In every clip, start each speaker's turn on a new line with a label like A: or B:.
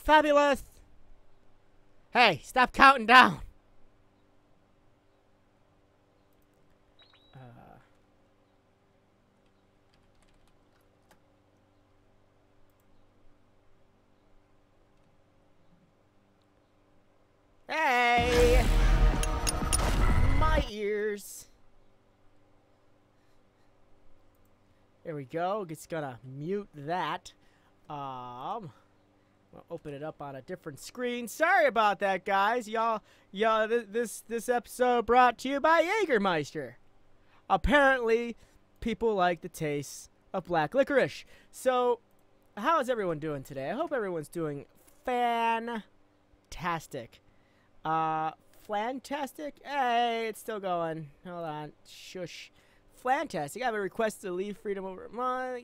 A: Fabulous. Hey, stop counting down. Hey! My ears. There we go. Just gonna mute that. I'll open it up on a different screen. Sorry about that, guys. Y'all, this episode brought to you by Jägermeister. Apparently, people like the taste of black licorice. So, how is everyone doing today? I hope everyone's doing fantastic. Fantastic? Hey, it's still going. Hold on. Shush. Fantastic. I have a request to leave freedom over my...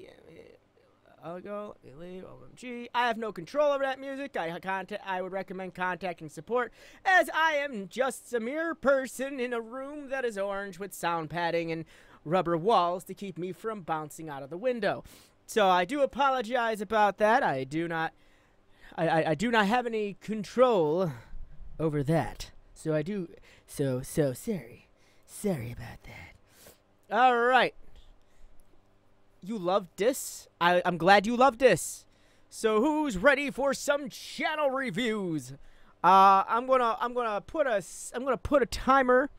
A: I'll go. Leave. OMG. I have no control over that music. I would recommend contacting support, as I am just a mere person in a room that is orange with sound padding and rubber walls to keep me from bouncing out of the window. So I do apologize about that. I do not have any control over that. So I do. So sorry. Sorry about that. All right. You loved this? I'm glad you loved this. So who's ready for some channel reviews? I'm gonna put a timer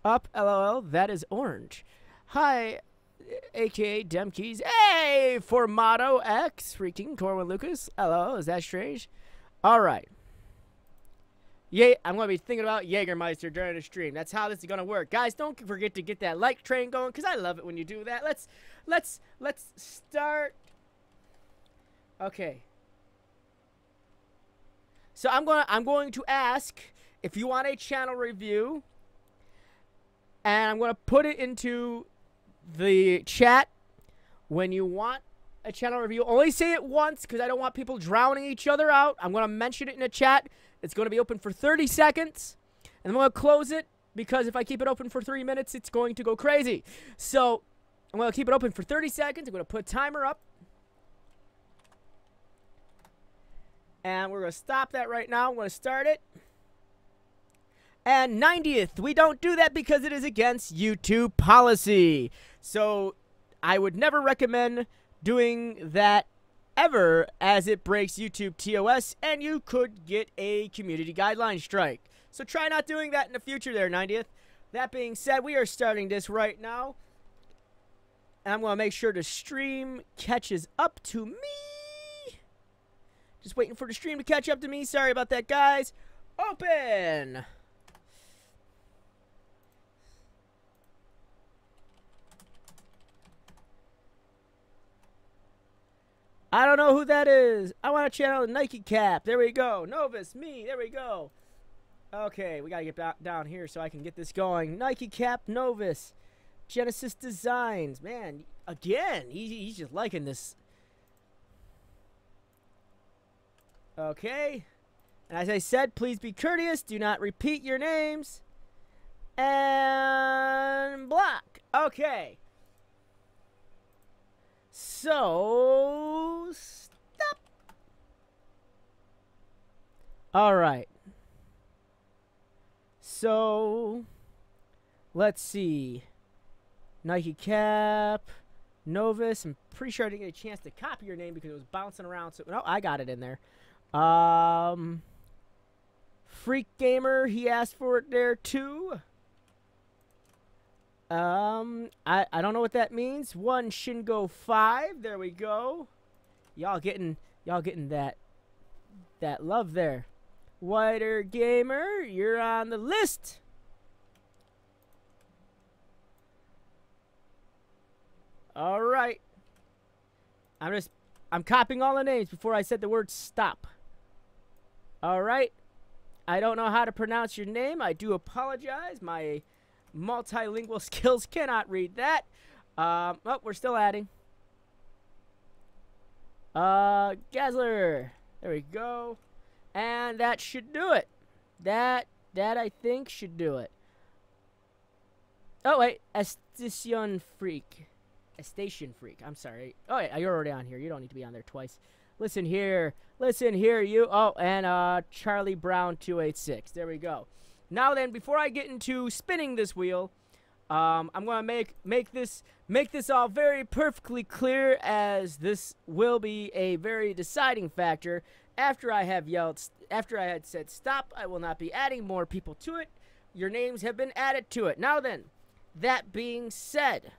A: up. LOL. That is orange. Hi, aka Demkeys. Hey, Formato X. Freaking Corwin Lucas. LOL. Is that strange? All right. Yeah, I'm going to be thinking about Jägermeister during the stream. That's how this is going to work. Guys, don't forget to get that like train going, because I love it when you do that. Let's start. Okay. So I'm going to ask if you want a channel review, and I'm going to put it into the chat when you want a channel review. Only say it once, because I don't want people drowning each other out. I'm going to mention it in the chat. It's going to be open for 30 seconds, and I'm going to close it, because if I keep it open for 3 minutes, it's going to go crazy. So I'm going to keep it open for 30 seconds. I'm going to put a timer up, and we're going to stop that right now. I'm going to start it. And 90th, we don't do that because it is against YouTube policy. So I would never recommend doing that ever, as it breaks YouTube TOS, and you could get a community guideline strike. So try not doing that in the future there, 90th. That being said, we are starting this right now, and I'm going to make sure the stream catches up to me. Just waiting for the stream to catch up to me. Sorry about that, guys. Open. I don't know who that is. I want to channel the Nike cap. There we go. Novus, me. There we go. Okay, we got to get down here so I can get this going. Nike cap, Novus. Genesis Designs. Man, again, he's just liking this. Okay. And as I said, please be courteous. Do not repeat your names. And block. Okay. So, stop. All right. So, let's see. Nike cap, Novus. I'm pretty sure I didn't get a chance to copy your name because it was bouncing around. So, no, I got it in there. Freak Gamer, he asked for it there too. I don't know what that means. One Shingo 5. There we go. Y'all getting that love there. Whiter Gamer, you're on the list. All right. I'm copying all the names before I said the word stop. All right. I don't know how to pronounce your name. I do apologize. My multilingual skills cannot read that. Oh, we're still adding. Gazler. There we go. And that should do it. That I think should do it. Oh, wait. Estation Freak. I'm sorry. Oh, yeah, you're already on here. You don't need to be on there twice. Listen here. Listen here, you. Oh, and Charlie Brown 286. There we go. Now then, before I get into spinning this wheel, I'm gonna make this all very perfectly clear, as this will be a very deciding factor. After I had said stop, I will not be adding more people to it. Your names have been added to it. Now then, that being said,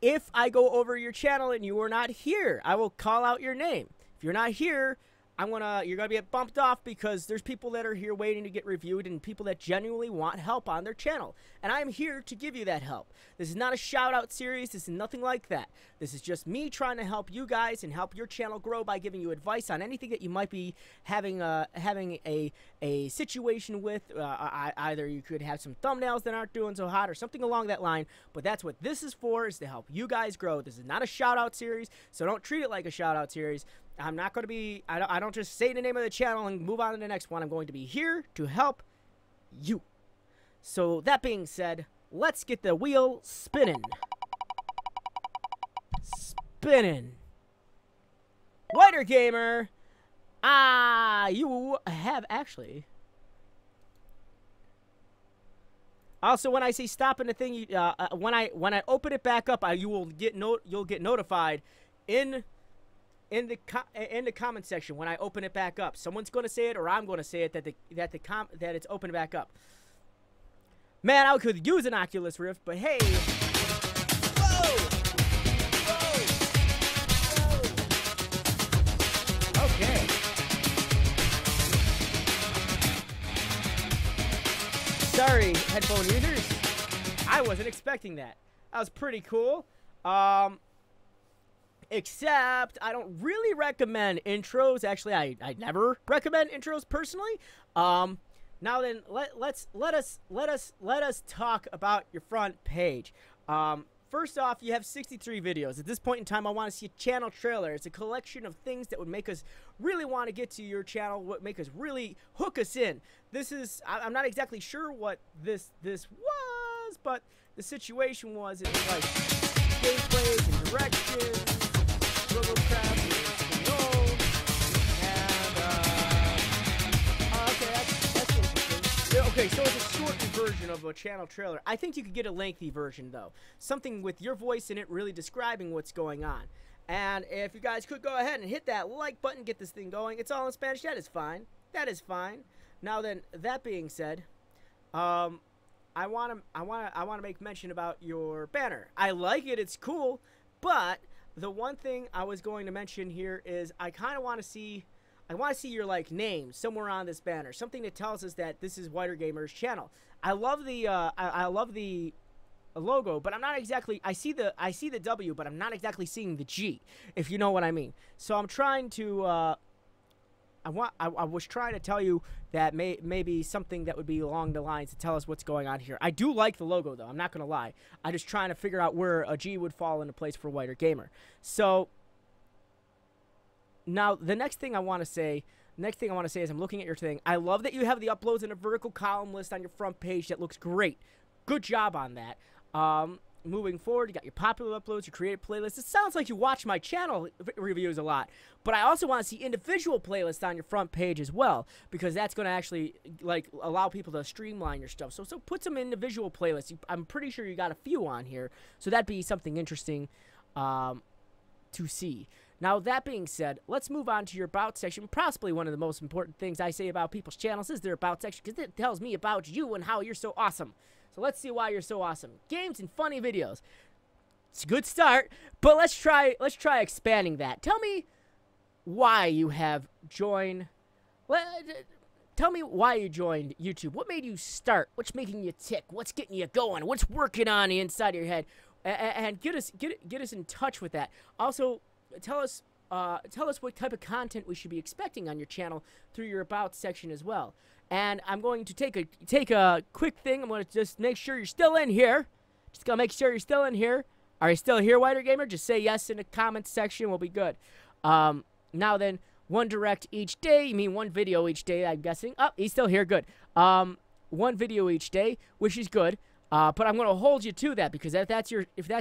A: if I go over your channel and you are not here, I will call out your name. If you're not here, you're gonna get bumped off, because there's people that are here waiting to get reviewed and people that genuinely want help on their channel. And I'm here to give you that help. This is not a shout out series. This is nothing like that. This is just me trying to help you guys and help your channel grow by giving you advice on anything that you might be having a situation with. Either you could have some thumbnails that aren't doing so hot or something along that line. But that's what this is for, is to help you guys grow. This is not a shout out series, so don't treat it like a shout out series. I'm not going to be, I don't just say the name of the channel and move on to the next one. I'm going to be here to help you. So that being said, let's get the wheel spinning. Spinning. Whiter Gamer. You have actually. Also, when I say stop in the thing, when I open it back up, you'll get notified in the comment section when I open it back up. Someone's going to say it, or I'm going to say it, that it's open back up. Man, I could use an Oculus Rift, but hey. Whoa! Whoa! Okay. Sorry, headphone users. I wasn't expecting that. That was pretty cool. Except I don't really recommend intros. Actually, I never recommend intros personally. Now then, let us talk about your front page. First off, you have 63 videos. At this point in time, I want to see a channel trailer. It's a collection of things that would make us really want to get to your channel, what make us really hook us in. This is, I'm not exactly sure what this was, but the situation was, it was like gameplays and directions. Okay, so it's a shortened version of a channel trailer. I think you could get a lengthy version, though. Something with your voice in it really describing what's going on. And if you guys could go ahead and hit that like button, get this thing going. It's all in Spanish. That is fine. That is fine. Now then, that being said, I want to make mention about your banner. I like it. It's cool, but the one thing I was going to mention here is I kind of want to see, your like name somewhere on this banner, something that tells us that this is Whiter Gamer's channel. I love the I love the logo, but I'm not exactly, I see the W, but I'm not exactly seeing the G, if you know what I mean. So I'm trying to I was trying to tell you that maybe something that would be along the lines to tell us what's going on here. I do like the logo, though. I'm not going to lie. I'm just trying to figure out where a G would fall into place for Whiter Gamer. So now the next thing I want to say is I'm looking at your thing. I love that you have the uploads in a vertical column list on your front page. That looks great. Good job on that. Moving forward, you got your popular uploads, your creative playlists. It sounds like you watch my channel reviews a lot, but I also want to see individual playlists on your front page as well, because that's going to actually like allow people to streamline your stuff. So put some individual playlists. I'm pretty sure you got a few on here, so that'd be something interesting to see. Now, that being said, let's move on to your About section. Possibly one of the most important things I say about people's channels is their About section, because it tells me about you and how you're so awesome. So let's see why you're so awesome. Games and funny videos. It's a good start, but let's try expanding that. Tell me why you have joined. Tell me why you joined YouTube. What made you start? What's making you tick? What's getting you going? What's working on the inside of your head? And get us in touch with that. Also, tell us what type of content we should be expecting on your channel through your About section as well. And I'm going to take a quick thing. I'm going to just make sure you're still in here. Just going to make sure you're still in here. Are you still here, Whiter Gamer? Just say yes in the comments section. We'll be good. Now then, one direct each day. You mean one video each day, I'm guessing. Oh, he's still here. Good. One video each day, which is good. But I'm going to hold you to that, because if that's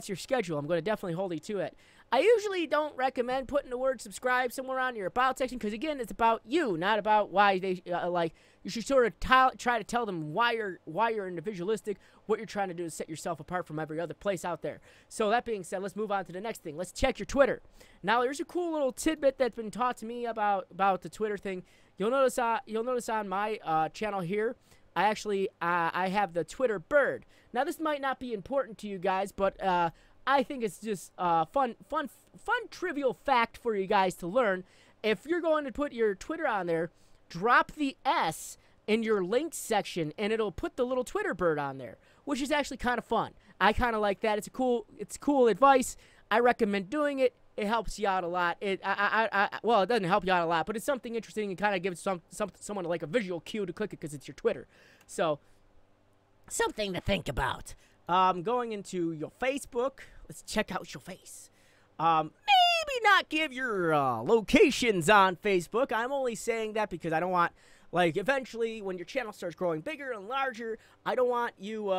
A: your schedule, I'm going to definitely hold you to it. I usually don't recommend putting the word subscribe somewhere on your about section because, again, it's about you, not about why they like. You should sort of try to tell them why you're individualistic. What you're trying to do is set yourself apart from every other place out there. So that being said, let's move on to the next thing. Let's check your Twitter. Now, there's a cool little tidbit that's been taught to me about the Twitter thing. You'll notice on my channel here, I have the Twitter bird. Now, this might not be important to you guys, but I think it's just fun trivial fact for you guys to learn. If you're going to put your Twitter on there, drop the S in your links section, and it'll put the little Twitter bird on there, which is actually kind of fun. I kind of like that. It's cool advice. I recommend doing it. It helps you out a lot. Well, it doesn't help you out a lot, but it's something interesting and kind of gives someone like a visual cue to click it because it's your Twitter. So, something to think about. Going into your Facebook, let's check out your face. Maybe not give your locations on Facebook. I'm only saying that because I don't want, like, eventually when your channel starts growing bigger and larger, I don't want you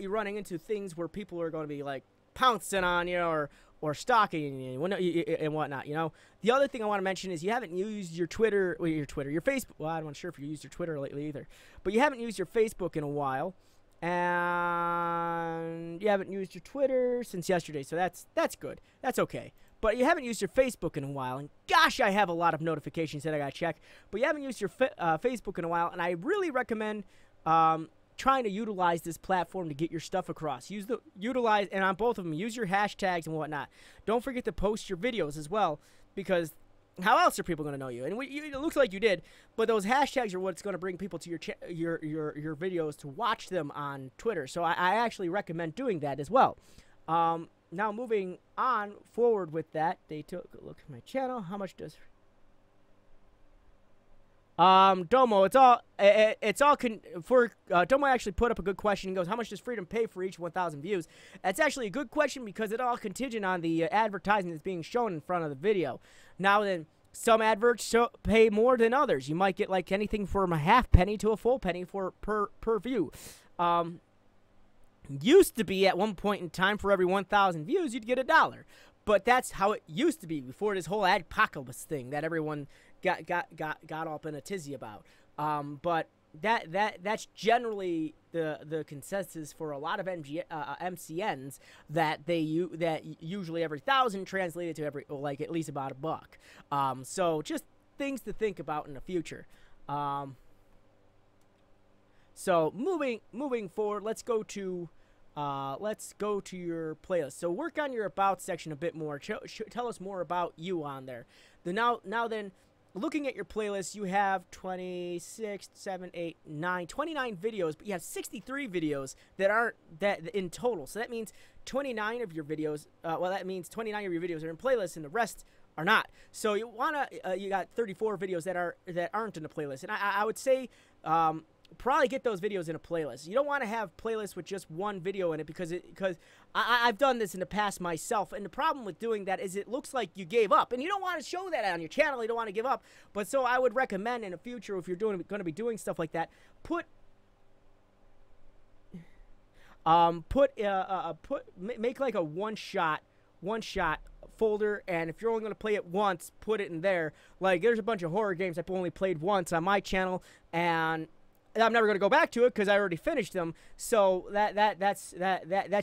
A: running into things where people are going to be like pouncing on you or stalking you and whatnot. You know. The other thing I want to mention is you haven't used your your Facebook. Well, I'm not sure if you used your Twitter lately either, but you haven't used your Facebook in a while. And you haven't used your Twitter since yesterday, so that's good. That's okay. But you haven't used your Facebook in a while, and gosh, I have a lot of notifications that I gotta check. But you haven't used your Facebook in a while, and I really recommend trying to utilize this platform to get your stuff across. Utilize, and on both of them, use your hashtags and whatnot. Don't forget to post your videos as well, because how else are people going to know you? And it looks like you did, but those hashtags are what's going to bring people to your videos to watch them on Twitter. So I actually recommend doing that as well. Now moving on forward with that, they took a look at my channel. How much does Domo? Domo actually put up a good question. He goes, how much does Freedom pay for each 1,000 views? That's actually a good question because it's all contingent on the advertising that's being shown in front of the video. Now then, some adverts pay more than others. You might get like anything from a half penny to a full penny per view. Used to be at one point in time for every 1,000 views you'd get $1. But that's how it used to be before this whole adpocalypse thing that everyone got up in a tizzy about. But that's generally the consensus for a lot of MCNs that usually every 1,000 translated to every like at least about $1. So just things to think about in the future. So moving forward, let's go to your playlist. So work on your about section a bit more. Tell us more about you on there. Now then. Looking at your playlist, you have 29 videos, but you have 63 videos that in total. So that means 29 of your videos, that means 29 of your videos are in playlists and the rest are not. So you got 34 videos that aren't in the playlist. And I would say, probably get those videos in a playlist. You don't want to have playlists with just one video in it because I've done this in the past myself, and the problem with doing that is it looks like you gave up, and you don't want to show that on your channel. You don't want to give up. But so I would recommend in the future, if you're going to be doing stuff like that, make like a one shot folder, and if you're only going to play it once, put it in there. Like there's a bunch of horror games I've only played once on my channel, and I'm never going to go back to it because I already finished them. So that's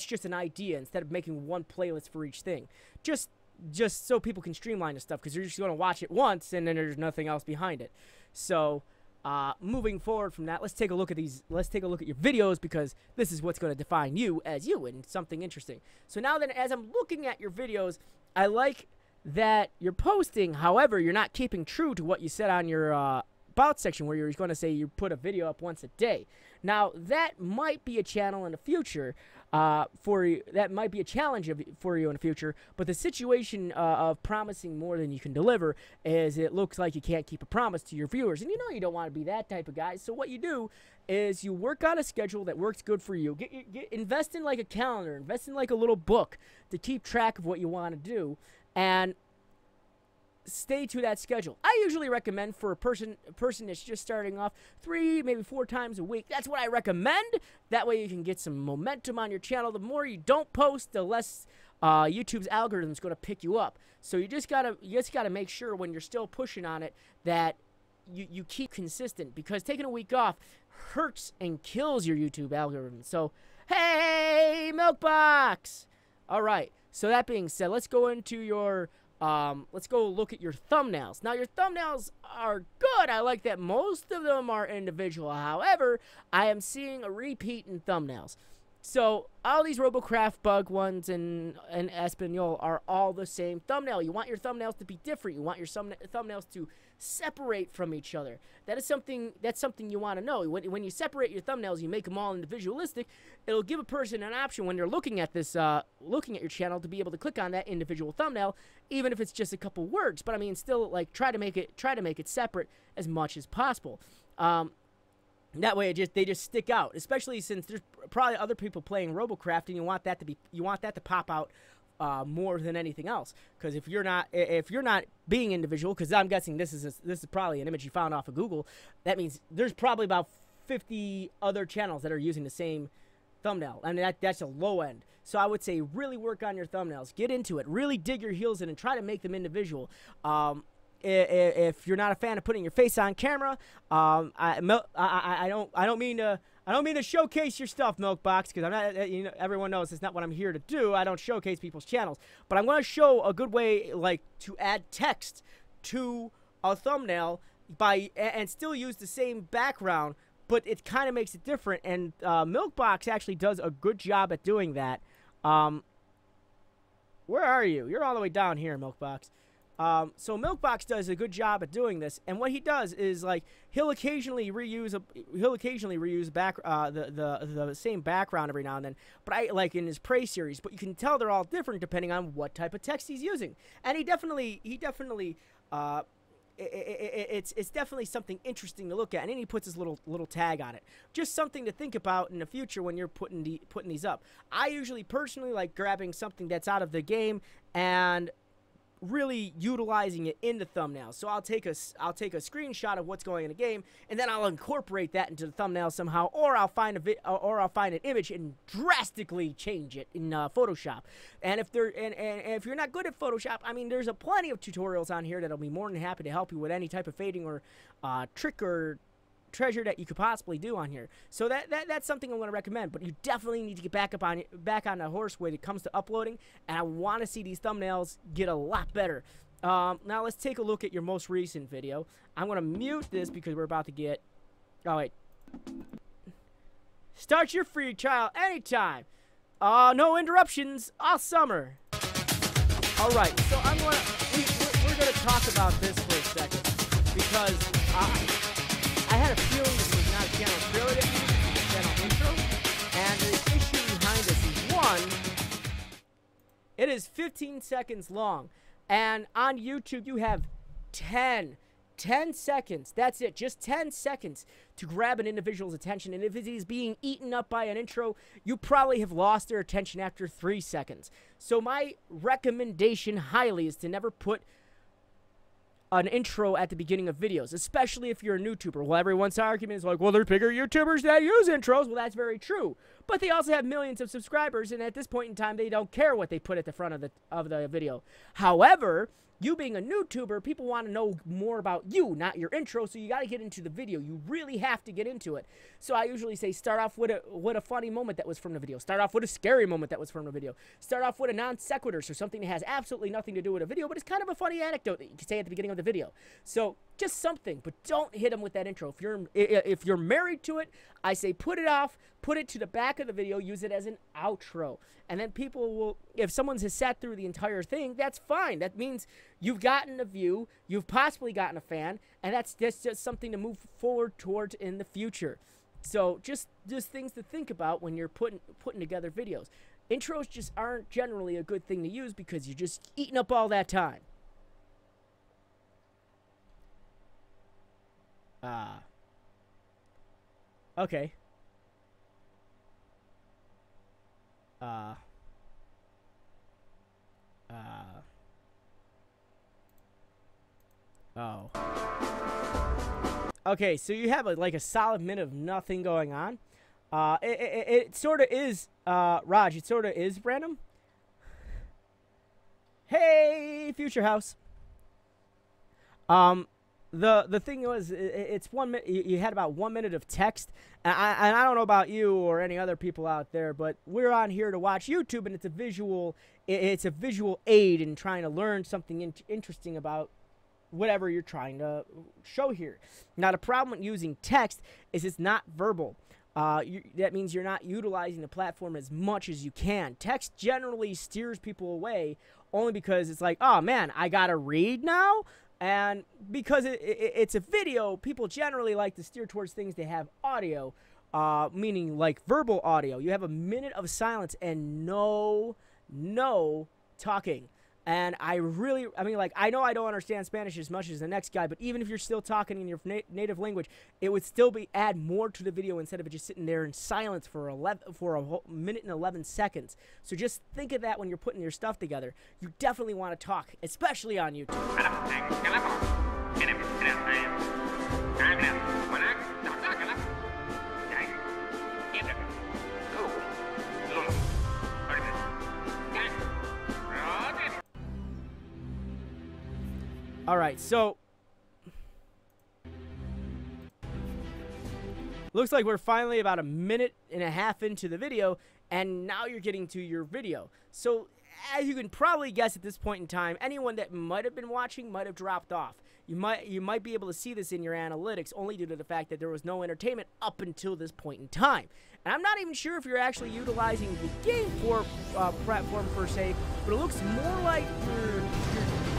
A: just an idea instead of making one playlist for each thing. Just so people can streamline the stuff because you're just going to watch it once and then there's nothing else behind it. So moving forward from that, let's take a look at these. Let's take a look at your videos because this is what's going to define you as you and something interesting. So now then, as I'm looking at your videos, I like that you're posting. However, you're not keeping true to what you said on your about section where you're going to say you put a video up once a day. Now that might be a channel in the future for you. That might be a challenge for you in the future. But the situation of promising more than you can deliver is it looks like you can't keep a promise to your viewers, and you know you don't want to be that type of guy. So what you do is you work on a schedule that works good for you. Invest in like a calendar, invest in like a little book to keep track of what you want to do, and stay to that schedule. I usually recommend for a person that's just starting off 3, maybe 4 times a week. That's what I recommend. That way you can get some momentum on your channel. The more you don't post, the less YouTube's algorithm is going to pick you up. So you just gotta make sure when you're still pushing on it that you keep consistent, because taking a week off hurts and kills your YouTube algorithm. So, hey, Milkbox! All right. So that being said, let's go into your let's go look at your thumbnails. Now, your thumbnails are good. I like that most of them are individual. However, I am seeing a repeat in thumbnails. So all these Robocraft bug ones and Espanol are all the same thumbnail. You want your thumbnails to be different. You want your thumbnails to separate from each other. That's something you want to know. When you separate your thumbnails, you make them all individualistic. It'll give a person an option when they're looking at this, looking at your channel, to be able to click on that individual thumbnail, even if it's just a couple words. But I mean, still, like, try to make it separate as much as possible. That way, they just stick out. Especially since there's probably other people playing Robocraft, and you want that to pop out more than anything else. Because if you're not being individual, because I'm guessing this is probably an image you found off of Google, that means there's probably about 50 other channels that are using the same thumbnail, and that's a low end. So I would say really work on your thumbnails, get into it, really dig your heels in, and try to make them individual. If you're not a fan of putting your face on camera, I don't mean to showcase your stuff, Milkbox, because I'm not. You know, everyone knows it's not what I'm here to do. I don't showcase people's channels, but I'm going to show a good way, like, to add text to a thumbnail and still use the same background, but it kind of makes it different. And Milkbox actually does a good job at doing that. Where are you? You're all the way down here, Milkbox. So Milkbox does a good job at doing this, and what he does is, like, he'll occasionally reuse the same background every now and then. But like in his Prey series, but you can tell they're all different depending on what type of text he's using. And it's definitely something interesting to look at, and then he puts his little tag on it. Just something to think about in the future when you're putting these up. I usually personally like grabbing something that's out of the game and really utilizing it in the thumbnail. So I'll take a screenshot of what's going in the game, and then I'll incorporate that into the thumbnail somehow, or I'll find an image and drastically change it in Photoshop. And if you're not good at Photoshop, I mean, there's plenty of tutorials on here that'll be more than happy to help you with any type of fading or trick or treasure that you could possibly do on here. So that's something I'm going to recommend. But you definitely need to get back on the horse when it comes to uploading, and I want to see these thumbnails get a lot better. Now let's take a look at your most recent video. I'm going to mute this because we're about to get... Oh, wait. Start your free trial anytime. No interruptions all summer. All right, so we're going to talk about this for a second, because I had a feeling this was not a channel trailer that you used, it was a channel intro. And the issue behind this is, one, it is 15 seconds long. And on YouTube, you have 10 seconds. That's it. Just 10 seconds to grab an individual's attention. And if it is being eaten up by an intro, you probably have lost their attention after 3 seconds. So my recommendation highly is to never put an intro at the beginning of videos, especially if you're a YouTuber. Well, everyone's argument is like, well, there's bigger YouTubers that use intros. Well, that's very true. But they also have millions of subscribers, and at this point in time, they don't care what they put at the front of the video. However, you being a YouTuber, people want to know more about you, not your intro, so you got to get into the video. You really have to get into it. So I usually say start off with a funny moment that was from the video. Start off with a scary moment that was from the video. Start off with a non sequitur, so something that has absolutely nothing to do with a video, but it's kind of a funny anecdote that you can say at the beginning of the video. So just something, but don't hit them with that intro. If you're married to it, I say put it off, put it to the back of the video, use it as an outro. And then people will, if someone has sat through the entire thing, that's fine. That means you've gotten a view, you've possibly gotten a fan, and that's just something to move forward towards in the future. So just things to think about when you're putting together videos. Intros just aren't generally a good thing to use because you're just eating up all that time. Okay. Oh. Okay, so you have like a solid minute of nothing going on. It sort of is, Raj, it sort of is random. Hey, Future House. The thing was, it's 1 minute. You had about 1 minute of text, and I don't know about you or any other people out there, but we're on here to watch YouTube, and it's a visual. It's a visual aid in trying to learn something interesting about whatever you're trying to show here. Now, the problem with using text is it's not verbal. That means you're not utilizing the platform as much as you can. Text generally steers people away only because it's like, oh man, I gotta read now. And because it's a video, people generally like to steer towards things they have audio, meaning like verbal audio. You have a minute of silence and no talking. And I mean, like, I know I don't understand Spanish as much as the next guy, but even if you're still talking in your native language, it would still add more to the video instead of it just sitting there in silence for a whole minute and 11 seconds. So just think of that when you're putting your stuff together. You definitely want to talk, especially on YouTube. All right, so looks like we're finally about 1.5 minutes into the video, and now you're getting to your video. So as you can probably guess at this point in time, anyone that might have been watching might have dropped off. You might be able to see this in your analytics only due to the fact that there was no entertainment up until this point in time. And I'm not even sure if you're actually utilizing the game for platform per se, but it looks more like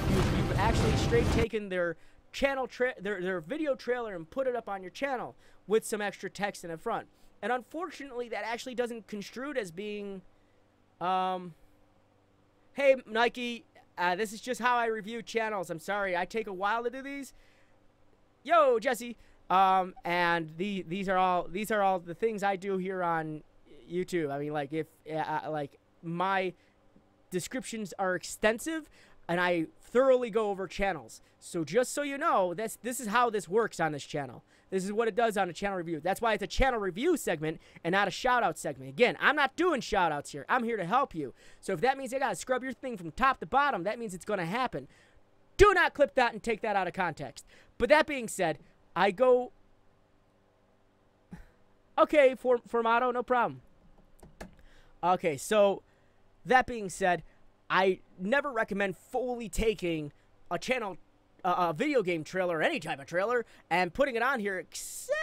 A: you've actually straight taken their channel their video trailer and put it up on your channel with some extra text in the front. And unfortunately, that actually doesn't construed as being, hey Nike, this is just how I review channels. I'm sorry, I take a while to do these. Yo, Jesse. And these are all the things I do here on YouTube. I mean, like, if like my descriptions are extensive, and I thoroughly go over channels. So just so you know, this is how this works on this channel. This is what it does on a channel review. That's why it's a channel review segment and not a shout-out segment. Again, I'm not doing shout-outs here. I'm here to help you. So if that means I got to scrub your thing from top to bottom, that means it's going to happen. Do not clip that and take that out of context. But that being said, I go... Okay, Formato, no problem. Okay, so that being said, I never recommend fully taking a channel, a video game trailer, or any type of trailer, and putting it on here, except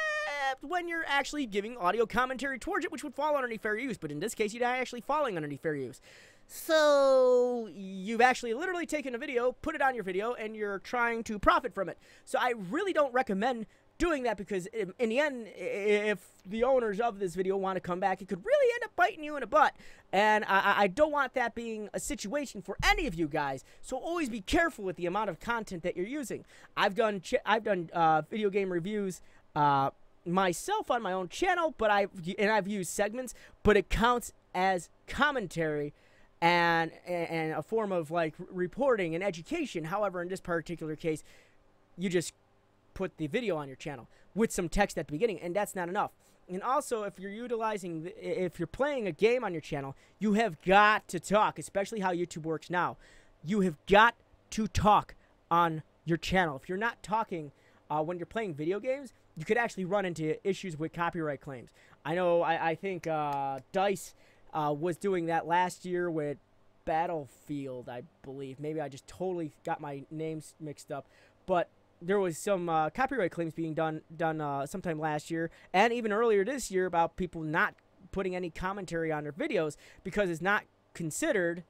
A: when you're actually giving audio commentary towards it, which would fall underneath fair use. But in this case, you're not actually falling underneath fair use. So you've actually literally taken a video, put it on your video, and you're trying to profit from it. So I really don't recommend doing that, because in the end, if the owners of this video want to come back, it could really end up biting you in the butt. And I don't want that being a situation for any of you guys. So always be careful with the amount of content that you're using. I've done video game reviews myself on my own channel, but I've used segments, but it counts as commentary and a form of like reporting and education. However, in this particular case, you just put the video on your channel with some text at the beginning, and that's not enough. And also, if you're playing a game on your channel, you have got to talk, especially how YouTube works now. You have got to talk on your channel. If you're not talking when you're playing video games, you could actually run into issues with copyright claims. I know, I think DICE was doing that last year with Battlefield, I believe. Maybe I just totally got my names mixed up. But there was some copyright claims being done sometime last year and even earlier this year about people not putting any commentary on their videos because it's not considered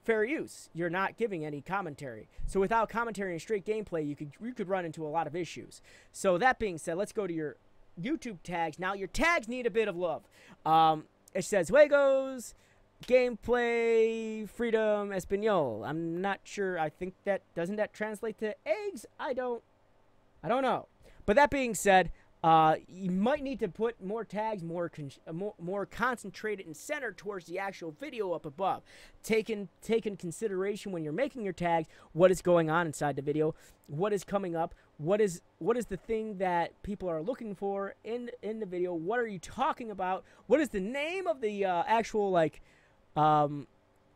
A: fair use. You're not giving any commentary. So without commentary and straight gameplay, you could run into a lot of issues. So that being said, let's go to your YouTube tags. Now, your tags need a bit of love. It says Juegos, gameplay, freedom, español. I'm not sure. I think doesn't that translate to eggs? I don't know. But that being said, you might need to put more tags, more concentrated and centered towards the actual video up above. Take in consideration when you're making your tags, what is going on inside the video, what is coming up, what is the thing that people are looking for in the video, what are you talking about, what is the name of the actual, like,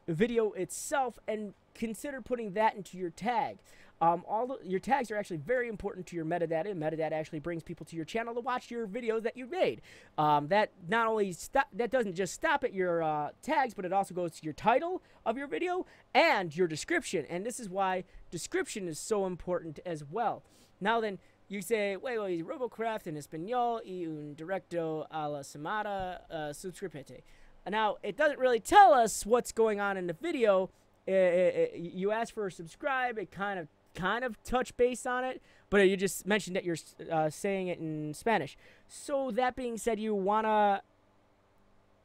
A: video itself and consider putting that into your tag. Your tags are actually very important to your metadata, and metadata actually brings people to your channel to watch your videos that you made. That not only that doesn't just stop at your tags, but it also goes to your title of your video and your description. And this is why description is so important as well. Now then, you say, wait, Robocraft en español y un directo a la semana suscríbete. Now, it doesn't really tell us what's going on in the video. You ask for a subscribe, it kind of touch base on it, but you just mentioned that you're saying it in Spanish. So that being said, you're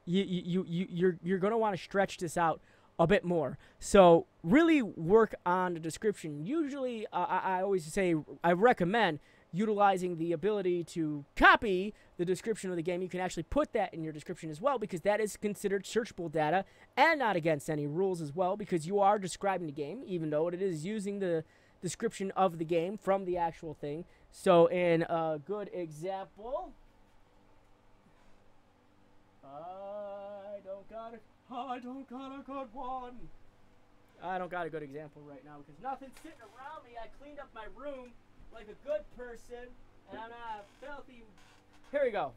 A: gonna want to stretch this out a bit more. So really work on the description. Usually, I always say I recommend utilizing the ability to copy the description of the game. You can actually put that in your description as well, because that is considered searchable data and not against any rules as well, because you are describing the game, even though it is using the description of the game from the actual thing. So in a good example, I don't got a good one. I don't got a good example right now because nothing's sitting around me. I cleaned up my room like a good person, and I'm not filthy. Here we go.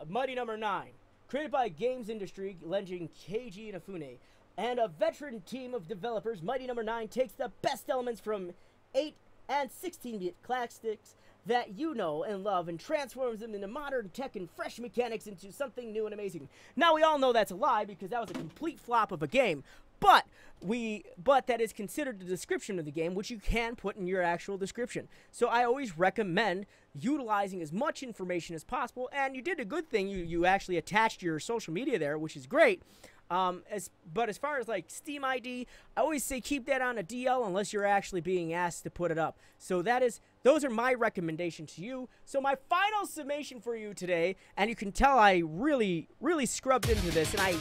A: Mighty Number 9, created by Games Industry legend Keiji Inafune, and a veteran team of developers. Mighty Number 9 takes the best elements from 8 and 16-bit classics that you know and love and transforms them into modern tech and fresh mechanics into something new and amazing. Now, we all know that's a lie because that was a complete flop of a game. But that is considered the description of the game, which you can put in your actual description. So I always recommend utilizing as much information as possible. And you did a good thing. You actually attached your social media there, which is great. But as far as like Steam ID, I always say keep that on a DL unless you're actually being asked to put it up. So those are my recommendations to you. So my final summation for you today, and you can tell I really scrubbed into this, and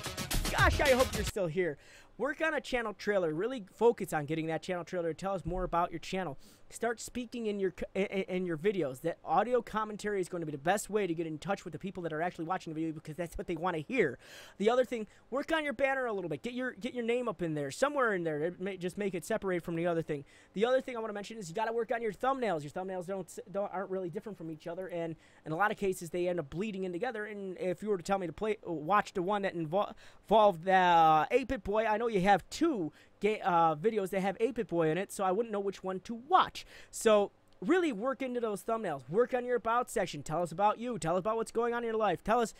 A: gosh, I hope you're still here. Work on a channel trailer. Really focus on getting that channel trailer to tell us more about your channel. Start speaking in your videos. That audio commentary is going to be the best way to get in touch with the people that are actually watching the video, because that's what they want to hear. The other thing, work on your banner a little bit. Get your name up in there, somewhere in there. Just make it separate from the other thing. The other thing I want to mention is you got to work on your thumbnails. Your thumbnails aren't really different from each other, and in a lot of cases they end up bleeding in together. And if you were to tell me to watch the one that involved the 8-Bit Boy, I know you have two videos that have 8-Bit Boy in it, so I wouldn't know which one to watch. So really work into those thumbnails. Work on your about section. Tell us about you. Tell us about what's going on in your life. Tell us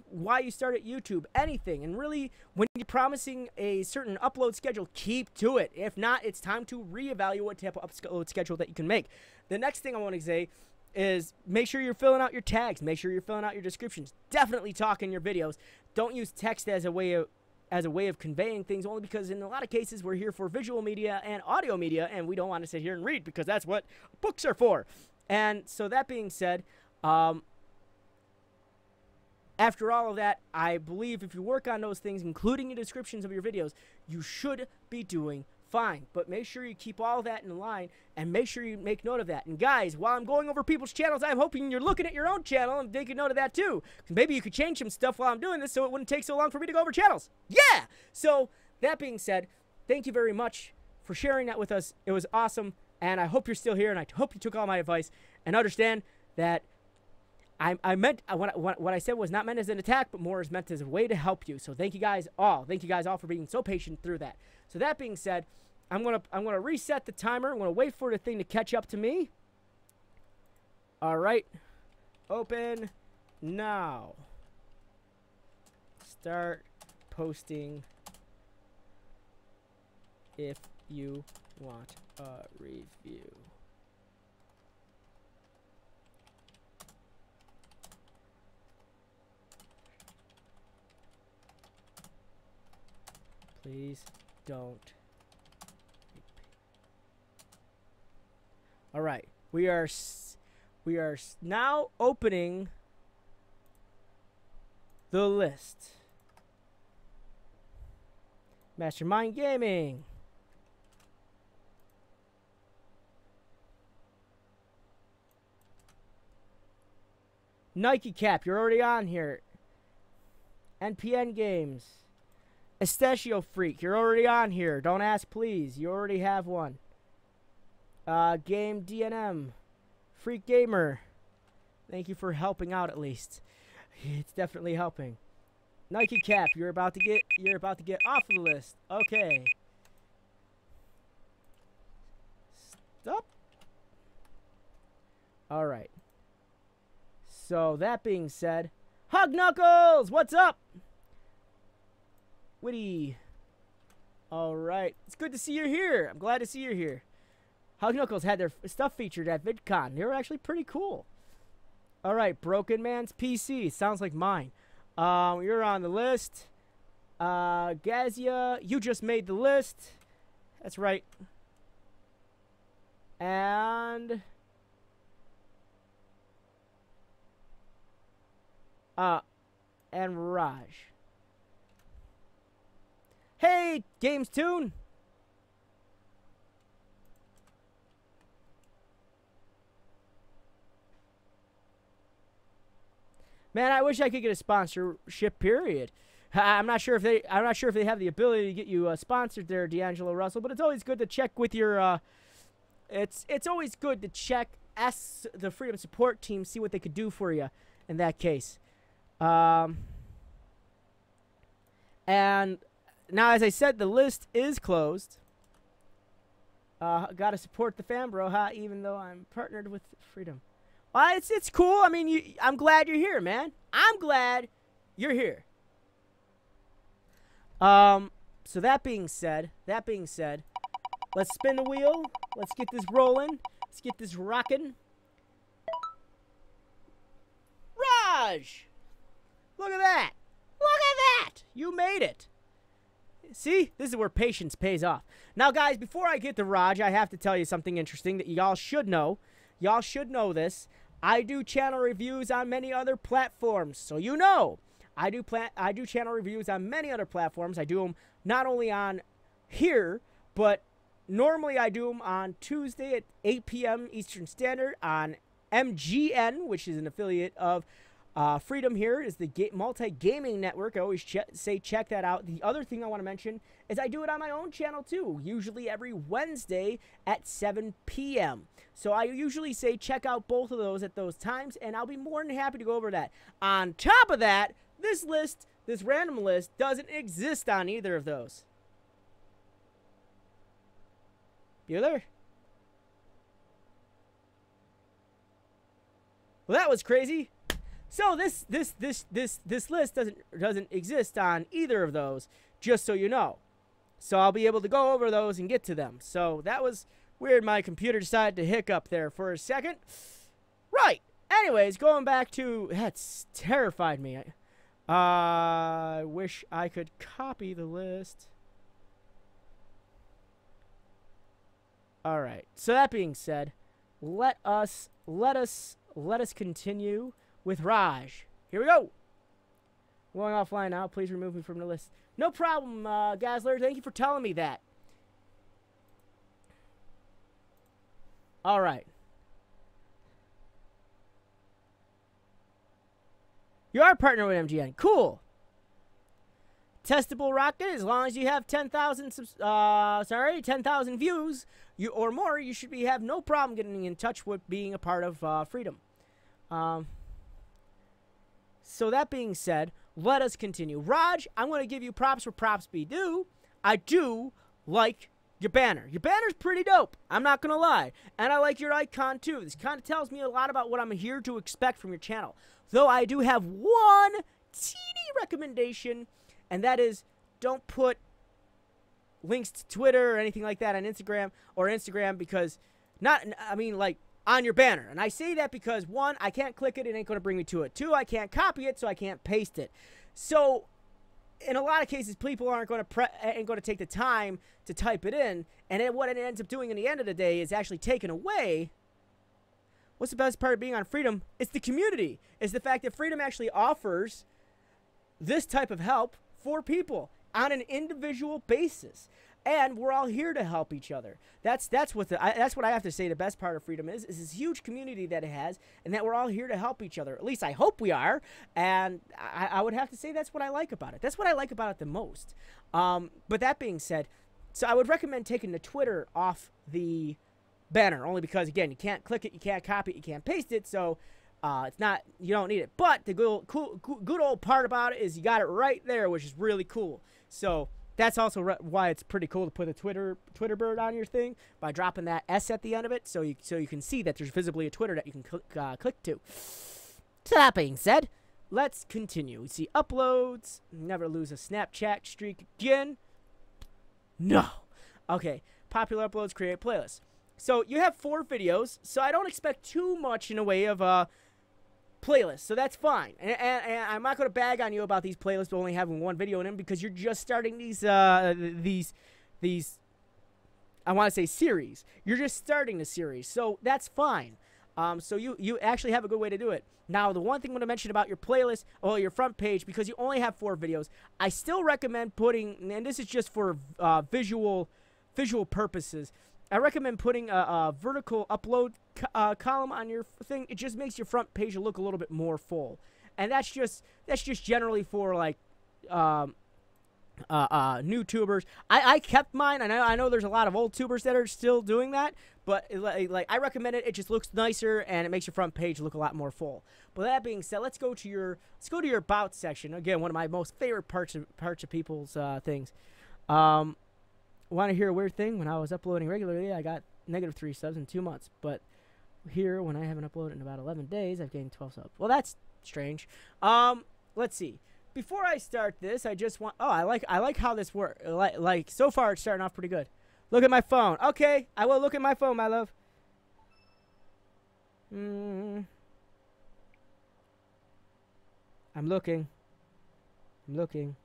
A: why you started YouTube. Anything. And really, when you're promising a certain upload schedule, keep to it. If not, it's time to reevaluate what type of upload schedule that you can make. The next thing I want to say is make sure you're filling out your tags. Make sure you're filling out your descriptions. Definitely talk in your videos. Don't use text as a way of conveying things, only because in a lot of cases we're here for visual media and audio media, and we don't want to sit here and read because that's what books are for. And so that being said, after all of that, I believe if you work on those things, including the descriptions of your videos, you should be doing fine. But make sure you keep all that in line, and make sure you make note of that. And guys, while I'm going over people's channels, I'm hoping you're looking at your own channel and taking note of that too. Maybe you could change some stuff while I'm doing this so it wouldn't take so long for me to go over channels. Yeah! So, that being said, thank you very much for sharing that with us. It was awesome, and I hope you're still here, and I hope you took all my advice and understand that I meant what I said was not meant as an attack, but more as meant as a way to help you. So thank you guys all. Thank you guys all for being so patient through that. So that being said, I'm gonna reset the timer. I'm gonna wait for the thing to catch up to me. All right, open now. Start posting if you want a review. Please don't. All right, we are now opening the list. Mastermind Gaming. Nike Cap, you're already on here. NPN Games. Estechio Freak, you're already on here. Don't ask, please. You already have one. Game DNM. Freak Gamer. Thank you for helping out at least. It's definitely helping. Nike Cap, you're about to get off of the list. Okay. Stop. All right. So that being said, Hug Knuckles, what's up? Witty. All right. It's good to see you're here. I'm glad to see you're here. Hug Knuckles had their stuff featured at VidCon. They were actually pretty cool. All right. Broken Man's PC. Sounds like mine. You're on the list. Gazia, you just made the list. That's right. And... and Raj. Hey, Games Tune. Man, I wish I could get a sponsorship. Period. I'm not sure if they have the ability to get you sponsored there, D'Angelo Russell. But it's always good to check with your. It's always good to check. Ask the Freedom Support Team, see what they could do for you in that case. And now, as I said, the list is closed. Gotta support the fan, bro, huh? Even though I'm partnered with Freedom. Well, it's cool. I mean, I'm glad you're here, man. I'm glad you're here. So that being said, let's spin the wheel. Let's get this rolling. Let's get this rocking. Raj! Look at that. Look at that. You made it. See? This is where patience pays off. Now, guys, before I get to Raj, I have to tell you something interesting that y'all should know. Y'all should know this. I do channel reviews on many other platforms. So you know. I do channel reviews on many other platforms. I do them not only on here, but normally I do them on Tuesday at 8 p.m. Eastern Standard on MGN, which is an affiliate of Freedom here, is the multi-gaming network. I always say check that out. The other thing I want to mention is I do it on my own channel too, usually every Wednesday at 7 p.m. So I usually say check out both of those at those times, and I'll be more than happy to go over that. On top of that, this list, this random list, doesn't exist on either of those. Bueller? Well, that was crazy. So this list doesn't exist on either of those, just so you know. So I'll be able to go over those and get to them. So that was weird. My computer decided to hiccup there for a second. Right. Anyways, going back to... That's terrified me. I wish I could copy the list. All right. So that being said, let us continue with Raj. Here we go. Going offline now. Please remove me from the list. No problem, Gazler. Thank you for telling me that. All right. You are partnered with MGN. Cool. Testable rocket. As long as you have 10,000 views or more, you should have no problem getting in touch with being a part of Freedom. So that being said, let us continue. Raj, I'm going to give you props where props be due. I do like your banner. Your banner's pretty dope. I'm not going to lie. And I like your icon too. This kind of tells me a lot about what I'm here to expect from your channel. Though I do have one teeny recommendation, and that is don't put links to Twitter or anything like that on Instagram because on your banner. And I say that because, one, I can't click it. It ain't going to bring me to it. Two, I can't copy it, so I can't paste it. So in a lot of cases, people ain't going to take the time to type it in. And then what it ends up doing in the end of the day is actually taken away. What's the best part of being on Freedom? It's the community. It's the fact that Freedom actually offers this type of help for people on an individual basis. And we're all here to help each other. That's what I have to say. The best part of Freedom is this huge community that it has, and that we're all here to help each other. At least I hope we are. And I would have to say that's what I like about it. That's what I like about it the most. But that being said, so I would recommend taking the Twitter off the banner, only because, again, you can't click it, you can't copy it, you can't paste it, so it's not, you don't need it. But the good old part about it is you got it right there, which is really cool. So that's also why it's pretty cool to put a Twitter bird on your thing by dropping that S at the end of it, so you can see that there's visibly a Twitter that you can click to. So that being said, let's continue. We see uploads. Never lose a Snapchat streak again. No. Okay. Popular uploads, create playlists. So you have 4 videos, so I don't expect too much in a way of playlists, so that's fine. And I'm not going to bag on you about these playlists only having 1 video in them, because you're just starting these I want to say series. You're just starting the series, so that's fine. So you actually have a good way to do it. Now, the one thing I'm going to mention about your playlist, or your front page, because you only have 4 videos, I still recommend putting, and this is just for visual purposes, I recommend putting a vertical upload column on your thing. It just makes your front page look a little bit more full, and that's just generally for like new tubers. I kept mine. I know there's a lot of old tubers that are still doing that, but like I recommend it. It just looks nicer and it makes your front page look a lot more full. But that being said, let's go to your about section. Again, one of my most favorite parts of people's things. Want to hear a weird thing? When I was uploading regularly, I got -3 subs in 2 months. But here, when I haven't uploaded in about 11 days, I've gained 12 subs. Well, that's strange. Let's see. Before I start this, I just want... Oh, I like how this works. Like, so far, it's starting off pretty good. Look at my phone. Okay, I will look at my phone, my love. I'm looking. I'm looking.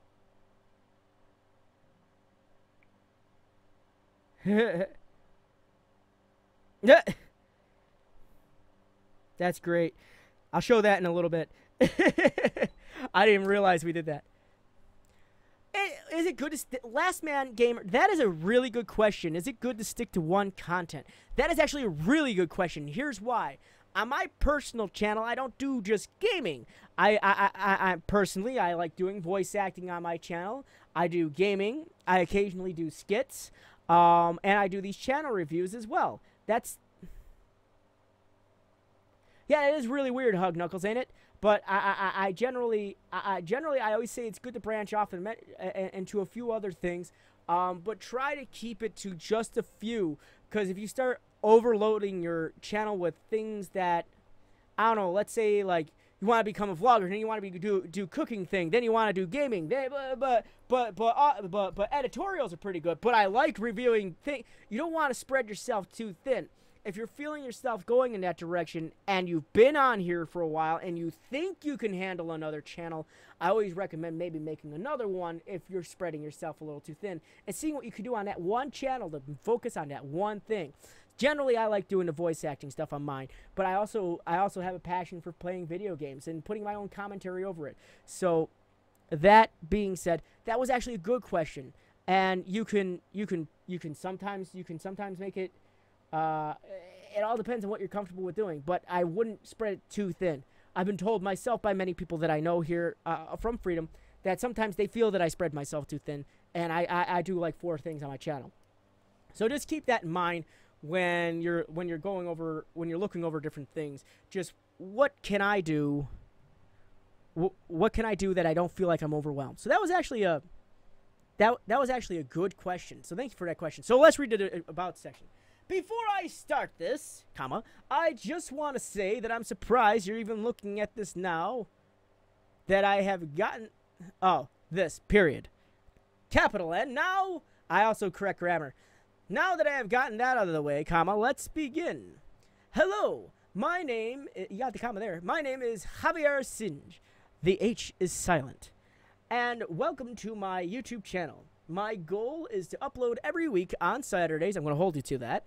A: Yeah. That's great. I'll show that in a little bit. I didn't realize we did that. Is it good to Last Man Gamer? That is a really good question. Is it good to stick to one content? That is actually a really good question. Here's why. On my personal channel, I don't do just gaming. I personally, I like doing voice acting on my channel. I do gaming. I occasionally do skits. And I do these channel reviews as well. Yeah, it is really weird, Hug Knuckles, ain't it? But I generally I always say it's good to branch off into a few other things, but try to keep it to just a few, because if you start overloading your channel with things that, I don't know, let's say like you want to become a vlogger, then you want to do cooking thing, then you want to do gaming, but editorials are pretty good. But I like reviewing things. You don't want to spread yourself too thin. If you're feeling yourself going in that direction and you've been on here for a while and you think you can handle another channel, I always recommend maybe making another one if you're spreading yourself a little too thin and seeing what you can do on that one channel to focus on that one thing. Generally, I like doing the voice acting stuff on mine, but I also have a passion for playing video games and putting my own commentary over it. So that being said, that was actually a good question, and you can sometimes make it. It all depends on what you're comfortable with doing, but I wouldn't spread it too thin. I've been told myself by many people that I know here from Freedom that sometimes they feel that I spread myself too thin, and I do like 4 things on my channel. So just keep that in mind when you're looking over different things. Just what can I do? What can I do that I don't feel like I'm overwhelmed? So that was actually a good question. So thank you for that question. So let's read the about section. Before I start this, I just want to say that I'm surprised you're even looking at this now. That I have gotten... Oh, this, period. Capital N. Now, I also correct grammar. Now that I have gotten that out of the way, let's begin. Hello, my name... You got the comma there. My name is Javier Singe. The H is silent. And welcome to my YouTube channel. My goal is to upload every week on Saturdays. I'm going to hold you to that.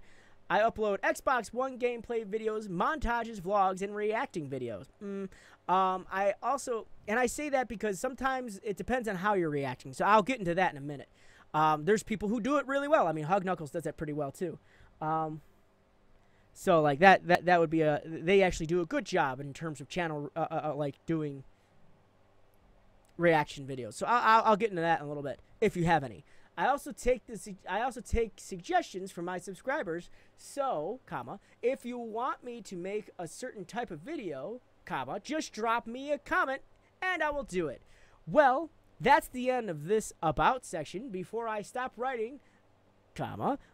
A: I upload Xbox One gameplay videos, montages, vlogs, and reacting videos. I say that because sometimes it depends on how you're reacting. So I'll get into that in a minute. There's people who do it really well. I mean, Hug Knuckles does that pretty well too. So like that would be they actually do a good job in terms of channel like doing reaction videos. So I'll get into that in a little bit if you have any. I also take suggestions from my subscribers. So, if you want me to make a certain type of video, just drop me a comment and I will do it. Well, that's the end of this about section. Before I stop writing,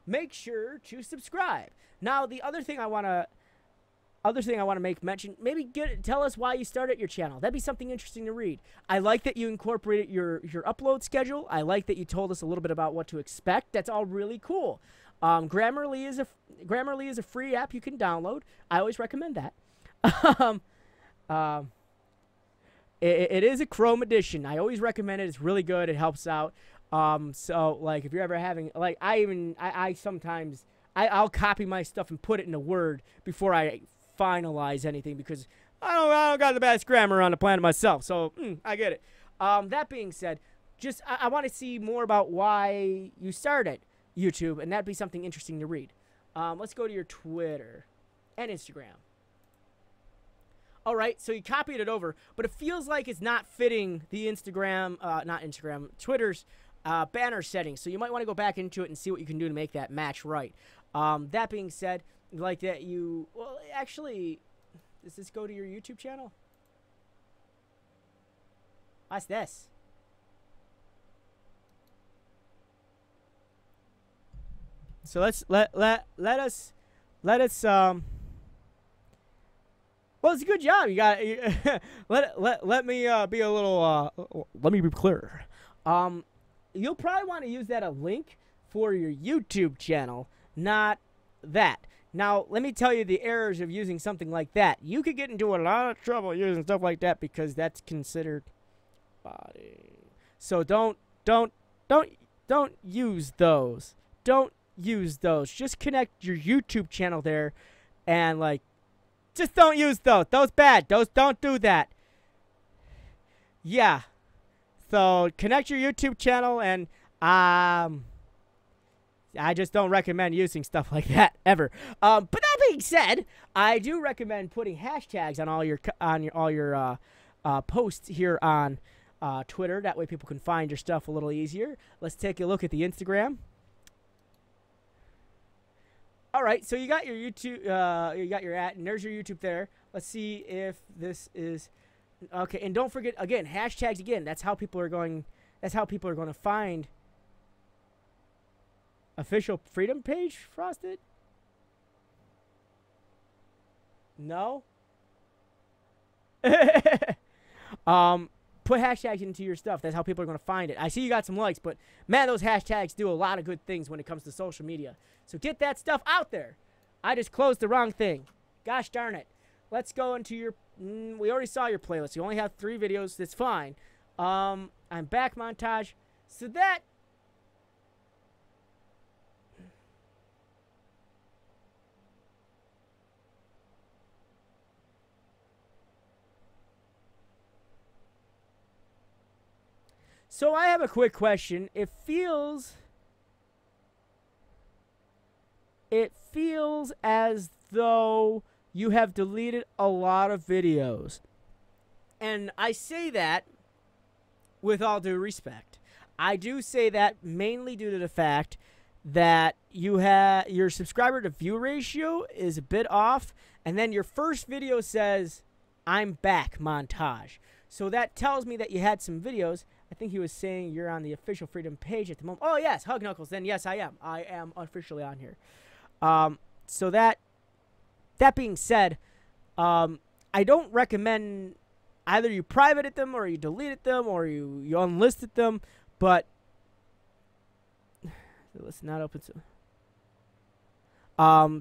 A: make sure to subscribe. Now, the other thing I want to make mention, maybe tell us why you started your channel. That'd be something interesting to read. I like that you incorporated your upload schedule. I like that you told us a little bit about what to expect. That's all really cool. Grammarly is a free app you can download. I always recommend that. It is a Chrome edition. I always recommend it. It's really good. It helps out. So like if you're ever having like I sometimes I'll copy my stuff and put it into Word before I finalize anything because I don't got the best grammar on the planet myself. So I get it. That being said, just I want to see more about why you started YouTube, and that'd be something interesting to read. Let's go to your Twitter and Instagram. All right, so you copied it over, but it feels like it's not fitting the Twitter's banner settings. So you might want to go back into it and see what you can do to make that match right. That being said, like that well, actually, does this go to your YouTube channel? What's this? So let us well, it's a good job. You got let me be a little let me be clear. You'll probably want to use that a link for your YouTube channel, not that. Now, let me tell you the errors of using something like that. You could get into a lot of trouble using stuff like that because that's considered body. So don't use those. Don't use those. Just connect your YouTube channel there and like just don't use those. Those bad. Those don't do that. Yeah. So connect your YouTube channel and I just don't recommend using stuff like that ever. But that being said, I do recommend putting hashtags on all your posts here on Twitter. That way people can find your stuff a little easier. Let's take a look at the Instagram. All right, so you got your YouTube, you got your and there's your YouTube there. Let's see if this is okay. And don't forget again, hashtags again. That's how people are going. That's how people are going to find official freedom page. Frosted. No. Put hashtags into your stuff. That's how people are going to find it. I see you got some likes, but man, those hashtags do a lot of good things when it comes to social media. So get that stuff out there. I just closed the wrong thing. Gosh darn it. Let's go into your... we already saw your playlist. You only have 3 videos. That's fine. I'm back montage. So that... So I have a quick question. It feels as though you have deleted a lot of videos. And I say that with all due respect. I do say that mainly due to the fact that your subscriber to view ratio is a bit off, and then your first video says, "I'm back montage." So that tells me that you had some videos. I think he was saying you're on the official Freedom page at the moment. Oh, yes, Hug Knuckles. Then, yes, I am. I am officially on here. So that being said, I don't recommend either you privated them or you deleted them or you unlisted them, but let's not open to...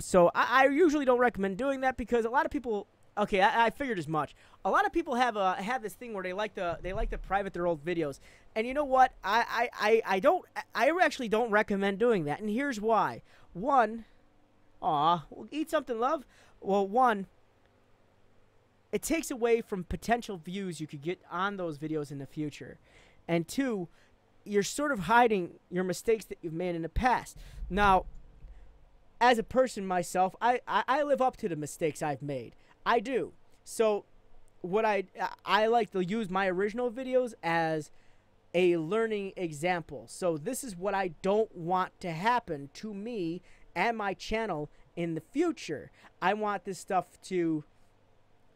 A: so I usually don't recommend doing that because a lot of people... Okay, I figured as much. A lot of people have this thing where they like to private their old videos, and you know what? I actually don't recommend doing that, and here's why. One, eat something, love. Well, one, it takes away from potential views you could get on those videos in the future, and two, you're sort of hiding your mistakes that you've made in the past. Now, as a person myself, I live up to the mistakes I've made. I do. So what I like to use my original videos as a learning example. So this is what I don't want to happen to me and my channel in the future. I want this stuff to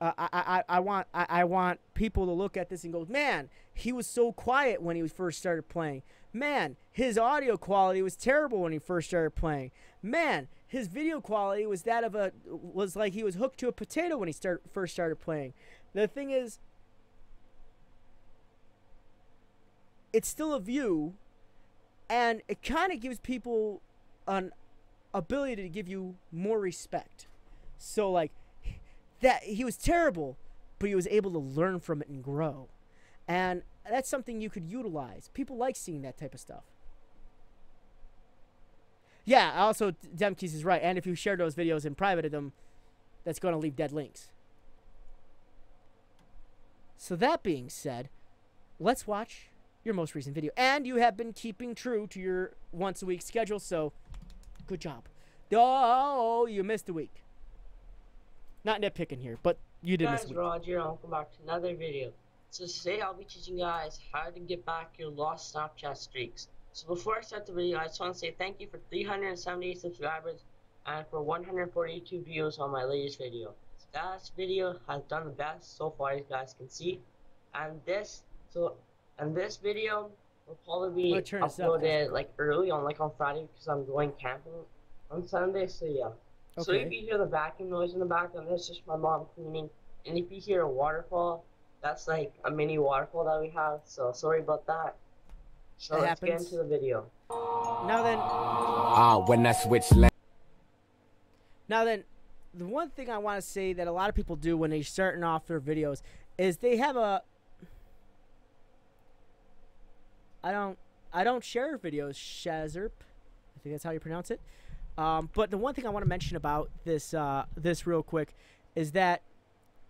A: I want people to look at this and go, man, he was so quiet when he first started playing. Man, his audio quality was terrible when he first started playing. Man, his video quality was like he was hooked to a potato when he first started playing. The thing is, it's still a view, and it kind of gives people an ability to give you more respect. So like, that he was terrible, but he was able to learn from it and grow. And that's something you could utilize. People like seeing that type of stuff. Yeah, also, Demkeys is right. And if you share those videos and privated them, that's going to leave dead links. So that being said, let's watch your most recent video. And you have been keeping true to your once-a-week schedule, so good job. Oh, you missed a week. Not nitpicking here, but you did miss a
B: Guys,
A: week.
B: Roger, and welcome back to another video. So today I'll be teaching you guys how to get back your lost Snapchat streaks. So before I start the video, I just want to say thank you for 378 subscribers and for 142 views on my latest video. So that video has done the best so far, as you guys can see. And this video will probably be uploaded like early on Friday, because I'm going camping on Sunday. So yeah. Okay. So if you hear the vacuum noise in the background, that's just my mom cleaning. And if you hear a waterfall, that's like a mini waterfall that we have. So sorry about that. So let's get into the video.
A: Now then, the one thing I want to say that a lot of people do when they're starting off their videos is they have a... I don't share videos, Shazerp. I think that's how you pronounce it. But the one thing I want to mention about this real quick is that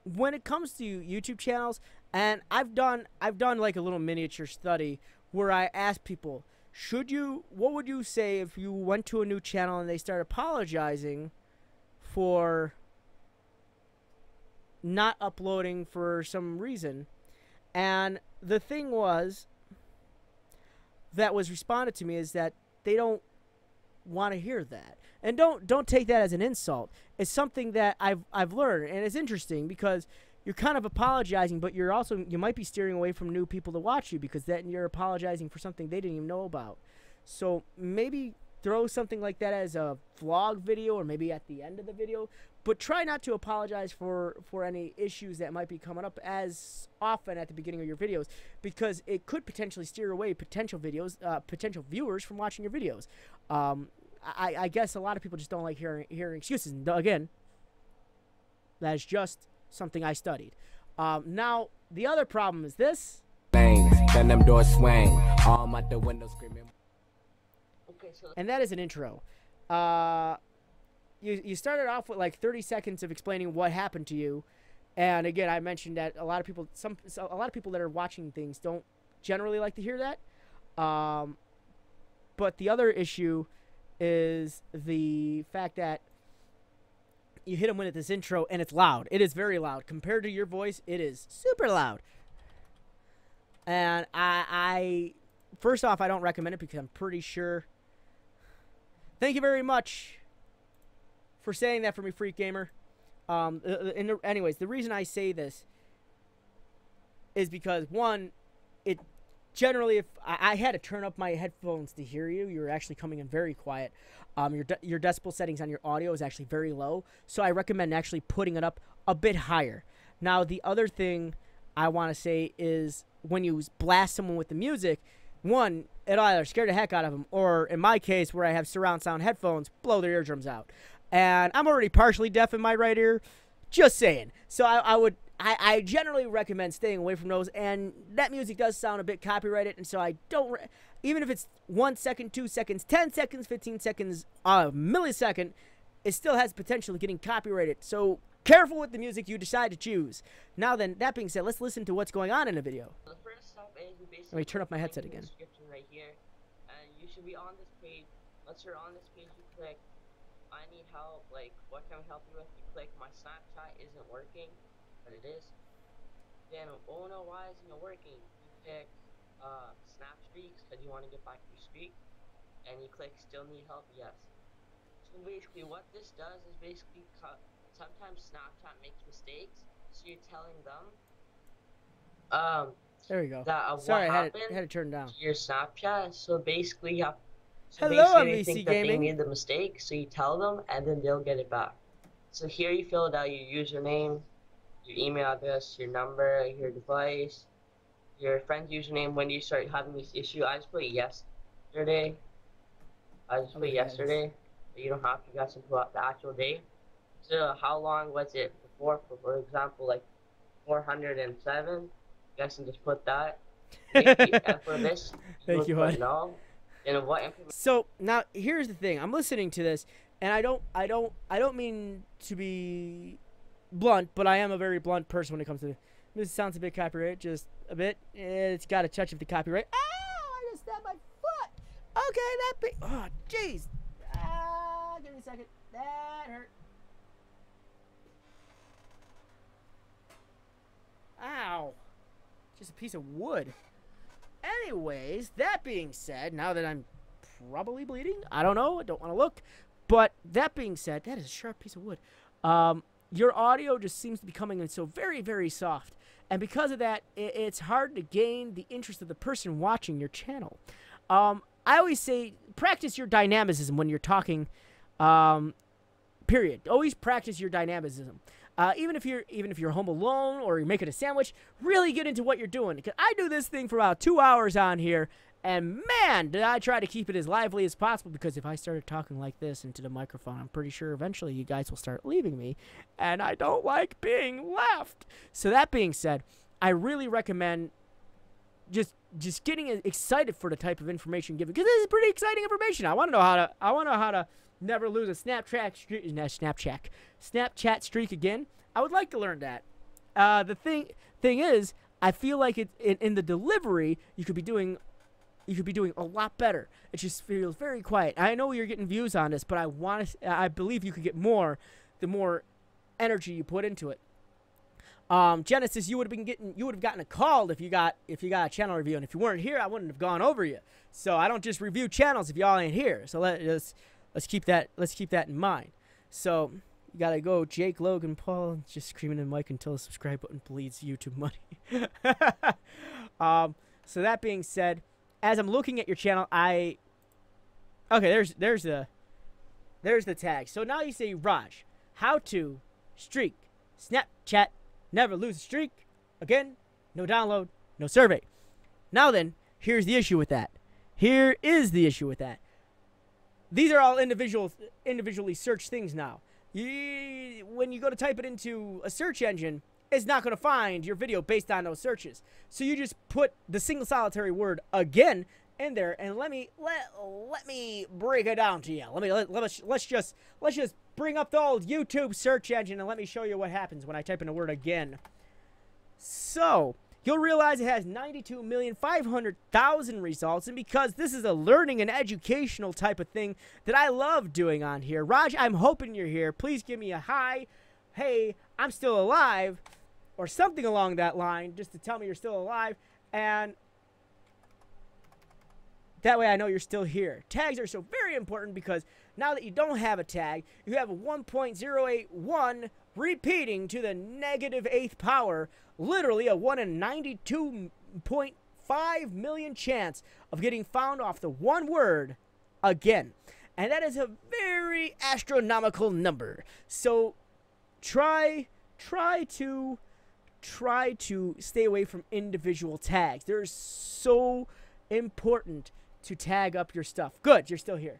A: when it comes to YouTube channels, and I've done like a little miniature study where I asked people, what would you say if you went to a new channel and they start apologizing for not uploading for some reason? And the thing that was responded to me is that they don't want to hear that. And don't take that as an insult. It's something that I've learned, and it's interesting because you're kind of apologizing, but you might be steering away from new people to watch you, because then you're apologizing for something they didn't even know about. So maybe throw something like that as a vlog video, or maybe at the end of the video, but try not to apologize for any issues that might be coming up as often at the beginning of your videos, because it could potentially steer away potential viewers from watching your videos. I guess a lot of people just don't like hearing excuses. And again, that is just something I studied. Now, the other problem is this. Then them doors swing. All out the window screaming. Okay, so and that is an intro. You started off with like 30 seconds of explaining what happened to you, and again, I mentioned that a lot of people that are watching things don't generally like to hear that. But the other issue is the fact that you hit them with this intro, and it's loud. It is very loud. Compared to your voice, it is super loud. And I first off, I don't recommend it, because I'm pretty sure... Thank you very much for saying that for me, Freak Gamer. Anyways, the reason I say this is because, one, it generally, if I had to turn up my headphones to hear you, you're actually coming in very quiet. Your decibel settings on your audio is actually very low, so I recommend actually putting it up a bit higher. Now, the other thing I want to say is when you blast someone with the music, one, it either scare the heck out of them, or in my case, where I have surround sound headphones, blow their eardrums out. And I'm already partially deaf in my right ear, just saying. So I generally recommend staying away from those, and that music does sound a bit copyrighted, and so I don't, even if it's 1 second, 2 seconds, 10 seconds, 15 seconds, a millisecond, it still has potential of getting copyrighted. So careful with the music you decide to choose. Now then, that being said, let's listen to what's going on in the video.
B: The first step is you
A: Let
B: basically
A: me turn up my
B: click
A: headset
B: in the
A: again.
B: description right here, and you should be on this page. Once you're on this page, you click I need help, like what can I help you with? You click my Snapchat isn't working, but it is. Then oh no, why isn't it working? You pick Snap Streaks because you want to get back your streak, and you click still need help, yes. So basically what this does is basically sometimes Snapchat makes mistakes, so you're telling them
A: There we go.
B: that
A: Sorry,
B: what
A: I had
B: happened
A: it turned down.
B: to your Snapchat. So basically you have, so
A: Hello,
B: basically they
A: MVC
B: think that they
A: Gaming.
B: made the mistake, so you tell them and then they'll get it back. So here you fill out your username, your email address, your number, your device, your friend's username. When you start having this issue, I just put yesterday. I just put yesterday. But you don't have to guess into the actual day. So how long was it before? For example, like 407. You guys can just put that. And for this, you
A: Thank you,
B: would
A: Hud.
B: put no. And what information?
A: So now here's the thing. I'm listening to this, and I don't mean to be blunt, but I am a very blunt person when it comes to this. Sounds a bit copyright, just a bit. It's got a touch of the copyright. Ow! I just stabbed my foot. Okay, that be. Oh, jeez. Give me a second. That hurt. Ow. Just a piece of wood. Anyways, that being said, now that I'm probably bleeding, I don't know, I don't want to look, but that being said, that is a sharp piece of wood. Your audio just seems to be coming in so very, very soft, and because of that, it's hard to gain the interest of the person watching your channel. I always say, practice your dynamicism when you're talking, period. Always practice your dynamicism. Even if you're home alone or you're making a sandwich, really get into what you're doing. Because I do this thing for about 2 hours on here, and man, did I try to keep it as lively as possible. Because if I started talking like this into the microphone, I'm pretty sure eventually you guys will start leaving me, and I don't like being left. So that being said, I really recommend just getting excited for the type of information given, because this is pretty exciting information. I want to know how to never lose a Snapchat streak again. I would like to learn that. The thing is, I feel like in the delivery you could be doing a lot better. It just feels very quiet. I know you're getting views on this, but I believe you could get more the more energy you put into it. Genesis, you would have gotten a call if you got a channel review, and if you weren't here, I wouldn't have gone over you. So I don't just review channels if y'all ain't here. So let's keep that in mind. So you gotta go, Jake, Logan, Paul, just screaming in the mic until the subscribe button bleeds YouTube money. So that being said, as I'm looking at your channel, there's the tag. So now you say, Raj, how to streak, Snapchat, never lose a streak, again, no download, no survey. Now then, here's the issue with that. Here is the issue with that. These are all individually searched things now. When you go to type it into a search engine, it's not going to find your video based on those searches. So you just put the single solitary word again in there, and let me break it down to you. Let's just bring up the old YouTube search engine and let me show you what happens when I type in the word again. So you'll realize it has 92,500,000 results, and because this is a learning and educational type of thing that I love doing on here, Raj, I'm hoping you're here. Please give me a hi, hey, I'm still alive, or something along that line, just to tell me you're still alive, and that way I know you're still here. Tags are so very important because now that you don't have a tag, you have a 1.081 repeating to the -8th power, literally a 1 in 92.5 million chance of getting found off the one word again. And that is a very astronomical number. So try to stay away from individual tags. They're so important to tag up your stuff. Good, you're still here.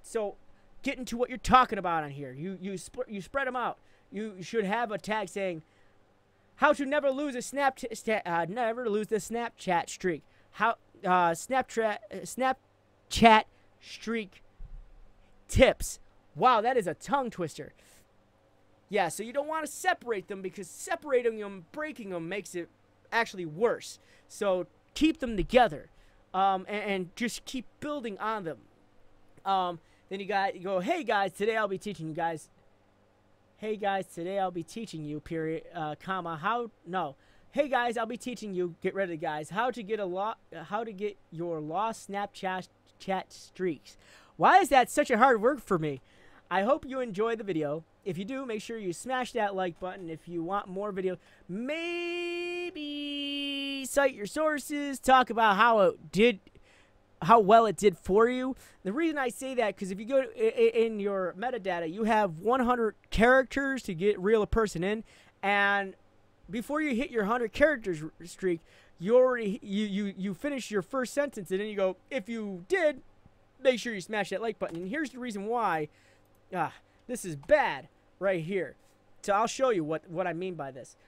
A: So get into what you're talking about on here. You spread them out. You should have a tag saying how to never lose a Snapchat streak. How Snapchat streak tips. Wow, that is a tongue twister. Yeah, so you don't want to separate them because separating them, breaking them makes it actually worse. So keep them together, and just keep building on them. Then you go, hey guys, today I'll be teaching you guys. Hey guys, today I'll be teaching you, period, comma, Hey guys, I'll be teaching you, get rid of the guys, how to get your lost Snapchat streaks. Why is that such a hard work for me? I hope you enjoyed the video. If you do, make sure you smash that like button. If you want more videos, maybe cite your sources, talk about how well it did for you. The reason I say that, because if you go in your metadata, you have 100 characters to reel a person in, and before you hit your 100 characters streak, you finish your first sentence, and then you go, if you did, make sure you smash that like button. And here's the reason why this is bad right here. So I'll show you what I mean by this.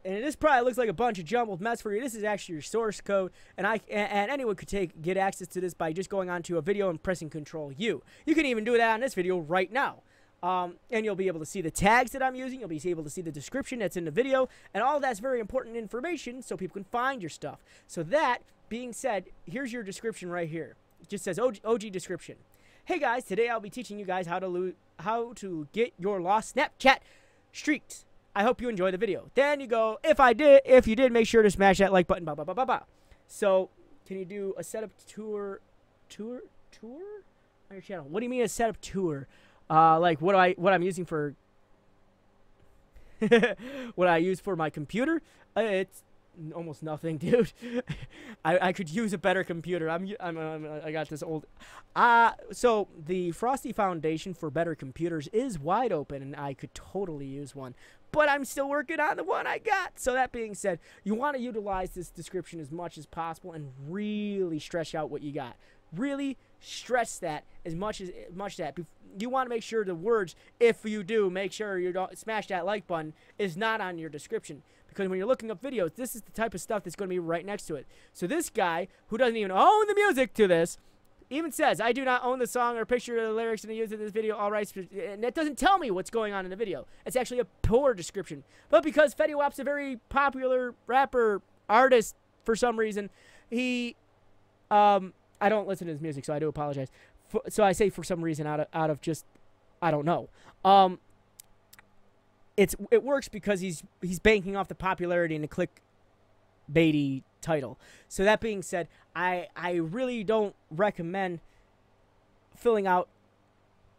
A: And this probably looks like a bunch of jumbled mess for you. This is actually your source code, and anyone could get access to this by just going onto a video and pressing Control U. You can even do that on this video right now. And you'll be able to see the tags that I'm using. You'll be able to see the description that's in the video, and all that's very important information so people can find your stuff. So that being said, here's your description right here. It just says OG description. Hey guys, today I'll be teaching you guys how to get your lost Snapchat streaks. I hope you enjoy the video. Then you go, if you did, make sure to smash that like button, blah, blah, blah, blah, blah. So, can you do a setup tour on your channel? What do you mean a setup tour? Like what I'm using for, what I use for my computer? It's almost nothing, dude. I could use a better computer. I got this old. So the Frosty Foundation for better computers is wide open, and I could totally use one. But I'm still working on the one I got. So that being said, you want to utilize this description as much as possible and really stretch out what you got. Really stress that as much that you want to make sure the words, if you do, make sure you don't smash that like button, is not on your description. Because when you're looking up videos, this is the type of stuff that's going to be right next to it. So this guy, who doesn't even own the music to this, even says, I do not own the song or picture of the lyrics in the use of this video, all rights, and that doesn't tell me what's going on in the video. It's actually a poor description. But because Fetty Wap's a very popular rapper, artist, for some reason, I don't listen to his music, so I do apologize. So I say for some reason out of just, I don't know. It works because he's banking off the popularity and the clickbaity title. So that being said, I really don't recommend filling out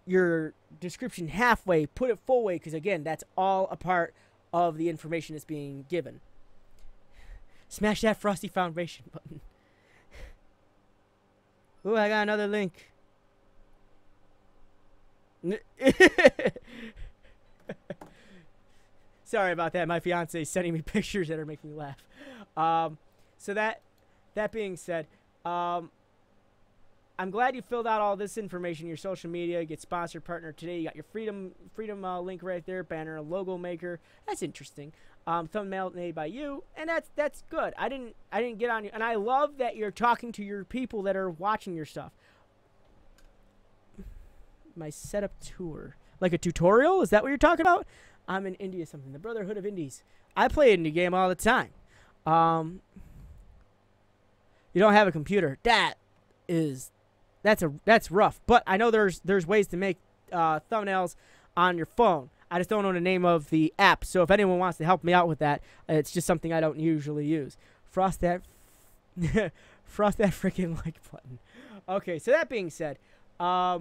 A: your description halfway. Put it full way, because again, that's all a part of the information that's being given. Smash that Frosty Foundation button. Ooh, I got another link. Sorry about that. My fiance is sending me pictures that are making me laugh. So that being said, I'm glad you filled out all this information. Your social media, get sponsored partner today. You got your freedom link right there. Banner, logo maker. That's interesting. Thumbnail made by you, and that's good. I didn't get on you, and I love that you're talking to your people that are watching your stuff. My setup tour, like a tutorial. Is that what you're talking about? I'm in India something. The Brotherhood of Indies. I play an indie game all the time. You don't have a computer. That's rough. But I know there's ways to make thumbnails on your phone. I just don't know the name of the app. So if anyone wants to help me out with that, it's just something I don't usually use. Frost that freaking like button. Okay, so that being said, I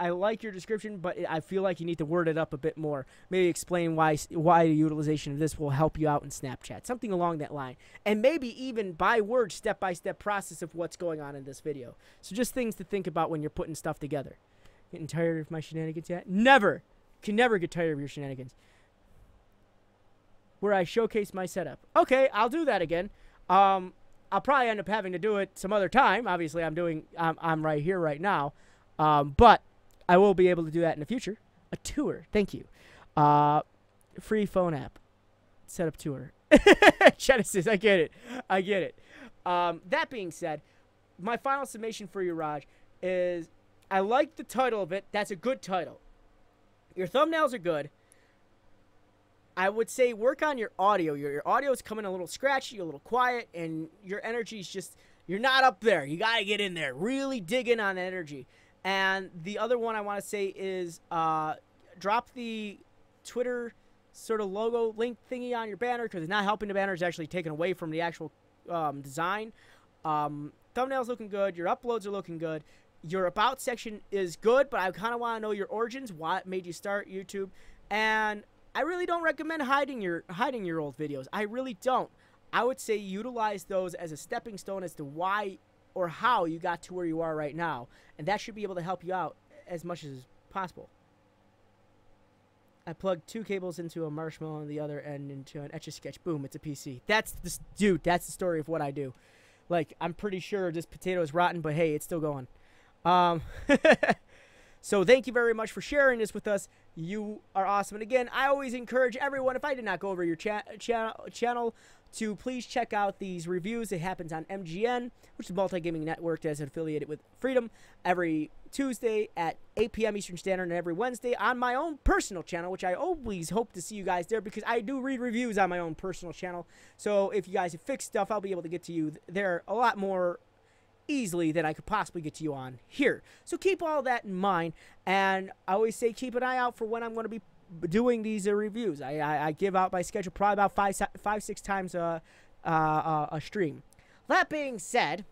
A: like your description, but I feel like you need to word it up a bit more. Maybe explain why the utilization of this will help you out in Snapchat. Something along that line. And maybe even by word, step-by-step process of what's going on in this video. So just things to think about when you're putting stuff together. Getting tired of my shenanigans yet? Never! Can never get tired of your shenanigans. Where I showcase my setup. Okay, I'll do that again. I'll probably end up having to do it some other time. Obviously, I'm right here right now. But I will be able to do that in the future. A tour. Thank you. Free phone app. Setup tour. Genesis. I get it. That being said, my final summation for you, Raj, is I like the title of it. That's a good title. Your thumbnails are good. I would say work on your audio. Your audio is coming a little scratchy, a little quiet, and your energy is just, you're not up there. You got to get in there. Really dig in on energy. And the other one I want to say is drop the Twitter sort of logo link thingy on your banner, because it's not helping the banner. It's actually taken away from the actual design. Thumbnail's looking good. Your uploads are looking good. Your about section is good, but I kind of want to know your origins, what made you start YouTube. And I really don't recommend hiding your old videos. I really don't. I would say utilize those as a stepping stone as to why or how you got to where you are right now, and that should be able to help you out as much as possible. I plugged 2 cables into a marshmallow and the other end into an Etch-a-Sketch. Boom, it's a PC. That's the dude. That's the story of what I do. Like, I'm pretty sure this potato is rotten, but hey, it's still going. So thank you very much for sharing this with us. You are awesome. And again, I always encourage everyone, if I did not go over your channel, to please check out these reviews. It happens on MGN, which is a multi-gaming network that's affiliated with Freedom, every Tuesday at 8 p.m. Eastern Standard, and every Wednesday on my own personal channel, which I always hope to see you guys there, because I do read reviews on my own personal channel. So if you guys have fixed stuff, I'll be able to get to you there a lot more easily than I could possibly get to you on here. So keep all that in mind, and I always say keep an eye out for when I'm going to be doing these reviews. I give out my schedule probably about 5-6 times a stream. That being said,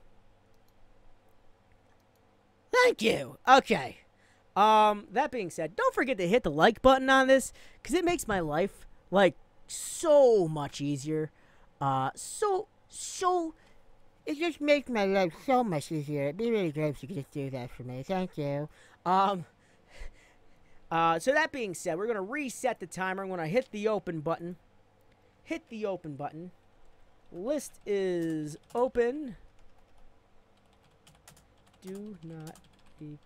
A: thank you. Okay. That being said, don't forget to hit the like button on this, because it makes my life like so much easier. It just makes my life so much easier. It'd be really great if you could just do that for me. Thank you. So that being said, we're going to reset the timer. I'm going to hit the open button. Hit the open button. List is open. Do not repeat.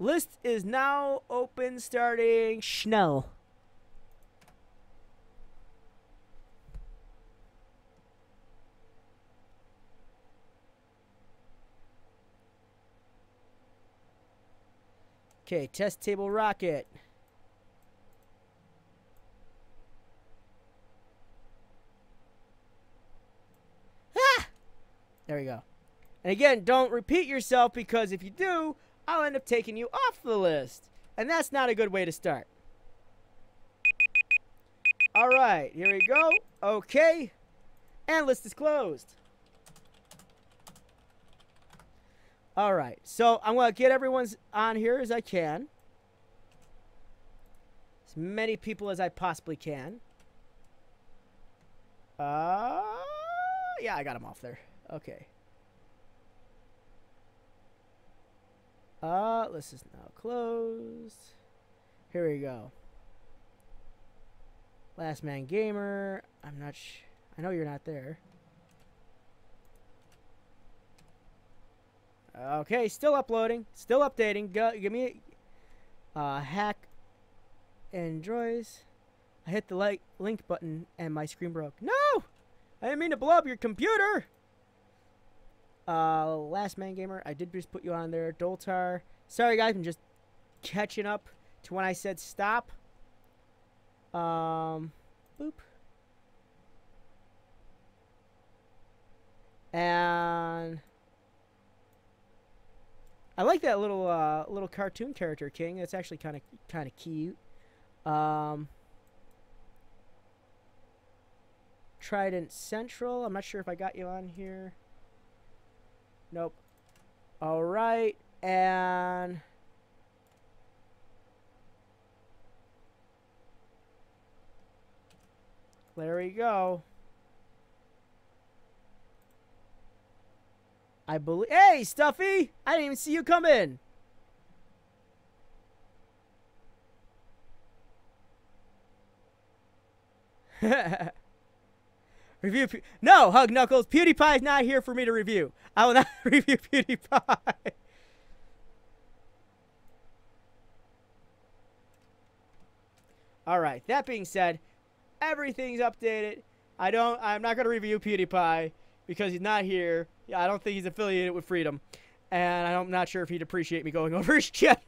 A: List is now open, starting Schnell. Okay, test table rocket. Ah! There we go. And again, don't repeat yourself, because if you do, I'll end up taking you off the list. And that's not a good way to start. All right, here we go. Okay. And list is closed. All right, so I'm going to get everyone's on here as I can. As many people as I possibly can. Yeah, I got them off there. Okay. This is now closed. Here we go. Last Man Gamer. I'm not I know you're not there. Okay, still uploading, still updating. Give me hack Androids. I hit the link button and my screen broke. No! I didn't mean to blow up your computer! Last Man Gamer, I did just put you on there. Doltar. Sorry guys, I'm just catching up to when I said stop. Boop. And I like that little cartoon character, King. That's actually kind of cute. Trident Central. I'm not sure if I got you on here. Nope. All right, and there we go. I believe. Hey, Stuffy! I didn't even see you come in. Review. No, Hug Knuckles. PewDiePie is not here for me to review. I will not review PewDiePie. All right. That being said, everything's updated. I'm not going to review PewDiePie because he's not here. I don't think he's affiliated with Freedom. And I'm not sure if he'd appreciate me going over his channel.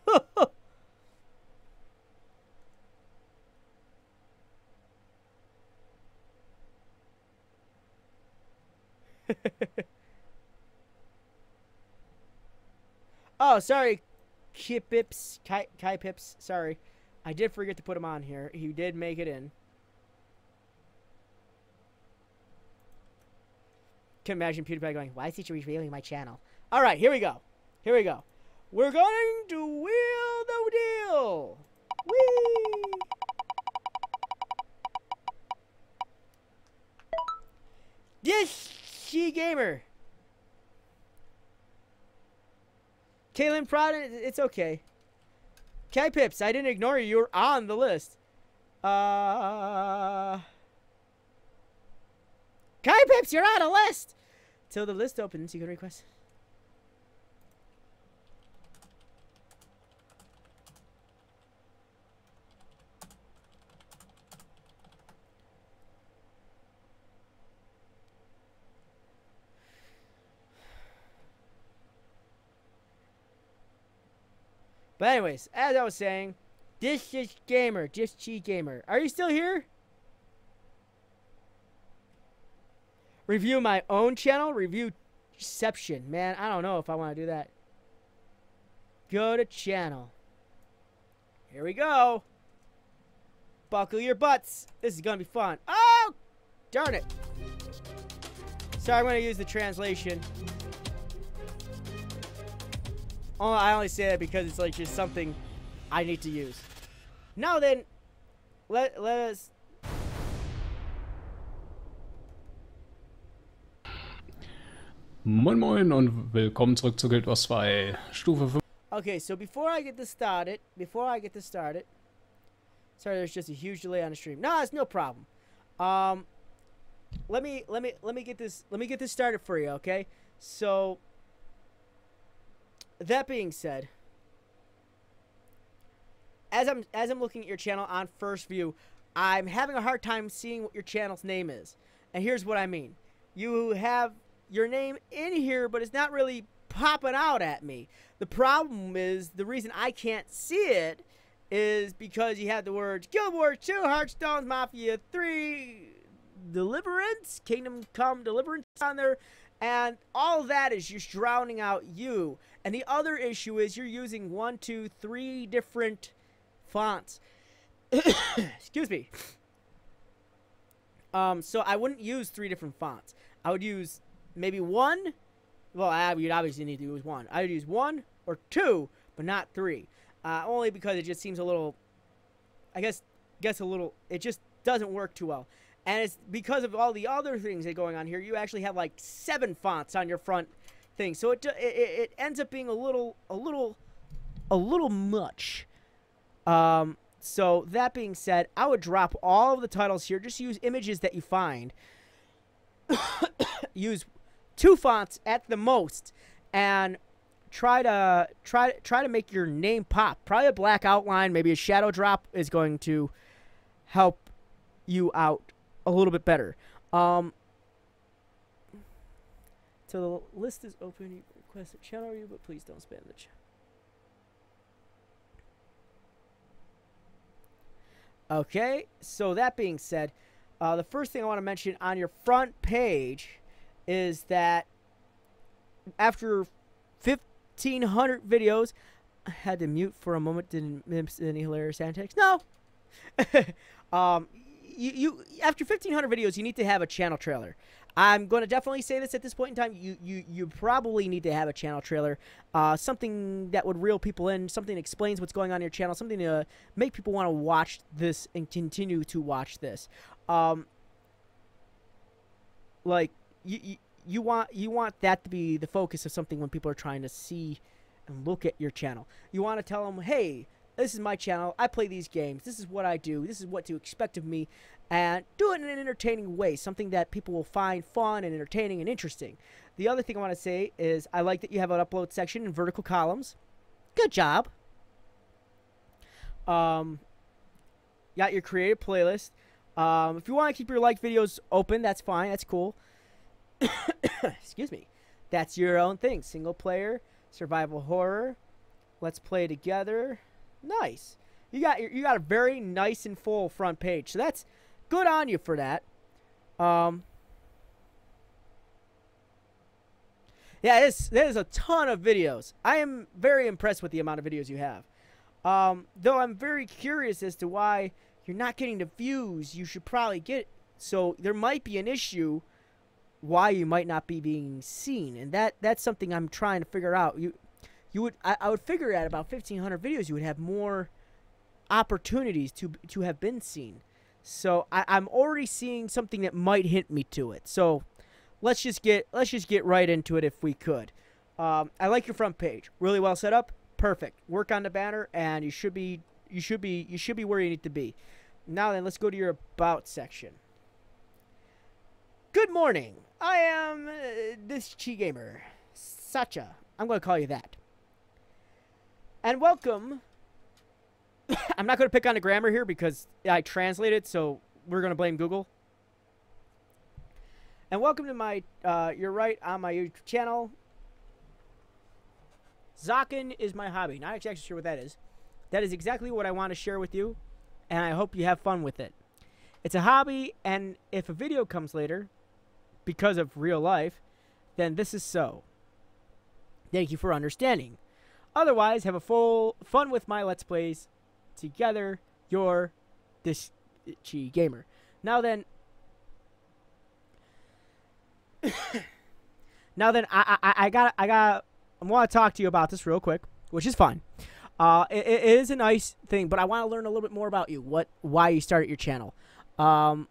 A: Oh, sorry, Kipips, Kai Pips. Sorry, I did forget to put him on here. He did make it in. Can imagine PewDiePie going, "Why is he revealing my channel?" All right, here we go. Here we go. We're going to wheel the deal. Whee! This she gamer. Kaylin Prod, it's okay. Kai Pips, I didn't ignore you. You're on the list. Kai Pips, you're on a list. Till the list opens, you can request. But anyways, as I was saying, this is gamer, just Chi Gamer. Are you still here? Review my own channel, review Reception. Man, I don't know if I want to do that. Go to channel. Here we go. Buckle your butts. This is gonna be fun. Oh, darn it. Sorry, I'm gonna use the translation. Oh, I only say that because it's like just something I need to use. Now then, let us.
C: Moin Moin und willkommen zurück zu Guild Wars 2 Stufe 5.
A: Okay, so before I get this started, sorry, there's just a huge delay on the stream. No, it's no problem. Let me get this started for you, okay? So that being said, as I'm looking at your channel on first view, I'm having a hard time seeing what your channel's name is. And here's what I mean. You have your name in here, but it's not really popping out at me. The problem is, the reason I can't see it is because you have the words Guild Wars 2, Hearthstone, Mafia 3, Deliverance, Kingdom Come Deliverance on there, and all of that is just drowning out you. And the other issue is you're using 1, 2, 3 different fonts. Excuse me. So I wouldn't use 3 different fonts. I would use maybe 1. Well, you'd obviously need to use 1. I would use 1 or 2, but not 3. Only because it just seems a little, I guess a little, it just doesn't work too well. And it's because of all the other things that are going on here. You actually have like 7 fonts on your front thing. So it ends up being a little much. So that being said, I would drop all of the titles here. Just use images that you find. Use 2 fonts at the most, and try to make your name pop. Probably a black outline, maybe a shadow drop is going to help you out a little bit better. So the list is open. You can request a channel review, but please don't spam the chat. Okay, so that being said, the first thing I want to mention on your front page is that after 1,500 videos, I had to mute for a moment. Didn't miss any hilarious antics. No. You after 1,500 videos, you need to have a channel trailer. I'm going to definitely say this at this point in time. You probably need to have a channel trailer, something that would reel people in, something that explains what's going on in your channel, something to make people want to watch this and continue to watch this. Like you want that to be the focus of something when people are trying to see and look at your channel. You want to tell them, hey, this is my channel. I play these games. This is what I do. This is what to expect of me. And do it in an entertaining way, something that people will find fun and entertaining and interesting. The other thing I want to say is I like that you have an upload section in vertical columns. Good job. Got your creative playlist. If you want to keep your like videos open, that's fine. That's cool. Excuse me. That's your own thing. Single player, survival horror, let's play together. Nice. You got a very nice and full front page. So that's good on you for that. Yeah, there's a ton of videos. I am very impressed with the amount of videos you have. Though I'm very curious as to why you're not getting the views you should probably get. So there might be an issue why you might not be being seen, and that's something I'm trying to figure out. I would figure at about 1,500 videos you would have more opportunities to have been seen. So I'm already seeing something that might hint me to it. So let's just get right into it if we could. I like your front page, really well set up, perfect. Work on the banner, and you should be where you need to be. Now then, let's go to your about section. Good morning. I am this Chi Gamer, Sacha. I'm going to call you that. And welcome. I'm not going to pick on the grammar here because I translated, so we're going to blame Google. And welcome to my, you're right, on my YouTube channel. Zocken is my hobby. Not exactly sure what that is. That is exactly what I want to share with you, and I hope you have fun with it. It's a hobby, and if a video comes later, because of real life, then this is so. Thank you for understanding. Otherwise, have a full fun with my Let's Plays. Together, you're this Chi Gamer. Now then, I want to talk to you about this real quick, which is fun. It is a nice thing, but I want to learn a little bit more about you. Why you started your channel. Broken.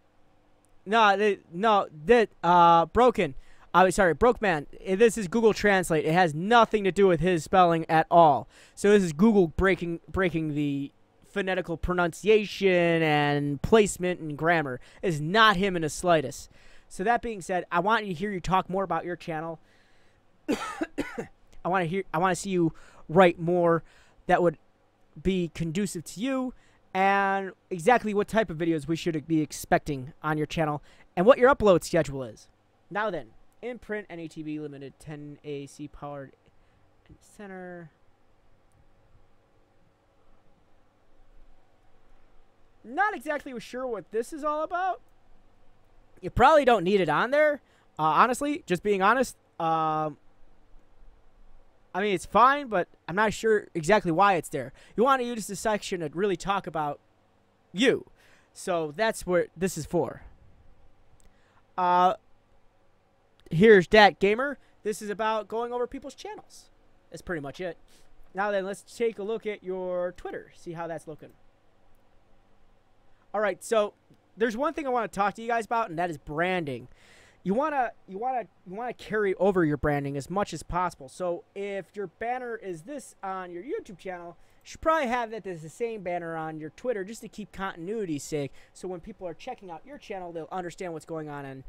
A: Sorry, Broke Man. This is Google Translate. It has nothing to do with his spelling at all. So this is Google breaking the phonetical pronunciation and placement and grammar. It is not him in the slightest. So that being said, I want to hear you talk more about your channel. I want to see you write more that would be conducive to you, and exactly what type of videos we should be expecting on your channel, and what your upload schedule is. Now then, in print, NATV limited, 10 AC powered, and center. Not exactly sure what this is all about. You probably don't need it on there. Honestly, just being honest. I mean, it's fine, but I'm not sure exactly why it's there. You want to use this section to really talk about you. So that's what this is for. Here's Dat Gamer. This is about going over people's channels. That's pretty much it. Now then, let's take a look at your Twitter. See how that's looking. All right, so there's one thing I want to talk to you guys about, and that is branding. You wanna carry over your branding as much as possible. So if your banner is this on your YouTube channel, you should probably have that as the same banner on your Twitter, just to keep continuity's sake. So when people are checking out your channel, they'll understand what's going on and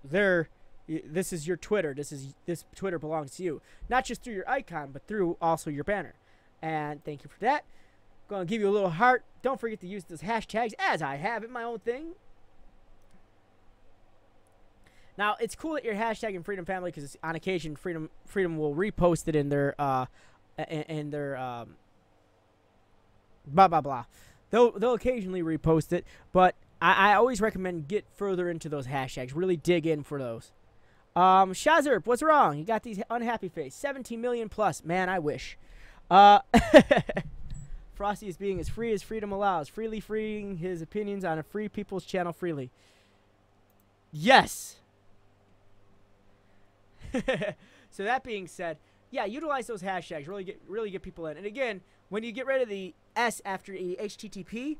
A: this is your Twitter. This Twitter belongs to you, not just through your icon, but through also your banner. And thank you for that. Going to give you a little heart. Don't forget to use those hashtags as I have in my own thing. Now, it's cool that you're hashtagging Freedom Family because on occasion Freedom will repost it in their blah blah blah. They'll occasionally repost it, but I always recommend get further into those hashtags. Really dig in for those. Shazerp, what's wrong? You got these unhappy face. 17 million plus. Man, I wish. Frosty is being as free as freedom allows, freely freeing his opinions on a free people's channel freely. Yes. So that being said, yeah, utilize those hashtags. Really get people in. And again, when you get rid of the S after the HTTP,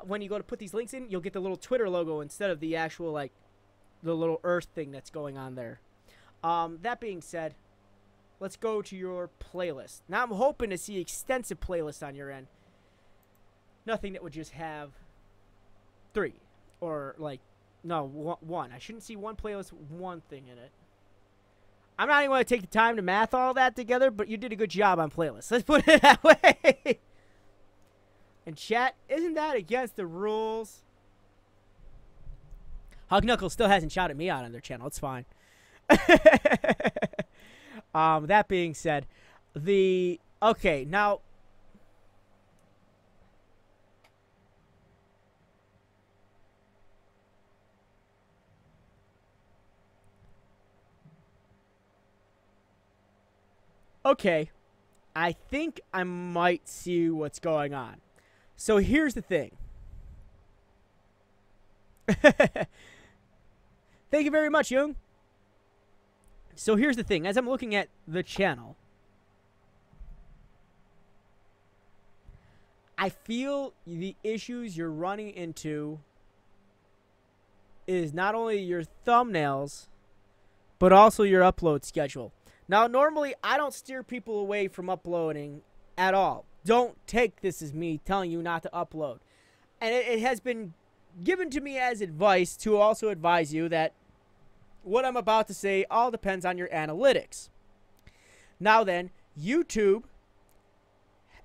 A: when you go to put these links in, you'll get the little Twitter logo instead of the actual, like, the little Earth thing that's going on there. That being said, let's go to your playlist. Now I'm hoping to see extensive playlists on your end. Nothing that would just have 3 or like, no, 1. I shouldn't see one playlist, one thing in it. I'm not even going to take the time to math all that together, but you did a good job on playlists. Let's put it that way. And chat, isn't that against the rules? Hug Knuckles still hasn't shouted me out on their channel. It's fine. That being said, okay, now Okay, I think I might see what's going on. So here's the thing. Thank you very much, Jung. So here's the thing. As I'm looking at the channel, I feel the issues you're running into is not only your thumbnails, but also your upload schedule. Now, normally, I don't steer people away from uploading at all. Don't take this as me telling you not to upload. And it has been given to me as advice to also advise you that what I'm about to say all depends on your analytics. Now then, YouTube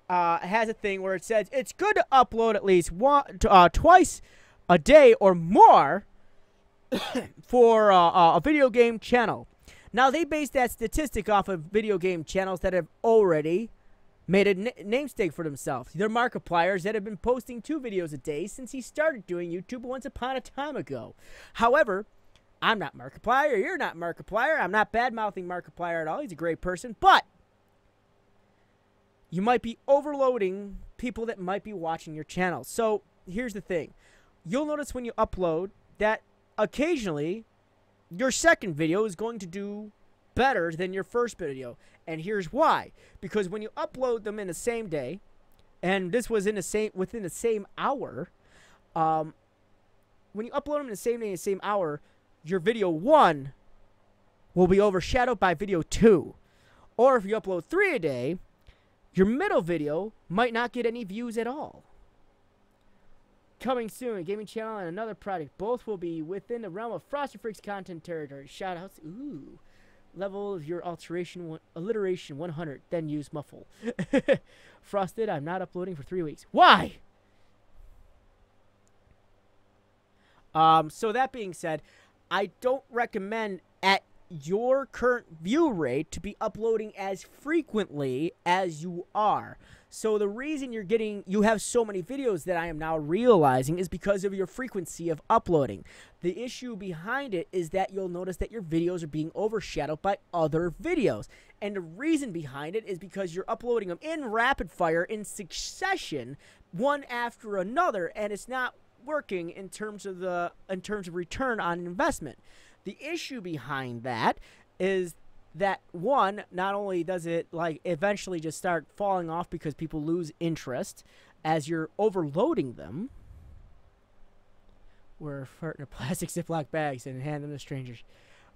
A: has a thing where it says it's good to upload at least twice a day or more for a video game channel. Now, they base that statistic off of video game channels that have already made a namesake for themselves. They're Markipliers that have been posting 2 videos a day since he started doing YouTube once upon a time ago. However, I'm not Markiplier. You're not Markiplier. I'm not bad-mouthing Markiplier at all. He's a great person. But you might be overloading people that might be watching your channel. So here's the thing. You'll notice when you upload that occasionally your second video is going to do better than your first video. And here's why. Because when you upload them in the same day, and this was in the within the same hour, when you upload them in the same day, in the same hour, your video 1 will be overshadowed by video 2. Or if you upload 3 a day, your middle video might not get any views at all. Coming soon, a gaming channel and another project. Both will be within the realm of FrostedFricks content territory. Shoutouts. Ooh. Level of your alliteration 100. Then use muffle. Frosted, I'm not uploading for 3 weeks. Why? So that being said, I don't recommend at your current view rate to be uploading as frequently as you are. So the reason you have so many videos that I am now realizing is because of your frequency of uploading. The issue behind it is that you'll notice that your videos are being overshadowed by other videos. And the reason behind it is because you're uploading them in rapid fire in succession, one after another, and it's not working in terms of return on investment. The issue behind that is that, one, not only does it like eventually just start falling off because people lose interest as you're overloading them. We're farting in plastic Ziploc bags and hand them to strangers.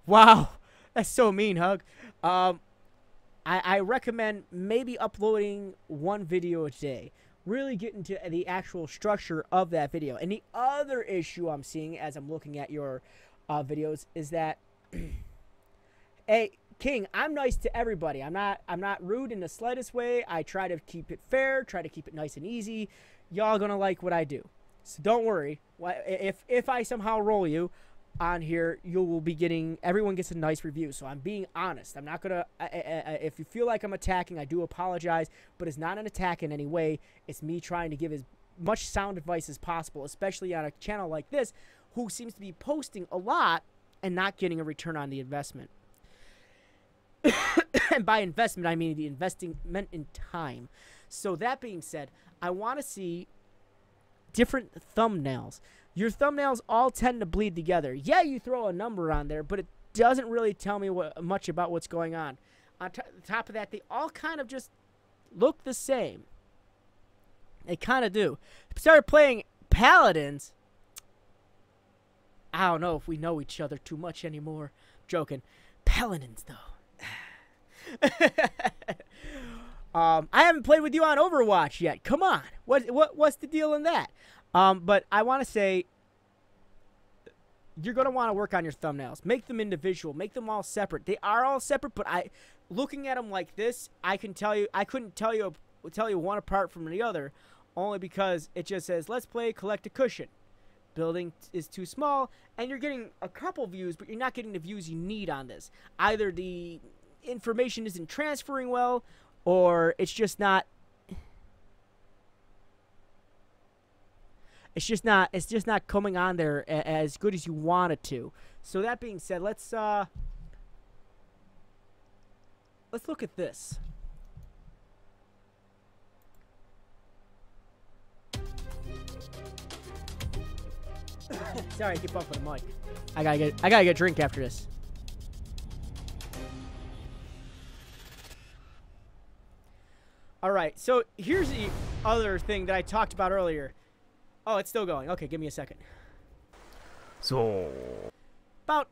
A: Wow, that's so mean, Hug. I recommend maybe uploading 1 video a day. Really get into the actual structure of that video. And the other issue I'm seeing as I'm looking at your videos is that, hey, King, I'm nice to everybody. I'm not rude in the slightest way. I try to keep it fair, try to keep it nice and easy. Y'all gonna like what I do. So don't worry. If I somehow roll you on here, you will be getting, everyone gets a nice review. So I'm being honest. I'm not gonna, if you feel like I'm attacking, I do apologize, but it's not an attack in any way. It's me trying to give as much sound advice as possible, especially on a channel like this, who seems to be posting a lot and not getting a return on the investment. And by investment, I mean the investment in time. So that being said, I want to see different thumbnails. Your thumbnails all tend to bleed together. Yeah, you throw a number on there, but it doesn't really tell me much about what's going on. On top of that, they all kind of just look the same. They kind of do. Started playing Paladins. I don't know if we know each other too much anymore. Joking. Paladins, though. I haven't played with you on Overwatch yet. Come on. What's the deal in that? But I want to say you're going to want to work on your thumbnails. Make them individual. Make them all separate. They are all separate, but looking at them like this, I couldn't tell you one apart from the other, only because it just says, let's play collect a cushion. Building is too small, and you're getting a couple views, but you're not getting the views you need on this. Either the information isn't transferring well, or it's just not coming on there as good as you want it to. So that being said, let's look at this. Sorry, I keep bumping the mic. I gotta get a drink after this. All right, so here's the other thing that I talked about earlier. Oh, it's still going. Okay, give me a second.
D: So.
A: About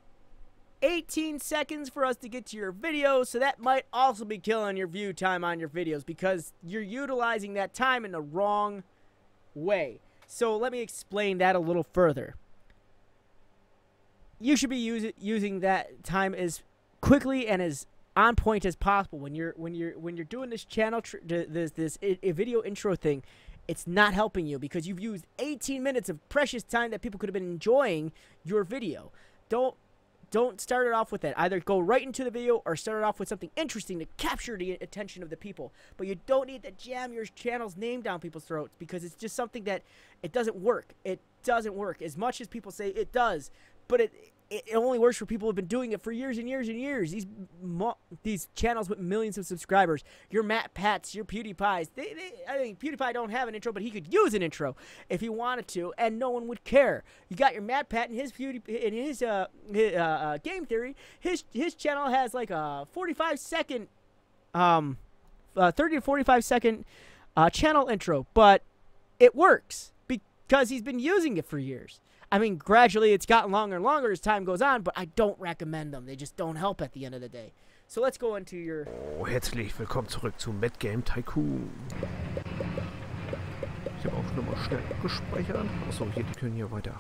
A: 18 seconds for us to get to your video, so that might also be killing your view time on your videos because you're utilizing that time in the wrong way. So let me explain that a little further. You should be using that time as quickly and as on point as possible when you're doing this channel this video intro thing. It's not helping you because you've used 18 minutes of precious time that people could have been enjoying your video. Don't start it off with that. Either go right into the video or start it off with something interesting to capture the attention of the people. But you don't need to jam your channel's name down people's throats because it's just something that it doesn't work. It doesn't work as much as people say it does. But it only works for people who have been doing it for years and years and years. These channels with millions of subscribers, your Matt Pats, your PewDiePies. I think PewDiePie don't have an intro, but he could use an intro if he wanted to, and no one would care. You got your Matt Pat and his Game Theory. His channel has like a 45-second, 30 to 45-second channel intro, but it works because he's been using it for years. I mean, gradually it's gotten longer and longer as time goes on, but I don't recommend them. They just don't help at the end of the day. So let's go into your...
D: Oh, herzlich willkommen zurück zu MGN Tycoon. Ich habe auch schon mal schnell gespeichert. Achso, hier, die können hier weiter.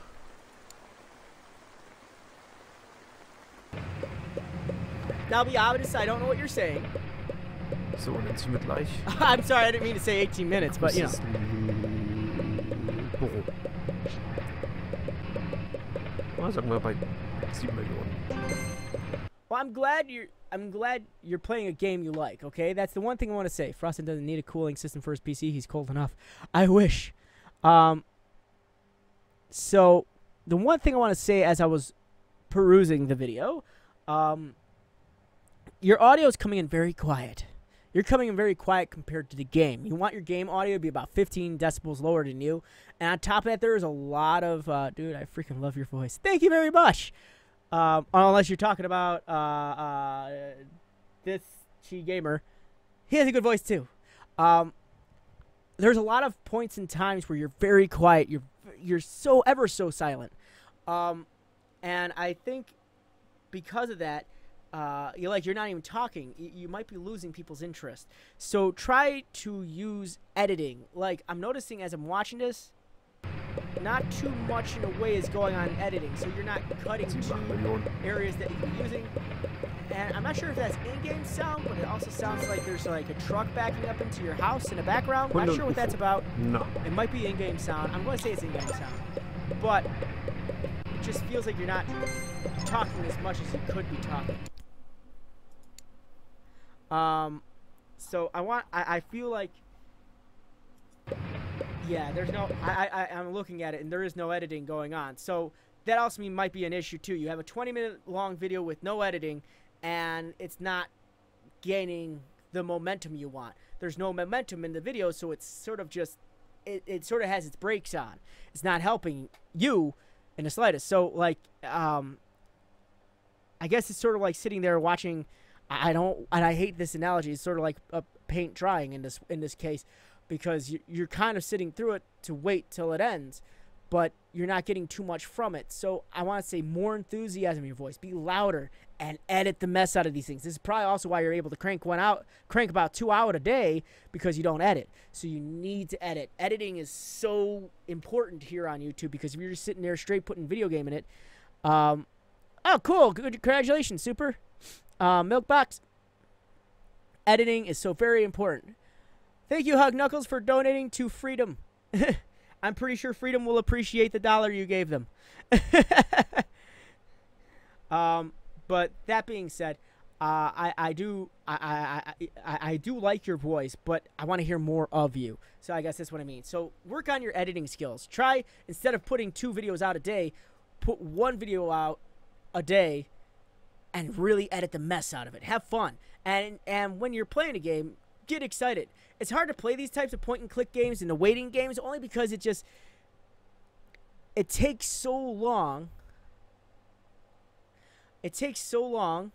A: Now be honest, I don't know what you're saying.
D: So, und dann sind wir gleich.
A: I'm sorry, I didn't mean to say 18 minutes, but you know.
D: Büro. Sagen wir bei 7 Millionen.
A: Well, I'm glad you're playing a game you like, okay? That's the one thing I want to say. Frosted doesn't need a cooling system for his PC. He's cold enough. I wish. So, the one thing I want to say as I was perusing the video, your audio is coming in very quiet. You're coming in very quiet compared to the game. You want your game audio to be about 15 decibels lower than you. And on top of that, there is a lot of... dude, I freaking love your voice. Thank you very much. Unless you're talking about this Chi Gamer. He has a good voice, too. There's a lot of points and times where you're very quiet. You're so ever so silent. And I think because of that... you're not even talking. You might be losing people's interest. So try to use editing. Like, I'm noticing as I'm watching this, not too much in a way is going on in editing. So you're not cutting to areas that you can be using. And I'm not sure if that's in-game sound, but it also sounds like there's like a truck backing up into your house in the background. I'm not sure what that's about.
D: No.
A: It might be in-game sound. I'm going to say it's in-game sound. But it just feels like you're not talking as much as you could be talking. So I feel like, yeah, there's no, I'm looking at it and there is no editing going on. So that also might be an issue too. You have a 20-minute long video with no editing and it's not gaining the momentum you want. There's no momentum in the video. So it's sort of just, it sort of has its brakes on. It's not helping you in the slightest. So like, I guess it's sort of like sitting there watching, I hate this analogy. It's sort of like a paint drying in this case, because you're kind of sitting through it to wait till it ends, but you're not getting too much from it. So I want to say more enthusiasm in your voice, be louder, and edit the mess out of these things. This is probably also why you're able to crank about 2 hours a day, because you don't edit. So you need to edit. Editing is so important here on YouTube, because if you're just sitting there straight putting video game in it, oh cool, good, congratulations, super. Milk box. Editing is so very important. Thank you, Hug Knuckles, for donating to Freedom. I'm pretty sure Freedom will appreciate the $1 you gave them. But that being said, I do like your voice, but I want to hear more of you. So I guess that's what I mean. So work on your editing skills. Try, instead of putting 2 videos out a day, put 1 video out a day and really edit the mess out of it. Have fun. And when you're playing a game, get excited. It's hard to play these types of point-and-click games and the waiting games only because it takes so long. It takes so long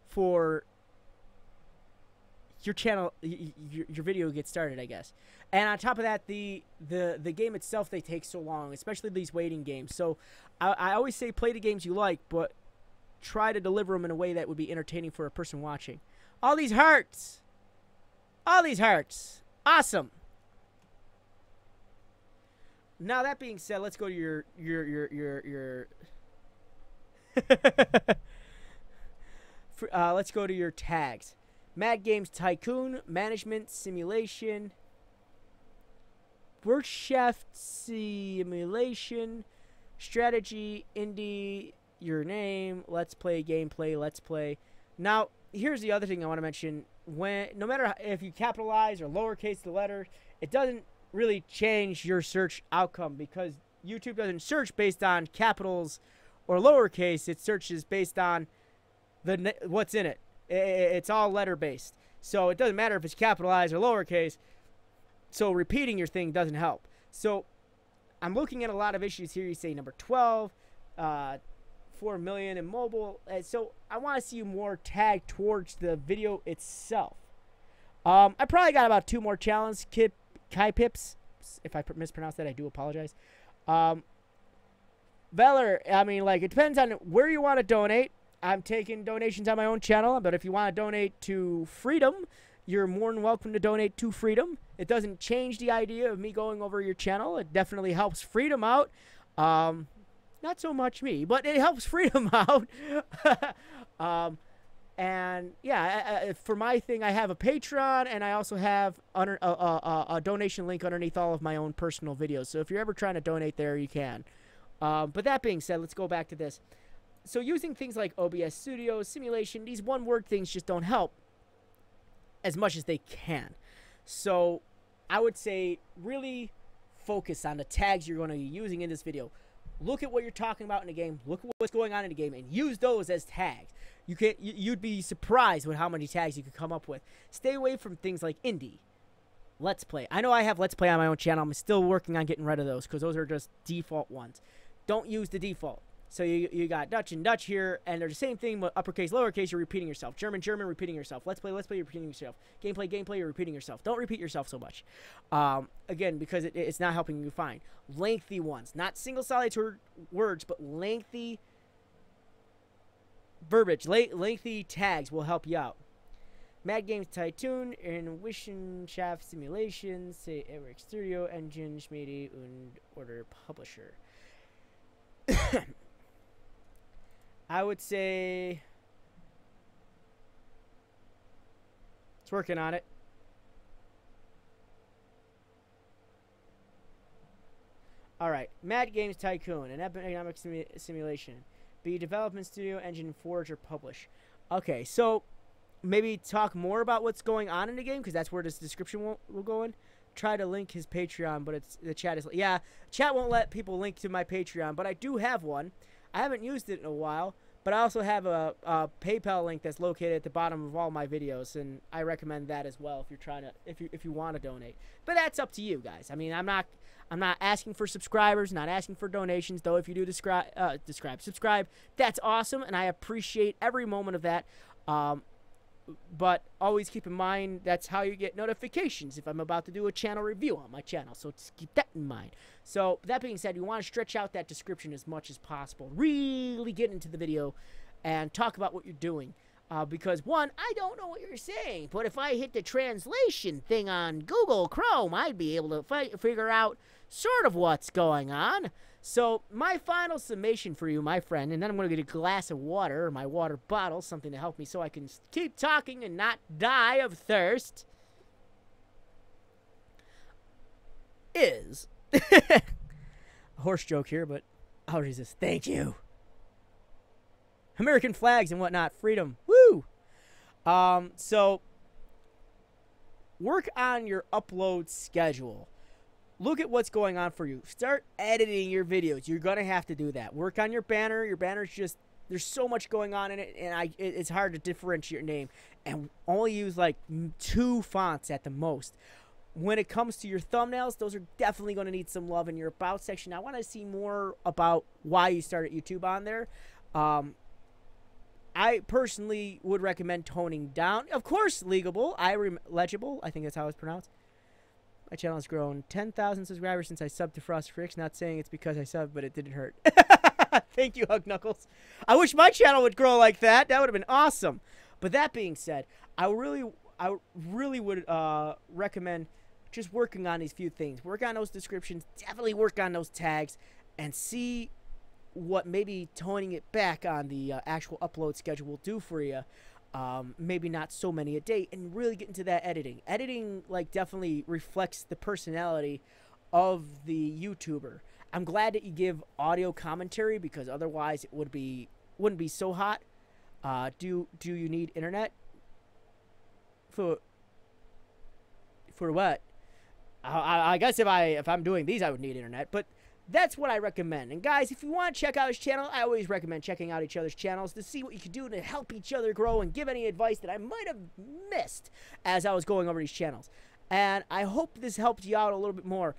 A: for your channel, your video gets started, I guess. And on top of that, the game itself, they take so long, especially these waiting games. So I always say play the games you like, but try to deliver them in a way that would be entertaining for a person watching. All these hearts. All these hearts. Awesome. Now that being said, let's go to your let's go to your tags. Mad Games Tycoon, Management Simulation, Work Chef Simulation, Strategy, Indie, Your Name, Let's Play, Gameplay, Let's Play. Now, here's the other thing I want to mention. No matter if you capitalize or lowercase the letter, it doesn't really change your search outcome because YouTube doesn't search based on capitals or lowercase. It searches based on what's in it. It's all letter based, so it doesn't matter if it's capitalized or lowercase. So repeating your thing doesn't help. So I'm looking at a lot of issues here. You say number 12, 4 million in mobile. So I want to see you more tagged towards the video itself. I probably got about 2 more challenges. Kai Pips, if I mispronounce that, I do apologize. Valor, I mean, like, it depends on where you want to donate. I'm taking donations on my own channel, but if you want to donate to Freedom, you're more than welcome to donate to Freedom. It doesn't change the idea of me going over your channel. It definitely helps Freedom out. Not so much me, but it helps Freedom out. And yeah, for my thing, I have a Patreon, and I also have a donation link underneath all of my own personal videos. So if you're ever trying to donate there, you can. But that being said, let's go back to this. So using things like OBS Studio, simulation, these one-word things just don't help as much as they can. So I would say really focus on the tags you're going to be using in this video. Look at what you're talking about in the game. Look at what's going on in the game and use those as tags. You'd be surprised with how many tags you could come up with. Stay away from things like indie, Let's Play. I know I have Let's Play on my own channel. I'm still working on getting rid of those because those are just default ones. Don't use the default. So you got Dutch and Dutch here, and they're the same thing, but uppercase, lowercase, you're repeating yourself. German, German, repeating yourself. Let's Play, you're repeating yourself. Gameplay, gameplay, you're repeating yourself. Don't repeat yourself so much. Again, because it's not helping you find. Lengthy ones. Not single solitary words, but lengthy verbiage. Lengthy tags will help you out. Mad Games Tycoon, Intuition Shaft Simulation, say Eric Studio, Engine, Schmiede, und Order Publisher. I would say it's working on it. All right, Mad Games Tycoon, an economic simulation. Be development studio, engine, forge, or publish. Okay, so maybe talk more about what's going on in the game because that's where this description will go in. Try to link his Patreon, but the chat is chat won't let people link to my Patreon, but I do have one. I haven't used it in a while, but I also have a PayPal link that's located at the bottom of all my videos, and I recommend that as well if you're trying to if you want to donate. But that's up to you guys. I mean, I'm not asking for subscribers, not asking for donations, though. If you do subscribe, that's awesome, and I appreciate every moment of that. But always keep in mind that's how you get notifications if I'm about to do a channel review on my channel. So just keep that in mind. So that being said, you want to stretch out that description as much as possible. Really get into the video and talk about what you're doing. Because, one, I don't know what you're saying. But if I hit the translation thing on Google Chrome, I'd be able to figure out sort of what's going on. So my final summation for you, my friend, and then I'm going to get a glass of water or my water bottle, something to help me so I can keep talking and not die of thirst, is a horse joke here, but I'll resist. Thank you. American flags and whatnot. Freedom. Woo! So work on your upload schedule. Look at what's going on for you. Start editing your videos. You're going to have to do that. Work on your banner. Your banner's just, there's so much going on in it, and it's hard to differentiate your name. And only use like 2 fonts at the most. when it comes to your thumbnails, those are definitely going to need some love in your about section. I want to see more about why you started YouTube on there. I personally would recommend toning down. Of course, legible. Legible. I think that's how it's pronounced. My channel has grown 10,000 subscribers since I subbed to FrostedFricks. Not saying it's because I subbed, but it didn't hurt. Thank you, Hug Knuckles. I wish my channel would grow like that. That would have been awesome. But that being said, I really would recommend just working on these few things. Work on those descriptions. Definitely work on those tags, and see what maybe toning it back on the actual upload schedule will do for you. Maybe not so many a day, and really get into that editing. Editing like definitely reflects the personality of the YouTuber. I'm glad that you give audio commentary, because otherwise it wouldn't be so hot. Do you need internet? For what? I guess if I'm doing these, I would need internet, but that's what I recommend. And guys, if you want to check out his channel, I always recommend checking out each other's channels to see what you can do to help each other grow and give any advice that I might have missed as I was going over these channels. And I hope this helped you out a little bit more.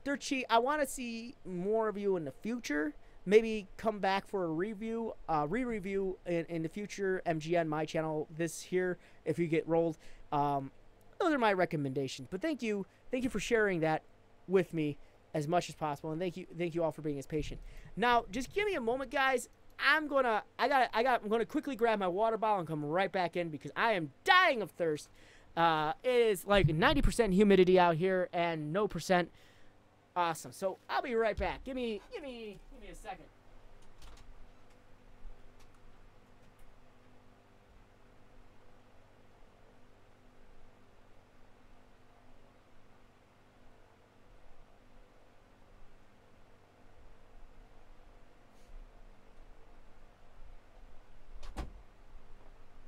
A: Dirty, I want to see more of you in the future. Maybe come back for a review, re-review in the future. MGN, my channel, this here, if you get rolled. Those are my recommendations. But thank you for sharing that with me as much as possible, and thank you all for being as patient. Now, just give me a moment, guys. I'm gonna quickly grab my water bottle and come right back in, because I am dying of thirst. It is like 90% humidity out here and no percent. Awesome. So I'll be right back. Give me a second.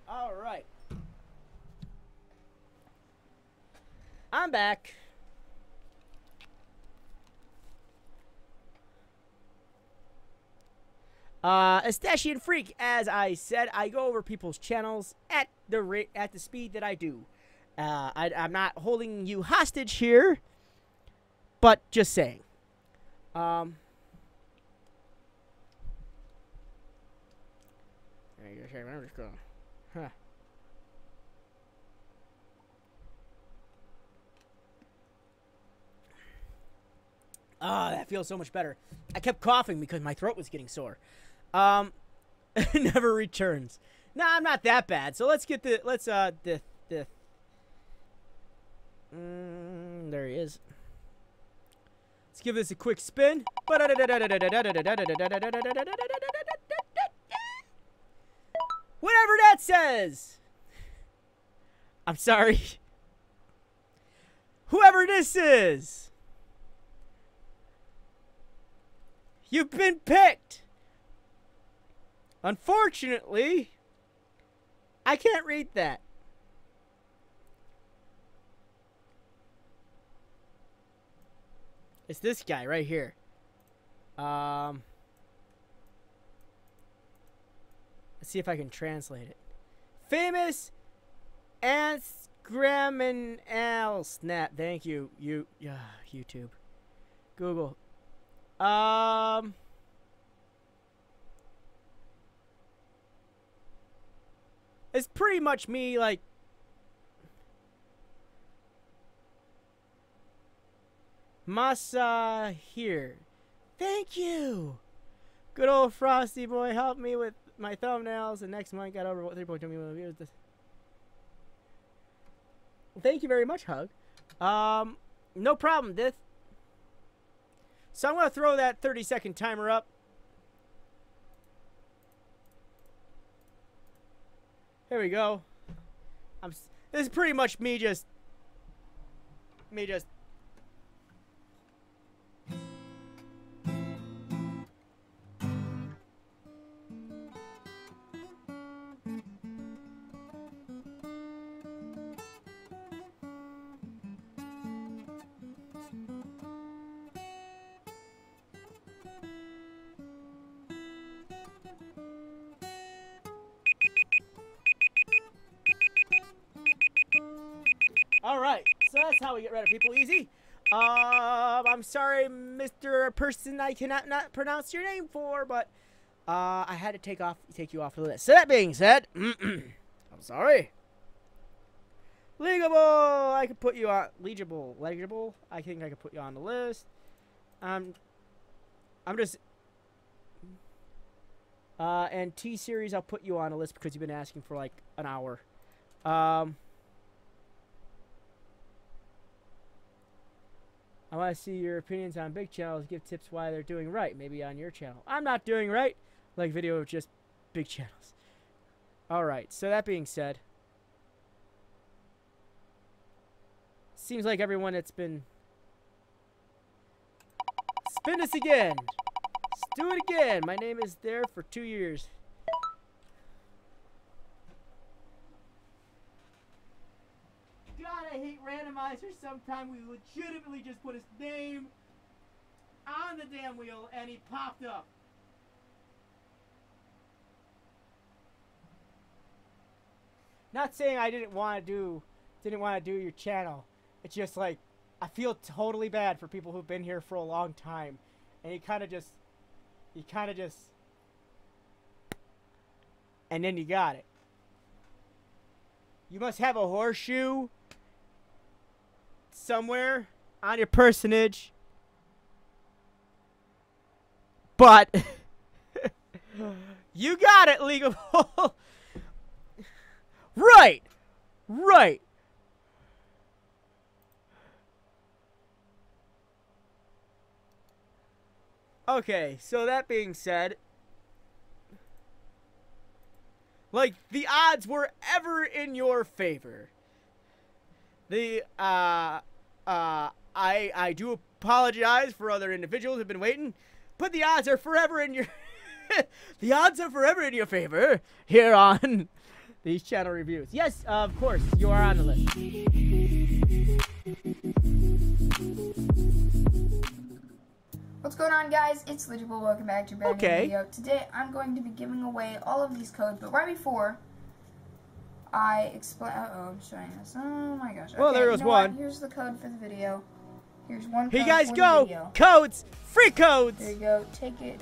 A: All right. I'm back. Astachian Freak, as I said, I go over people's channels at the speed that I do. I'm not holding you hostage here, but just saying. I'm just going. Huh. Ah, that feels so much better. I kept coughing because my throat was getting sore. Never returns. Nah, I'm not that bad. So let's get there he is. Let's give this a quick spin. Whatever that says. I'm sorry. Whoever this is. You've been picked. Unfortunately, I can't read that. It's this guy right here. Let's see if I can translate it. Famous Instagram and Al Snap. Thank you. YouTube. Google. It's pretty much me, like, Masa here. Thank you. Good old Frosty boy helped me with my thumbnails, and next month got over 3.2 million views. Thank you very much, Hug. No problem, Dith. So I'm gonna throw that 30-second timer up. Here we go. This is pretty much me just. All right, so that's how we get rid of people easy. I'm sorry, Mr. Person I cannot not pronounce your name for, but I had to take you off the list. So that being said, I'm sorry. Legible, I could put you on legible. I think I could put you on the list. I'm just and T series, I'll put you on the list because you've been asking for like an hour. I want to see your opinions on big channels. Give tips why they're doing right. Maybe on your channel. I'm not doing right. Like video of just big channels. All right. So that being said, seems like everyone that's been spin this again. Let's do it again. My name is there for 2 years. God, I hate randomizers. Sometimes we legitimately just put his name on the damn wheel and he popped up. Not saying I didn't want to do your channel. It's just like I feel totally bad for people who've been here for a long time, and you kind of just, and then you got it. You must have a horseshoe somewhere on your personage, but you got it, League of Right. Okay, so that being said, like, the odds were ever in your favor. I do apologize for other individuals who've been waiting, but the odds are forever in your the odds are forever in your favor here on these channel reviews. Yes, of course, you are on the list.
E: What's going on, guys? It's Legible. Welcome back to a brand new video. Today, I'm going to be giving away all of these codes, but right before I explain... Uh-oh, I'm showing this. Oh my gosh. Okay,
A: well, there goes one.
E: Here's the code for the video. Here's one code.
A: Here you guys
E: for
A: go.
E: the video.
A: Codes. Free codes.
E: There you go. Take it.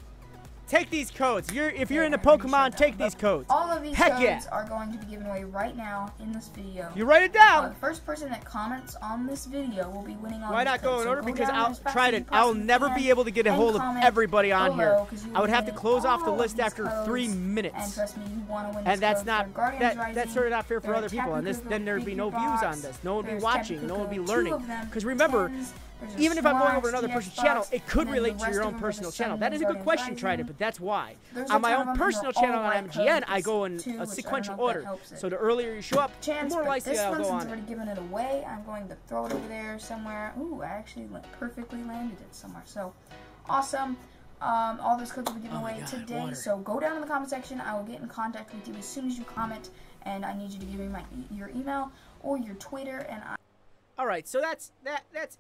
A: Take these codes. If you're into Pokemon, take these codes.
E: All of these
A: Heck
E: codes
A: yeah.
E: are going to be given away right now in this video.
A: You write it down.
E: The first person that comments on this video will be winning all
A: Why
E: these
A: not go
E: codes.
A: in
E: So
A: order?
E: go
A: Because
E: down
A: I'll
E: as fast
A: try
E: as
A: to.
E: you
A: I'll
E: possibly
A: never
E: can
A: be able to get a
E: and
A: hold of
E: comment
A: everybody on here.
E: below, 'cause you
A: I would
E: will
A: have to
E: win
A: close off the
E: all of
A: list
E: these
A: after
E: codes.
A: 3
E: And
A: minutes.
E: trust me, you want to win
A: And
E: these
A: that's
E: codes.
A: not
E: They're Guardians
A: that's
E: Rising,
A: sort of not fair for
E: they're
A: other people. And
E: Tapu
A: then there'd be no
E: Figure
A: views
E: Box,
A: on this. No one would be
E: there's
A: watching.
E: Tapu
A: No one would be
E: Figure,
A: learning.
E: 2 of them,
A: Because remember,
E: tens, there's a
A: even if I'm going over
E: Snorlax
A: another
E: TX
A: person's
E: box,
A: channel, it could
E: and then
A: relate
E: the
A: to
E: rest
A: your
E: of
A: own
E: them are the
A: personal channel.
E: Sun
A: That is a good
E: Guardians
A: question,
E: Rising.
A: Trident, but that's why.
E: There's a
A: On my
E: ton
A: own
E: of them, and
A: personal
E: they're all
A: channel on
E: white
A: MGN,
E: codes,
A: I go in
E: too,
A: a
E: which I
A: sequential
E: don't know if that
A: order.
E: helps it.
A: So the earlier you show up, the
E: Chance,
A: more
E: but
A: likely
E: this
A: I'll
E: one,
A: go
E: since
A: on
E: I've
A: it.
E: already given it away, I'm going to throw it over there somewhere. Ooh, I actually perfectly landed it somewhere. So, awesome. All those codes will be given away today.
A: water.
E: So go down in the comment section. I will get in contact with you as soon as you comment, and I need you to give me your email or your Twitter, and I.
A: All right, so that's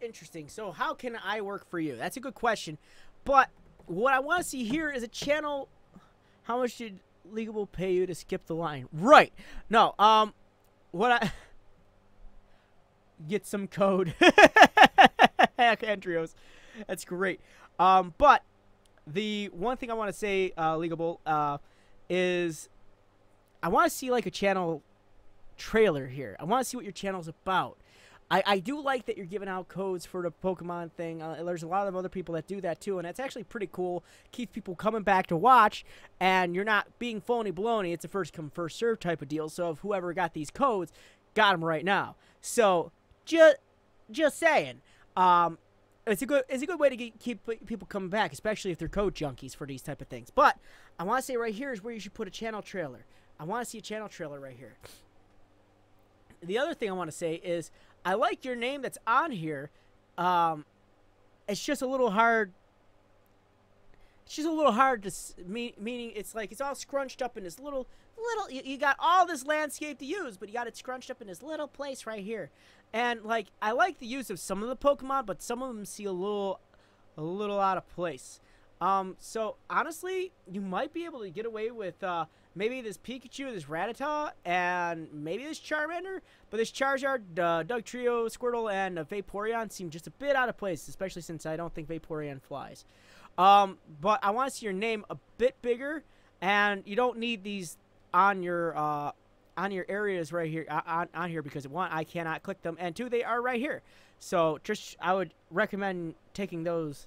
A: interesting. So how can I work for you? That's a good question. But what I want to see here is a channel. How much did Legal pay you to skip the line? Right. No. What I get some code. Heck, Andrios. That's great. But the one thing I want to say, Legal, is I want to see like a channel trailer here. I want to see what your channel's about. I do like that you're giving out codes for the Pokemon thing. There's a lot of other people that do that too, and that's actually pretty cool. Keeps people coming back to watch, and you're not being phony baloney. It's a first come first serve type of deal. So if whoever got these codes, got them right now. So just saying, it's a good way to keep people coming back, especially if they're code junkies for these type of things. But I want to say right here is where you should put a channel trailer. I want to see a channel trailer right here. The other thing I want to say is I like your name that's on here. It's just a little hard. It's just a little hard to meaning it's like it's all scrunched up in this little. You got all this landscape to use, but you got it scrunched up in this little place right here. And like I like the use of some of the Pokemon, but some of them see a little out of place. So honestly, you might be able to get away with maybe this Pikachu, this Rattata, and maybe this Charmander. But this Charizard, Dugtrio, Squirtle, and Vaporeon seem just a bit out of place, especially since I don't think Vaporeon flies. But I want to see your name a bit bigger, and you don't need these on your areas right here on here because one, I cannot click them, and two, they are right here. So just I would recommend taking those.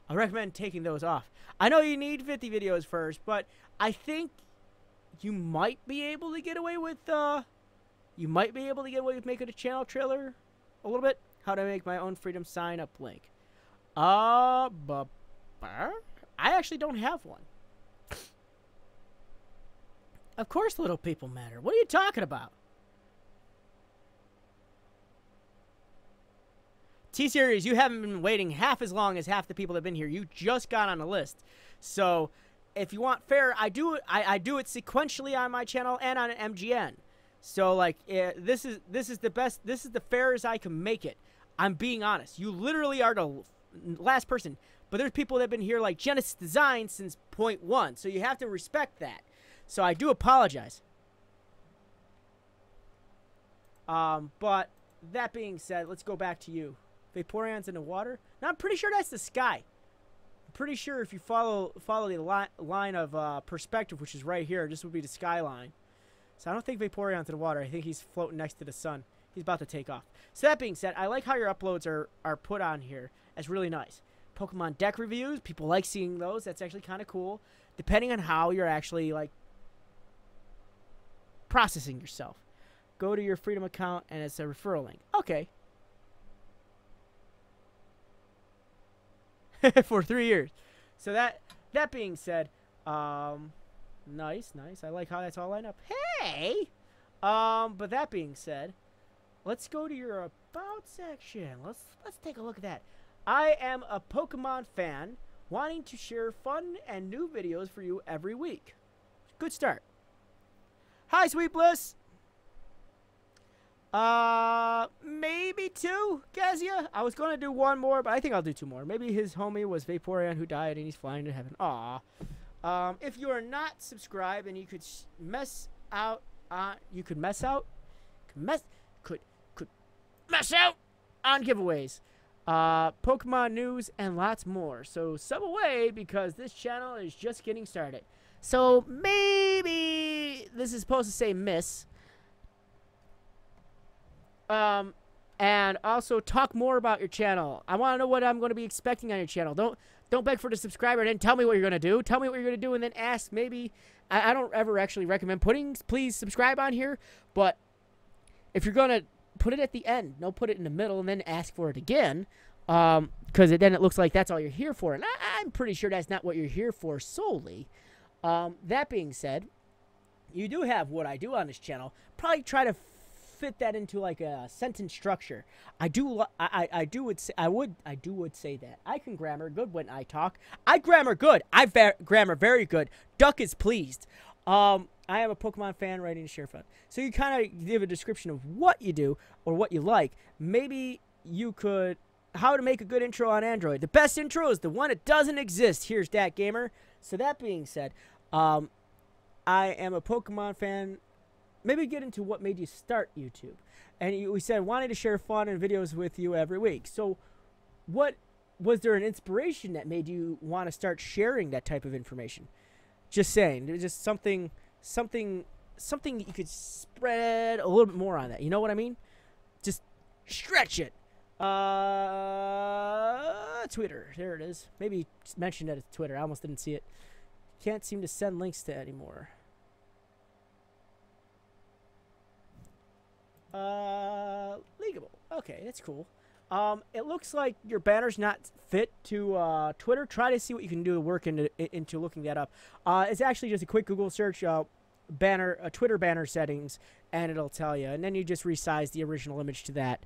A: I recommend taking those off. I know you need 50 videos first, but I think you might be able to get away with making a channel trailer a little bit. How to make my own freedom sign up link. I actually don't have one. Of course little people matter. What are you talking about? T-Series, you haven't been waiting half as long as half the people that have been here. You just got on the list. So, if you want fair, I do it sequentially on my channel and on MGN. So, like, this is the best. This is the fairest I can make it. I'm being honest. You literally are the last person. But there's people that have been here, like Genesis Design, since .1. So, you have to respect that. So, I do apologize. But that being said, let's go back to you. Vaporeon's in the water. Now, I'm pretty sure that's the sky. I'm pretty sure if you follow the line of perspective, which is right here, this would be the skyline. So I don't think Vaporeon's in the water. I think he's floating next to the sun. He's about to take off. So that being said, I like how your uploads are put on here. That's really nice. Pokemon deck reviews. People like seeing those. That's actually kind of cool. Depending on how you're actually, like, processing yourself. Go to your Freedom account, and it's a referral link. Okay. For 3 years. So that being said, nice. I like how that's all lined up. Hey! But that being said, let's go to your about section. Let's take a look at that. I am a Pokemon fan wanting to share fun and new videos for you every week. Good start. Hi, Sweet Bliss. Maybe 2, Gazia. I was going to do 1 more, but I think I'll do 2 more. Maybe his homie was Vaporeon who died and he's flying to heaven. Aw. If you are not subscribed and you could mess out on giveaways, Pokemon news, and lots more. So sub away because this channel is just getting started. So maybe this is supposed to say miss. And also talk more about your channel. I want to know what I'm going to be expecting on your channel. Don't beg for the subscriber and then tell me what you're going to do. Tell me what you're going to do and then ask maybe. I don't ever actually recommend putting please subscribe on here, but if you're going to put it at the end, don't put it in the middle and then ask for it again, because then it looks like that's all you're here for, and I'm pretty sure that's not what you're here for solely. That being said, you do have what I do on this channel. Probably try to fit that into like a sentence structure. I would say that I can grammar good when I talk. I grammar good. Grammar very good. Duck is pleased. I am a Pokemon fan writing to share fun. So you kind of give a description of what you do or what you like. Maybe you could how to make a good intro on Android. The best intro is the one that doesn't exist. Here's that gamer. So that being said, I am a Pokemon fan. Maybe get into what made you start YouTube. And we said wanting to share fun and videos with you every week. So what was there an inspiration that made you want to start sharing that type of information? Just saying. There's just something you could spread a little bit more on that. You know what I mean? Just stretch it. Twitter. There it is. Maybe mention that it's Twitter. I almost didn't see it. Can't seem to send links to anymore. Leagueable. Okay, that's cool. It looks like your banner's not fit to Twitter. Try to see what you can do to work into looking that up. It's actually just a quick Google search, Twitter banner settings, and it'll tell you. And then you just resize the original image to that.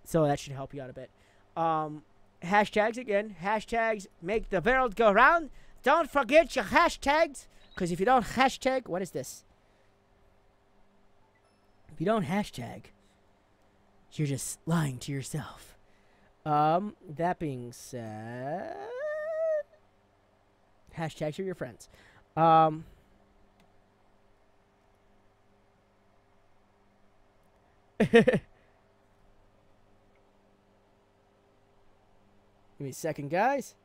A: So that should help you out a bit. Hashtags again. Hashtags make the world go round. Don't forget your hashtags, because if you don't hashtag, what is this? If you don't hashtag, you're just lying to yourself. That being said, Hashtags are your friends. Give me a second, guys.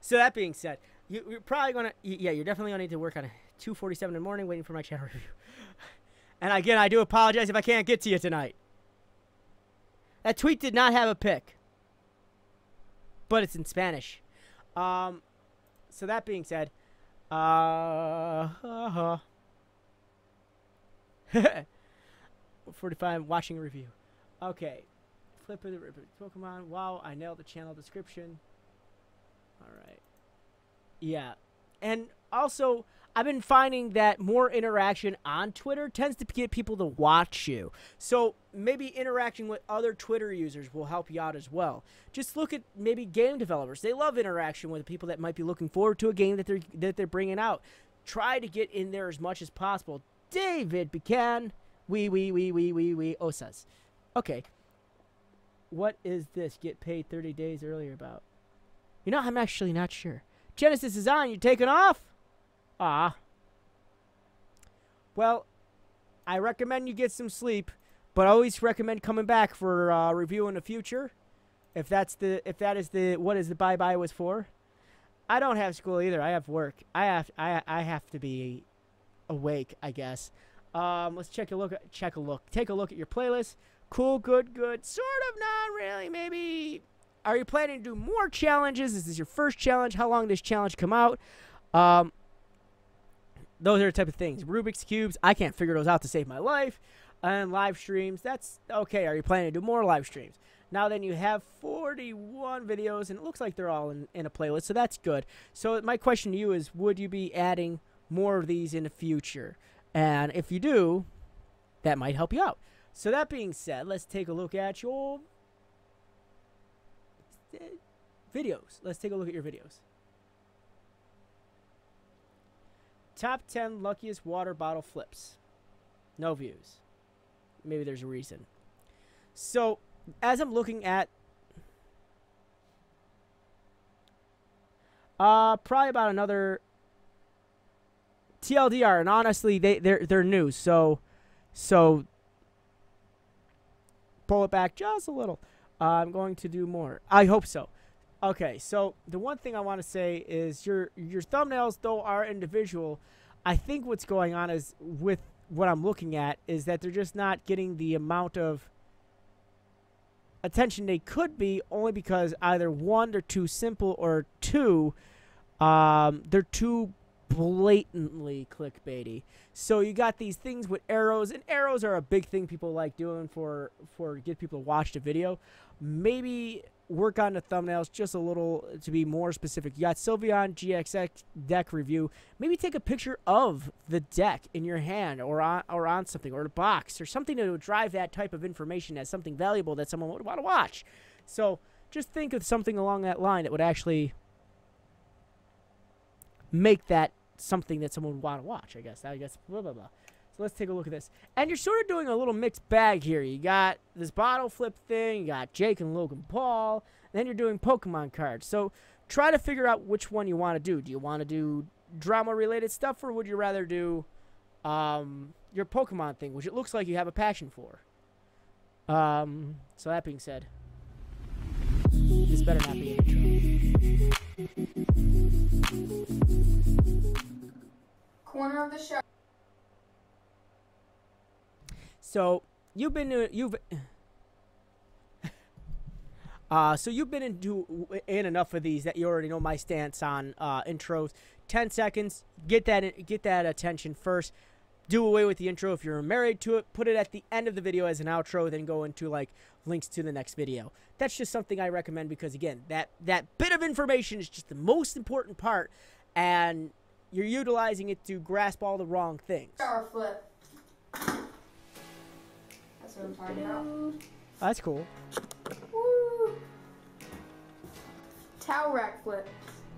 A: So that being said, you're probably gonna, yeah, you're definitely gonna need to work on 2:47 in the morning, waiting for my channel review. And again, I do apologize if I can't get to you tonight. That tweet did not have a pic, but it's in Spanish. So that being said, 45 watching a review. Okay, flip of the Pokemon. Wow, I nailed the channel description. All right. Yeah. And also, I've been finding that more interaction on Twitter tends to get people to watch you. So maybe interacting with other Twitter users will help you out as well. Just look at maybe game developers. They love interaction with people that might be looking forward to a game that they're bringing out. Try to get in there as much as possible. David Buchanan. We Osas. Okay. What is this? Get paid 30 days earlier about? You know, I'm actually not sure. Genesis is on. You taking off? Ah. Well, I recommend you get some sleep, but I always recommend coming back for review in the future. If that is the what is the bye-bye was for. I don't have school either. I have work. I have to be awake, I guess. Let's take a look at your playlist. Cool, good, sort of, not really, maybe. Are you planning to do more challenges? Is this your first challenge? How long does this challenge come out? Those are the type of things. Rubik's Cubes, I can't figure those out to save my life. And live streams, that's okay. Are you planning to do more live streams? Now then, you have 41 videos, and it looks like they're all in a playlist, so that's good. So my question to you is, would you be adding more of these in the future? And if you do, that might help you out. So that being said, let's take a look at your videos. Let's take a look at your videos. Top 10 luckiest water bottle flips. No views. Maybe there's a reason. So, as I'm looking at probably about another TLDR, and honestly they're new, so pull it back just a little. I'm going to do more. I hope so. Okay, so the one thing I want to say is your thumbnails, though, are individual. I think what's going on is with what I'm looking at is that they're just not getting the amount of attention they could be, only because either one, they're too simple, or two, they're too blatantly clickbaity. So you got these things with arrows, and arrows are a big thing people like doing for to get people to watch the video. Maybe work on the thumbnails just a little to be more specific. You got Sylveon GXX deck review. Maybe take a picture of the deck in your hand or on something, or the box, or something that would drive that type of information as something valuable that someone would want to watch. So just think of something along that line that would actually make that something that someone would want to watch, I guess. Blah, blah, blah. So let's take a look at this. And you're sort of doing a little mixed bag here. You got this bottle flip thing. You got Jake and Logan Paul. And then you're doing Pokemon cards. So try to figure out which one you want to do. Do you want to do drama-related stuff, or would you rather do your Pokemon thing, which it looks like you have a passion for? So that being said, this better not be an intro.
E: Corner of the show.
A: So you've been in enough of these that you already know my stance on intros. 10 seconds, get that attention first. Do away with the intro if you're married to it. Put it at the end of the video as an outro, then go into like links to the next video. That's just something I recommend because, again, that bit of information is just the most important part, and you're utilizing it to grasp all the wrong things.
E: Power flip. That's what I'm talking about.
A: That's cool.
E: Woo. towel rack flips.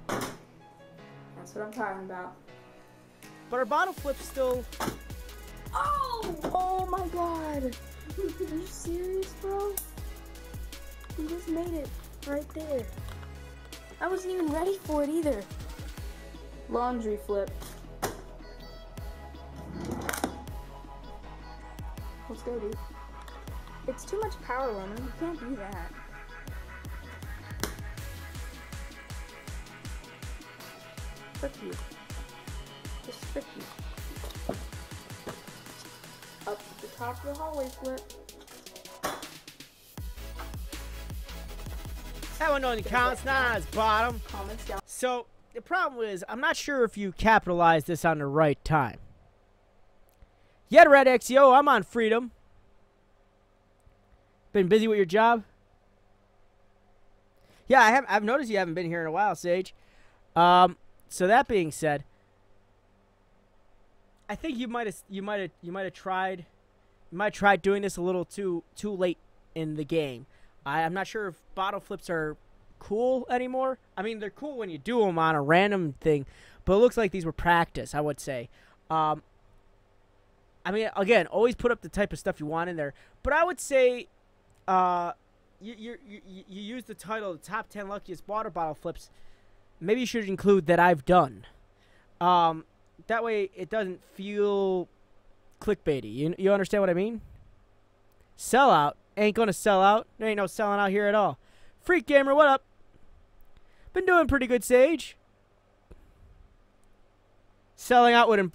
E: That's what I'm talking about.
A: But our bottle flip's still...
E: Oh! Oh my god! Are you serious, bro? You just made it right there. I wasn't even ready for it either. Laundry flip. Let's go, dude. It's too much power, Lemon. You can't do that. Frick you. Just frick you. Up the top of the hallway flip.
A: That one only counts, not on its bottom.
E: Comments down.
A: So, the problem is, I'm not sure if you capitalized this on the right time. Yeah, Red XEO, I'm on Freedom. Been busy with your job? Yeah, I've noticed you haven't been here in a while, Sage. So that being said, I think you might have tried doing this a little too late in the game. I'm not sure if bottle flips are cool anymore. I mean, they're cool when you do them on a random thing, but it looks like these were practice, I would say. I mean, again, always put up the type of stuff you want in there, but I would say you use the title, the top 10 luckiest water bottle flips. Maybe you should include that I've done. That way it doesn't feel clickbaity. You understand what I mean? Sellout. Ain't gonna sell out. There ain't no selling out here at all. Freak Gamer, what up? Been doing pretty good, Sage. Selling out would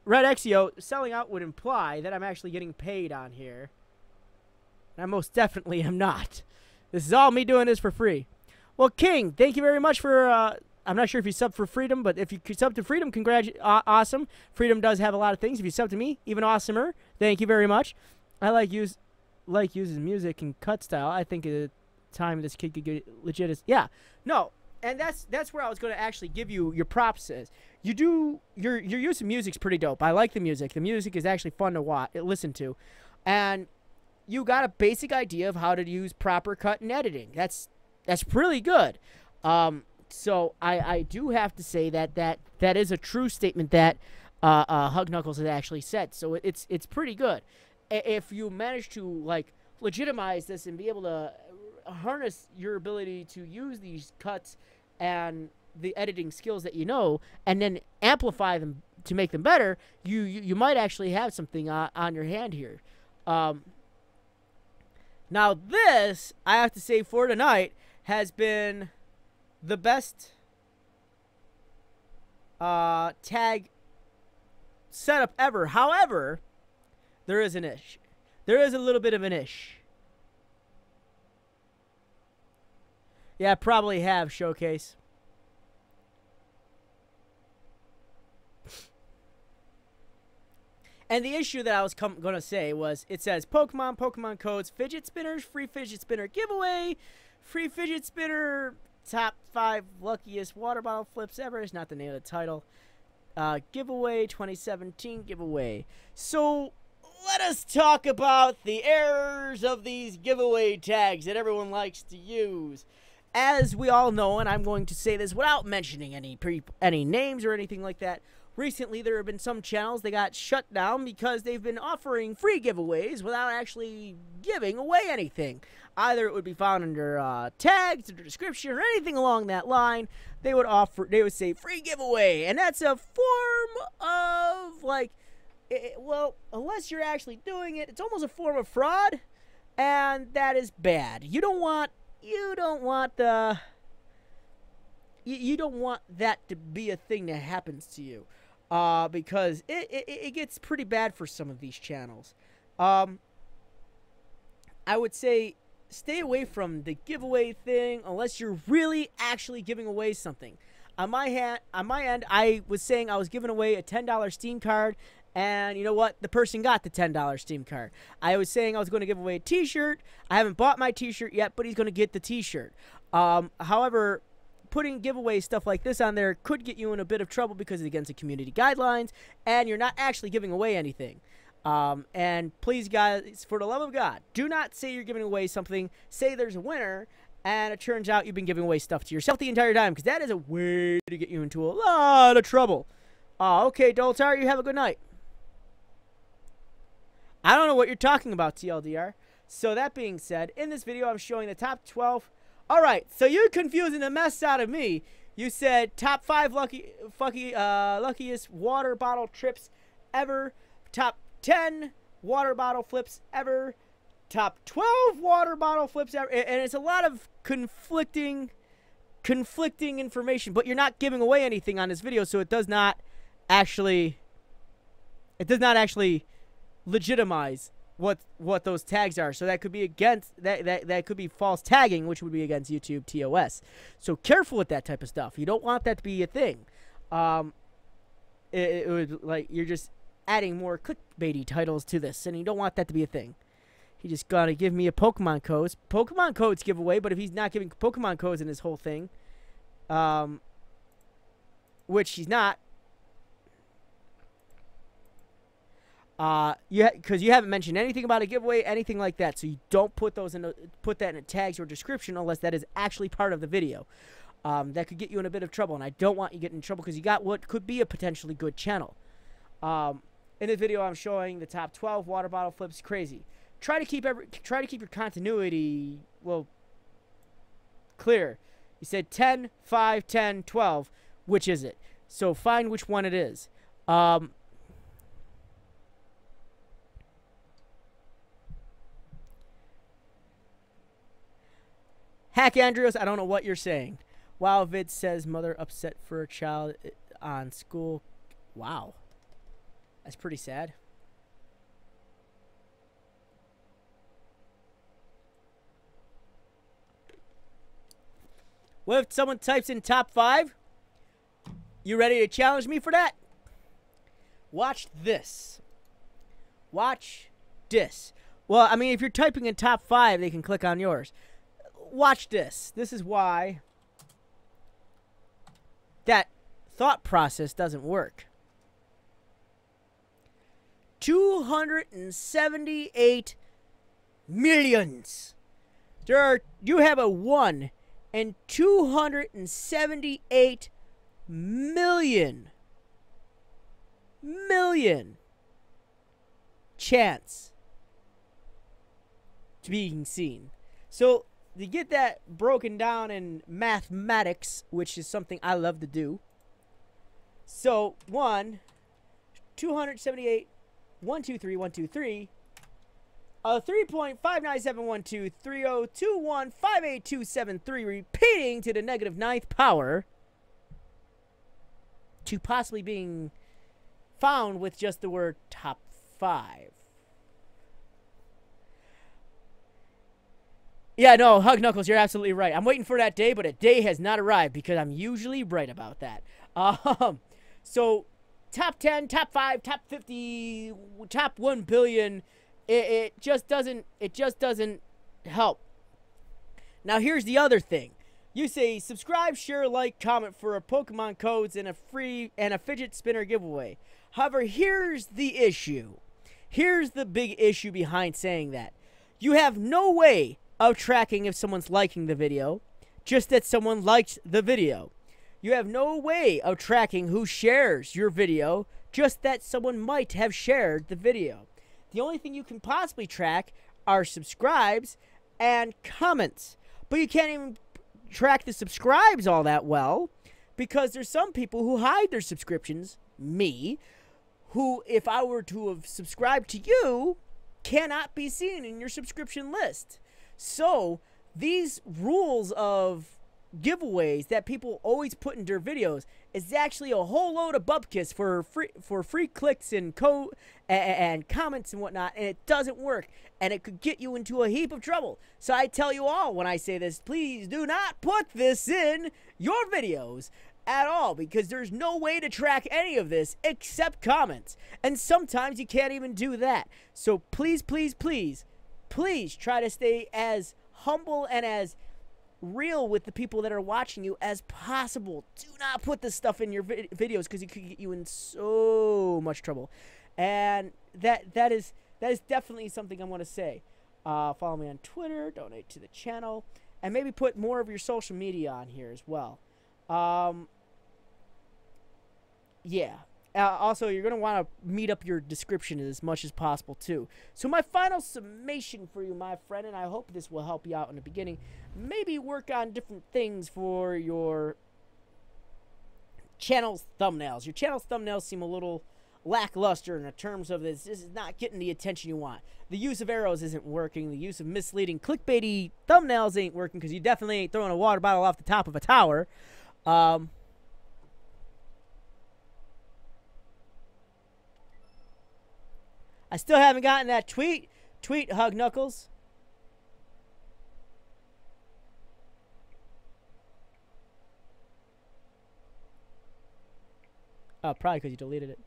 A: Red XEO, selling out would imply that I'm actually getting paid on here. And I most definitely am not. This is all me doing this for free. Well, King, thank you very much for, I'm not sure if you subbed for Freedom, but if you sub to Freedom, awesome. Freedom does have a lot of things. If you sub to me, even awesomer. Thank you very much. I like using music and cut style. I think at the time this kid could get legit. Yeah, no, and that's where I was going to actually give you your props. Is your use of music's pretty dope. I like the music. The music is actually fun to listen to, and you got a basic idea of how to use proper cut and editing. That's really good. So I do have to say that is a true statement that Hug Knuckles has actually said. So it's pretty good. If you manage to like legitimize this and be able to harness your ability to use these cuts and the editing skills that you know, and then amplify them to make them better, you might actually have something on your hand here. Now this, I have to say, for tonight has been the best tag setup ever. However, there is an ish. There is a little bit of an ish. Yeah, I probably have, Showcase. And the issue that I was going to say was, it says Pokemon codes, fidget spinners, free fidget spinner giveaway, free fidget spinner, top 5 luckiest water bottle flips ever. It's not the name of the title. Giveaway 2017 giveaway. So let us talk about the errors of these giveaway tags that everyone likes to use. As we all know, and I'm going to say this without mentioning any names or anything like that, recently there have been some channels that got shut down because they've been offering free giveaways without actually giving away anything. Either it would be found under tags or description or anything along that line. They would say free giveaway, and that's a form of like, well, unless you're actually doing it, it's almost a form of fraud, and that is bad. You don't want that to be a thing that happens to you, because it gets pretty bad for some of these channels. I would say stay away from the giveaway thing unless you're really actually giving away something. On my end, I was saying I was giving away a $10 Steam card, and you know what? The person got the $10 Steam card. I was saying I was going to give away a t-shirt. I haven't bought my t-shirt yet, but he's going to get the t-shirt. However, putting giveaway stuff like this on there could get you in a bit of trouble because it's against the community guidelines, and you're not actually giving away anything. And please, guys, for the love of God, do not say you're giving away something. Say there's a winner, And it turns out you've been giving away stuff to yourself the entire time, because that is a way to get you into a lot of trouble. Okay, Doltar, you have a good night. I don't know what you're talking about, TLDR. So that being said, in this video, I'm showing the top 12. All right, so you're confusing the mess out of me. You said top 5 luckiest water bottle trips ever. Top 10 water bottle flips ever. Top 12 water bottle flips ever. And it's a lot of conflicting information. But you're not giving away anything on this video, so it does not actually legitimize what those tags are. So that could be against that could be false tagging, which would be against YouTube TOS. So careful with that type of stuff. You don't want that to be a thing. It would, like, you're just adding more clickbaity titles to this, and you don't want that to be a thing. He just gotta give me a Pokemon codes. Pokemon codes giveaway, but if he's not giving Pokemon codes in this whole thing, which he's not, because you haven't mentioned anything about a giveaway, anything like that. So you don't put those in put that in the tags or description unless that is actually part of the video. That could get you in a bit of trouble, and I don't want you getting in trouble because you got what could be a potentially good channel. In this video, I'm showing the top 12 water bottle flips. Crazy. Try to keep your continuity, well, clear. You said 10, 5, 10, 12. Which is it? So find which one it is. Hack Andrews, I don't know what you're saying. Wow, Vid says mother upset for a child on school. Wow. That's pretty sad. What if someone types in top 5? You ready to challenge me for that? Watch this. Watch this. Well, I mean, if you're typing in top 5, they can click on yours. Watch this. This is why that thought process doesn't work. 278 millions. You have a 1 in 278 million chance to being seen. So to get that broken down in mathematics, which is something I love to do. So 278, 1, 2, 3, 1, 2, 3. 3.5971230215827 repeating to the negative 9th power to possibly being found with just the word top 5. Yeah, no, Hug Knuckles, you're absolutely right. I'm waiting for that day, but a day has not arrived because I'm usually right about that. So top 10, top 5, top 50, top 1 billion. It just doesn't help. Now here's the other thing. You say subscribe, share, like, comment for a Pokemon codes and a fidget spinner giveaway. However, here's the issue. Here's the big issue behind saying that. You have no way of tracking if someone's liking the video, just that someone liked the video. You have no way of tracking who shares your video, just that someone might have shared the video. The only thing you can possibly track are subscribes and comments. But you can't even track the subscribes all that well because there's some people who hide their subscriptions, me, who, if I were to have subscribed to you, cannot be seen in your subscription list. So these rules of giveaways that people always put in their videos is actually a whole load of bupkis for free clicks and and comments and whatnot, and it doesn't work, and it could get you into a heap of trouble. So I tell you all when I say this, please do not put this in your videos at all, because there's no way to track any of this except comments, and sometimes you can't even do that. So please, please, please, please try to stay as humble and as real with the people that are watching you as possible. Do not put this stuff in your videos because it could get you in so much trouble. And that is definitely something I want to say. Follow me on Twitter, donate to the channel, and maybe put more of your social media on here as well. Yeah. Also, you're going to want to meet up your description as much as possible, too. So my final summation for you, my friend, and I hope this will help you out in the beginning, maybe work on different things for your channel's thumbnails. Your channel's thumbnails seem a little lackluster in terms of this is not getting the attention you want. The use of arrows isn't working. The use of misleading clickbaity thumbnails ain't working because you definitely ain't throwing a water bottle off the top of a tower. I still haven't gotten that tweet. Tweet, Hug Knuckles. Oh, probably because you deleted it.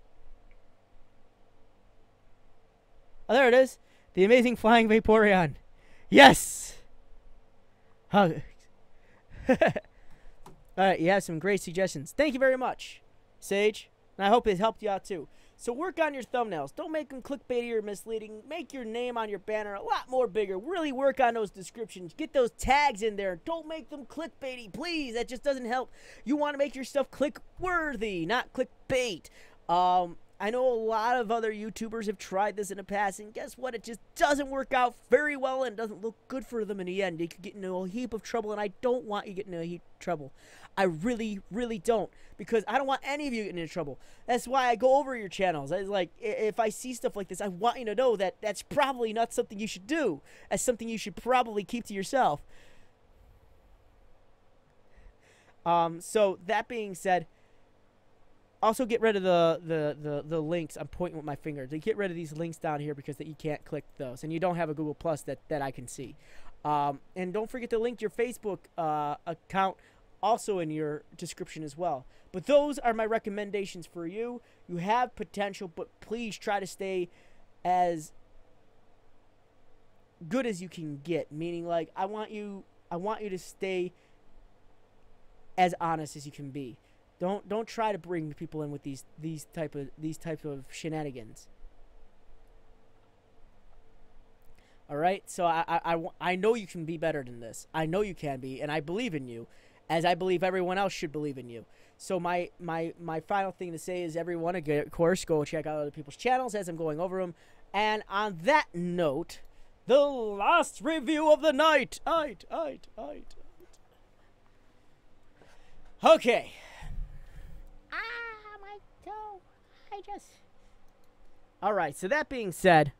A: Oh, there it is. The amazing flying Vaporeon. Yes! Hug. Alright, you have some great suggestions. Thank you very much, Sage. And I hope it helped you out too. So work on your thumbnails. Don't make them clickbaity or misleading. Make your name on your banner a lot more bigger. Really work on those descriptions. Get those tags in there. Don't make them clickbaity, please. That just doesn't help. You want to make your stuff click-worthy, not clickbait. I know a lot of other YouTubers have tried this in the past, and guess what? It just doesn't work out very well and doesn't look good for them in the end. They could get into a heap of trouble, and I don't want you getting into a heap of trouble. I really, really don't, because I don't want any of you getting into trouble. That's why I go over your channels. I like, if I see stuff like this, I want you to know that that's probably not something you should do. That's something you should probably keep to yourself. So that being said, also get rid of the links. I'm pointing with my finger. To get rid of these links down here because that you can't click those, and you don't have a Google Plus that I can see. And don't forget to link your Facebook account also in your description as well. But those are my recommendations for you. You have potential, but please try to stay as good as you can get. Meaning, like, I want you to stay as honest as you can be. Don't try to bring people in with these types of shenanigans. All right, so I know you can be better than this. I know you can be, and I believe in you, as I believe everyone else should believe in you. So my final thing to say is, everyone, of course, go check out other people's channels as I'm going over them. And on that note, the last review of the night. Okay. My toe. All right, so that being said,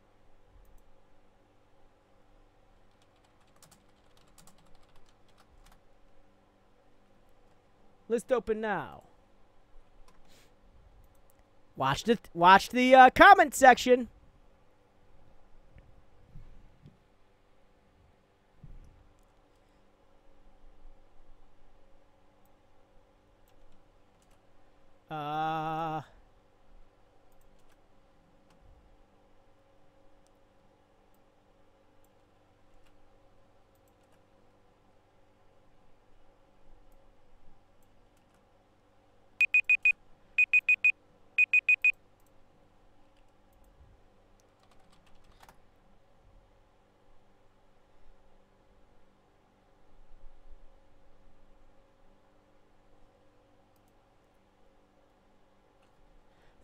A: list open now. Watch the comment section.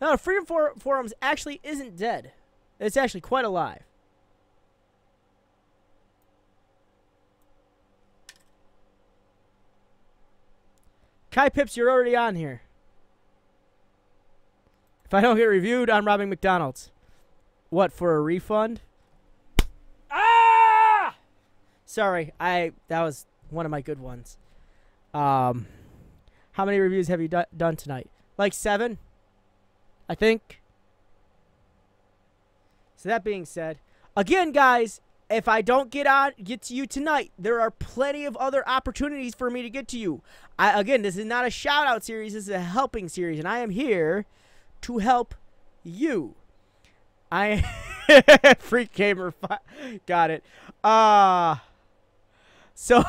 A: No, Freedom Forums actually isn't dead. It's actually quite alive. Kai Pips, you're already on here. If I don't get reviewed, I'm robbing McDonald's. What, for a refund? Ah! Sorry, that was one of my good ones. How many reviews have you done tonight? Like 7? I think. So that being said, again, guys, if I don't get to you tonight, there are plenty of other opportunities for me to get to you. Again, this is not a shout out series, this is a helping series, and I am here to help you. Freak Gamer, got it. So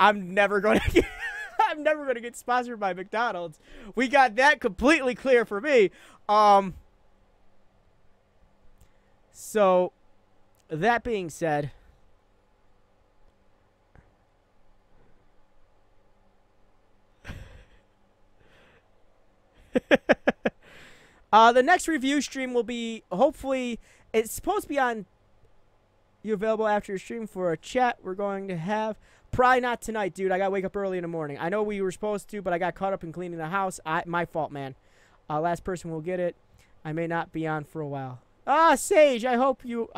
A: I'm never going to get sponsored by McDonald's. We got that completely clear for me. So, that being said, the next review stream will be, hopefully, it's supposed to be on, you available after your stream for a chat we're going to have. Probably not tonight, dude. I got to wake up early in the morning. I know we were supposed to, but I got caught up in cleaning the house. My fault, man. Last person will get it. I may not be on for a while. Sage, I hope you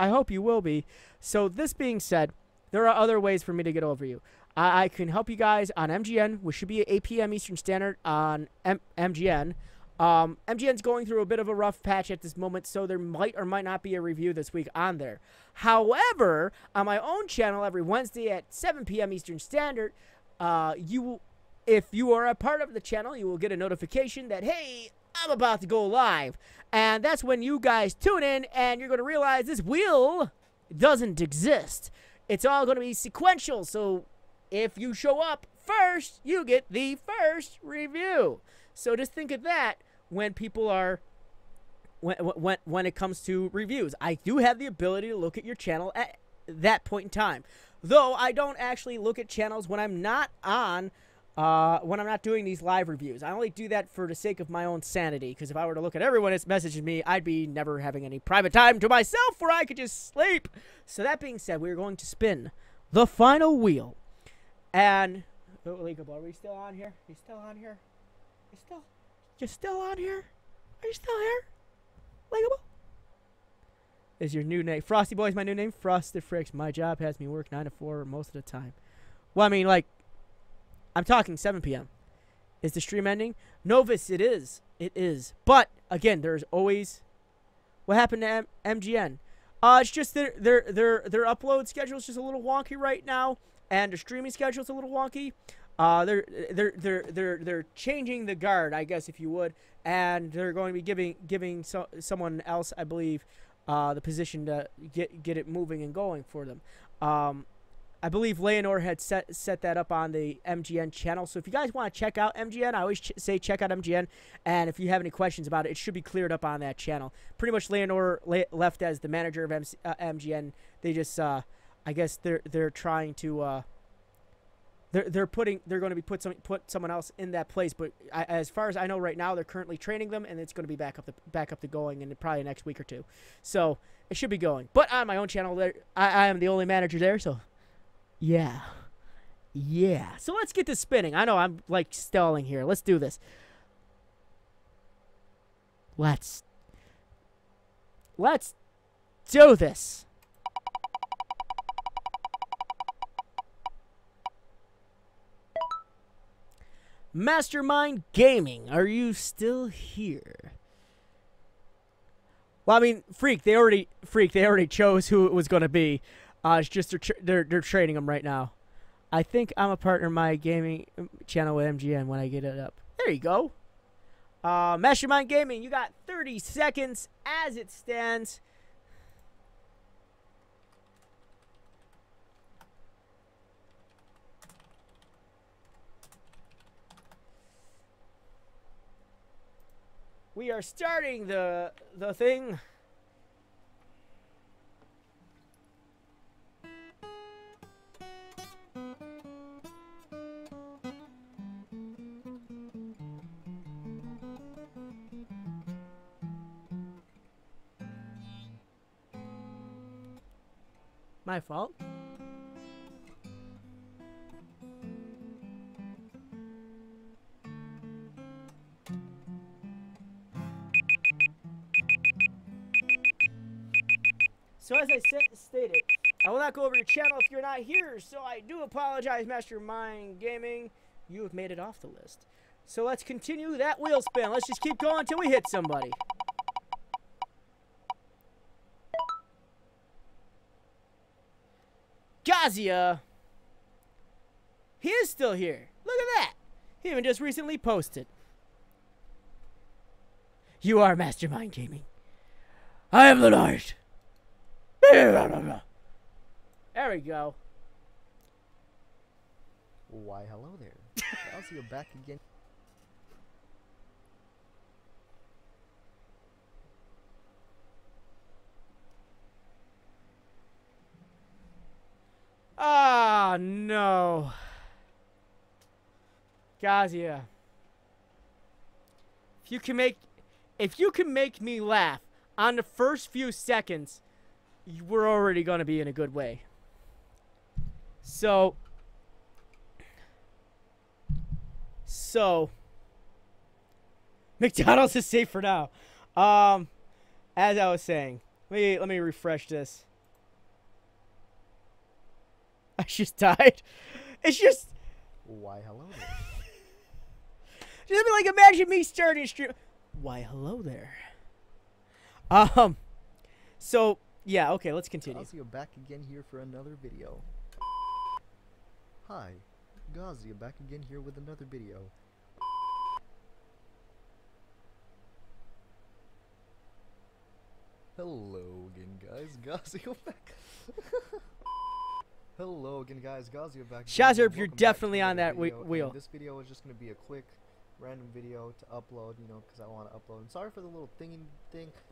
A: will be. So this being said, there are other ways for me to get over you. I can help you guys on MGN, which should be at 8 p.m. Eastern Standard on MGN. MGN's going through a bit of a rough patch at this moment, so there might or might not be a review this week on there. However, on my own channel every Wednesday at 7 p.m. Eastern Standard, if you are a part of the channel, you will get a notification that, hey, I'm about to go live. And that's when you guys tune in and you're going to realize this wheel doesn't exist. It's all going to be sequential, so if you show up first, you get the first review. So just think of that when people are, when it comes to reviews. I do have the ability to look at your channel at that point in time. Though I don't actually look at channels when I'm not on, when I'm not doing these live reviews. I only do that for the sake of my own sanity, because if I were to look at everyone that's messaging me, I'd be never having any private time to myself where I could just sleep. So that being said, we're going to spin the final wheel. And, oh, Legal, are we still on here? Are you still on here? You're still on here? Are you still here? Legal? Is your new name. Frosty Boy's my new name. FrostedFricks. My job has me work 9 to 4 most of the time. Well, I mean, like, I'm talking 7 p.m. Is the stream ending? Novus, it is. It is. But, again, there's always... What happened to MGN? It's just their upload schedule is just a little wonky right now. And the streaming schedule is a little wonky. They're changing the guard, I guess, if you would, and they're going to be giving someone else, I believe, the position to get it moving and going for them. I believe Leonore had set that up on the MGN channel. So if you guys want to check out MGN, I always say check out MGN, and if you have any questions about it, it should be cleared up on that channel. Pretty much Leonore left as the manager of MGN. They just, I guess they're trying to. They're going to be put someone else in that place, but as far as I know right now, they're currently training them, and it's going to be back up to going in probably next week or two. So it should be going. But on my own channel, I am the only manager there, so yeah. So let's get this spinning. I know I'm like stalling here. Let's do this. Let's do this. Mastermind Gaming, are you still here? Well, I mean, Freak, they already chose who it was going to be. It's just they're training them right now. I think I'm a partner in my gaming channel with MGN when I get it up. There you go. Mastermind Gaming, you got 30 seconds as it stands. We are starting the thing. My fault. So as I stated, I will not go over your channel if you're not here, so I do apologize, Mastermind Gaming. You have made it off the list. So let's continue that wheel spin. Let's just keep going until we hit somebody. Gazia. He is still here. Look at that. He even just recently posted. You are Mastermind Gaming. I am the Lord. There we go.
D: Why, hello there. Elsie, you're back again.
A: Oh, no. Gazia. If you can make me laugh on the first few seconds, we're already going to be in a good way. So, McDonald's is safe for now. As I was saying, let me refresh this. I just died. It's just.
D: Why, hello there.
A: Just like imagine me starting a stream. Why, hello there. So yeah, okay, let's continue.
D: Gazia back again here for another video. Hi, Gazia back again here with another video. Hello again, guys. Gazia back. Hello again, guys. Gazia back.
A: Shazerp, you're definitely on that wheel.
D: This video is just gonna be a quick, random video to upload, you know, because I want to upload. And sorry for the little thing.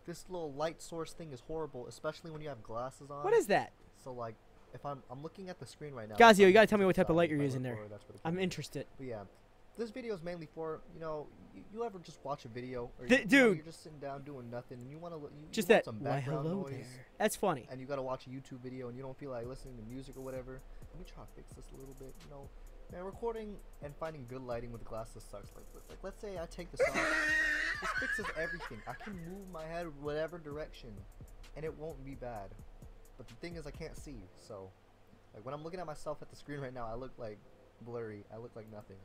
D: This little light source thing is horrible, especially when you have glasses on.
A: What is that?
D: So like, if I'm looking at the screen right now.
A: Gazia, you gotta tell me what type of light you're using there. I'm interested.
D: But yeah, this video is mainly for, you know, you ever just watch a video, or
A: dude,
D: you're just sitting down doing nothing, and you want to
A: just
D: want
A: that
D: some background noise.
A: There. That's funny.
D: And you gotta watch a YouTube video, and you don't feel like listening to music or whatever. Let me try to fix this a little bit. You know, man, recording and finding good lighting with glasses sucks. Like let's say I take this off, this fixes everything. I can move my head whatever direction, and it won't be bad. But the thing is, I can't see. So, like when I'm looking at myself at the screen right now, I look like blurry. I look like nothing.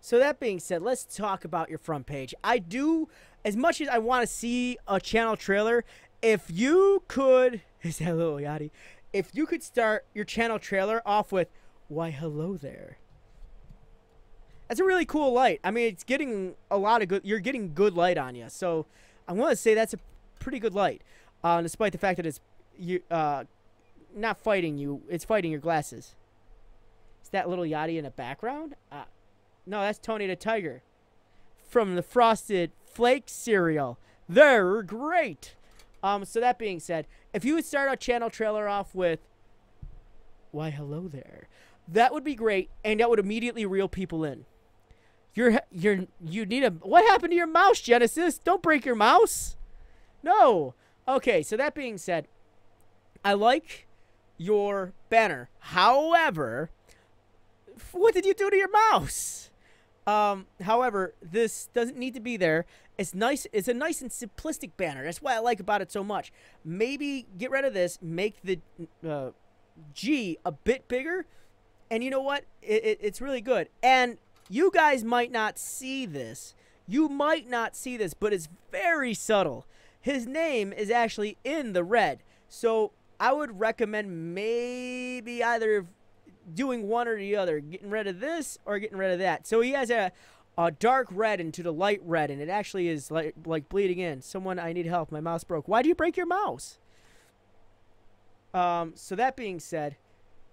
A: So that being said, let's talk about your front page. I do, as much as I want to see a channel trailer, if you could, is that a little yachty? If you could start your channel trailer off with, why hello there. That's a really cool light. I mean, it's getting a lot of good, you're getting good light on you. So I want to say that's a pretty good light. Despite the fact that it's not fighting you, it's fighting your glasses. Is that little yachty in the background? No, that's Tony the Tiger from the Frosted Flakes cereal. They're great. So that being said, if you would start a channel trailer off with, why hello there, that would be great, and that would immediately reel people in. You need a, what happened to your mouse, Genesis? Don't break your mouse. No. Okay, so that being said, I like your banner. However, what did you do to your mouse? However, this doesn't need to be there. It's nice. It's a nice and simplistic banner. That's why I like about it so much. Maybe get rid of this. Make the G a bit bigger. And you know what? It's really good. And you guys might not see this. You might not see this, but it's very subtle. His name is actually in the red. So I would recommend maybe either doing one or the other, getting rid of this or getting rid of that. So he has a dark red into the light red, and it actually is like bleeding in. Someone, I need help. My mouse broke. Why do you break your mouse? So that being said,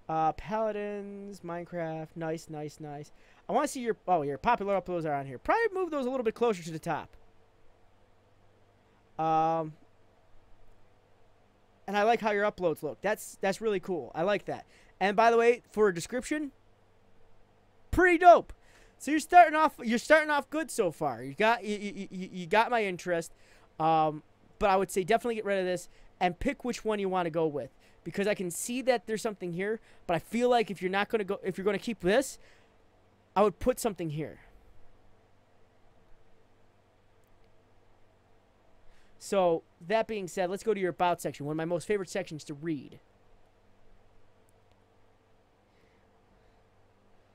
A: Paladins, Minecraft, nice. I want to see your popular uploads are on here. Probably move those a little bit closer to the top. And I like how your uploads look. That's really cool. I like that. And by the way, for a description, pretty dope. So you're starting off good so far. You got my interest. But I would say definitely get rid of this and pick which one you want to go with, because I can see that there's something here, but I feel like if you're going to keep this, I would put something here. So that being said, let's go to your about section, one of my most favorite sections to read.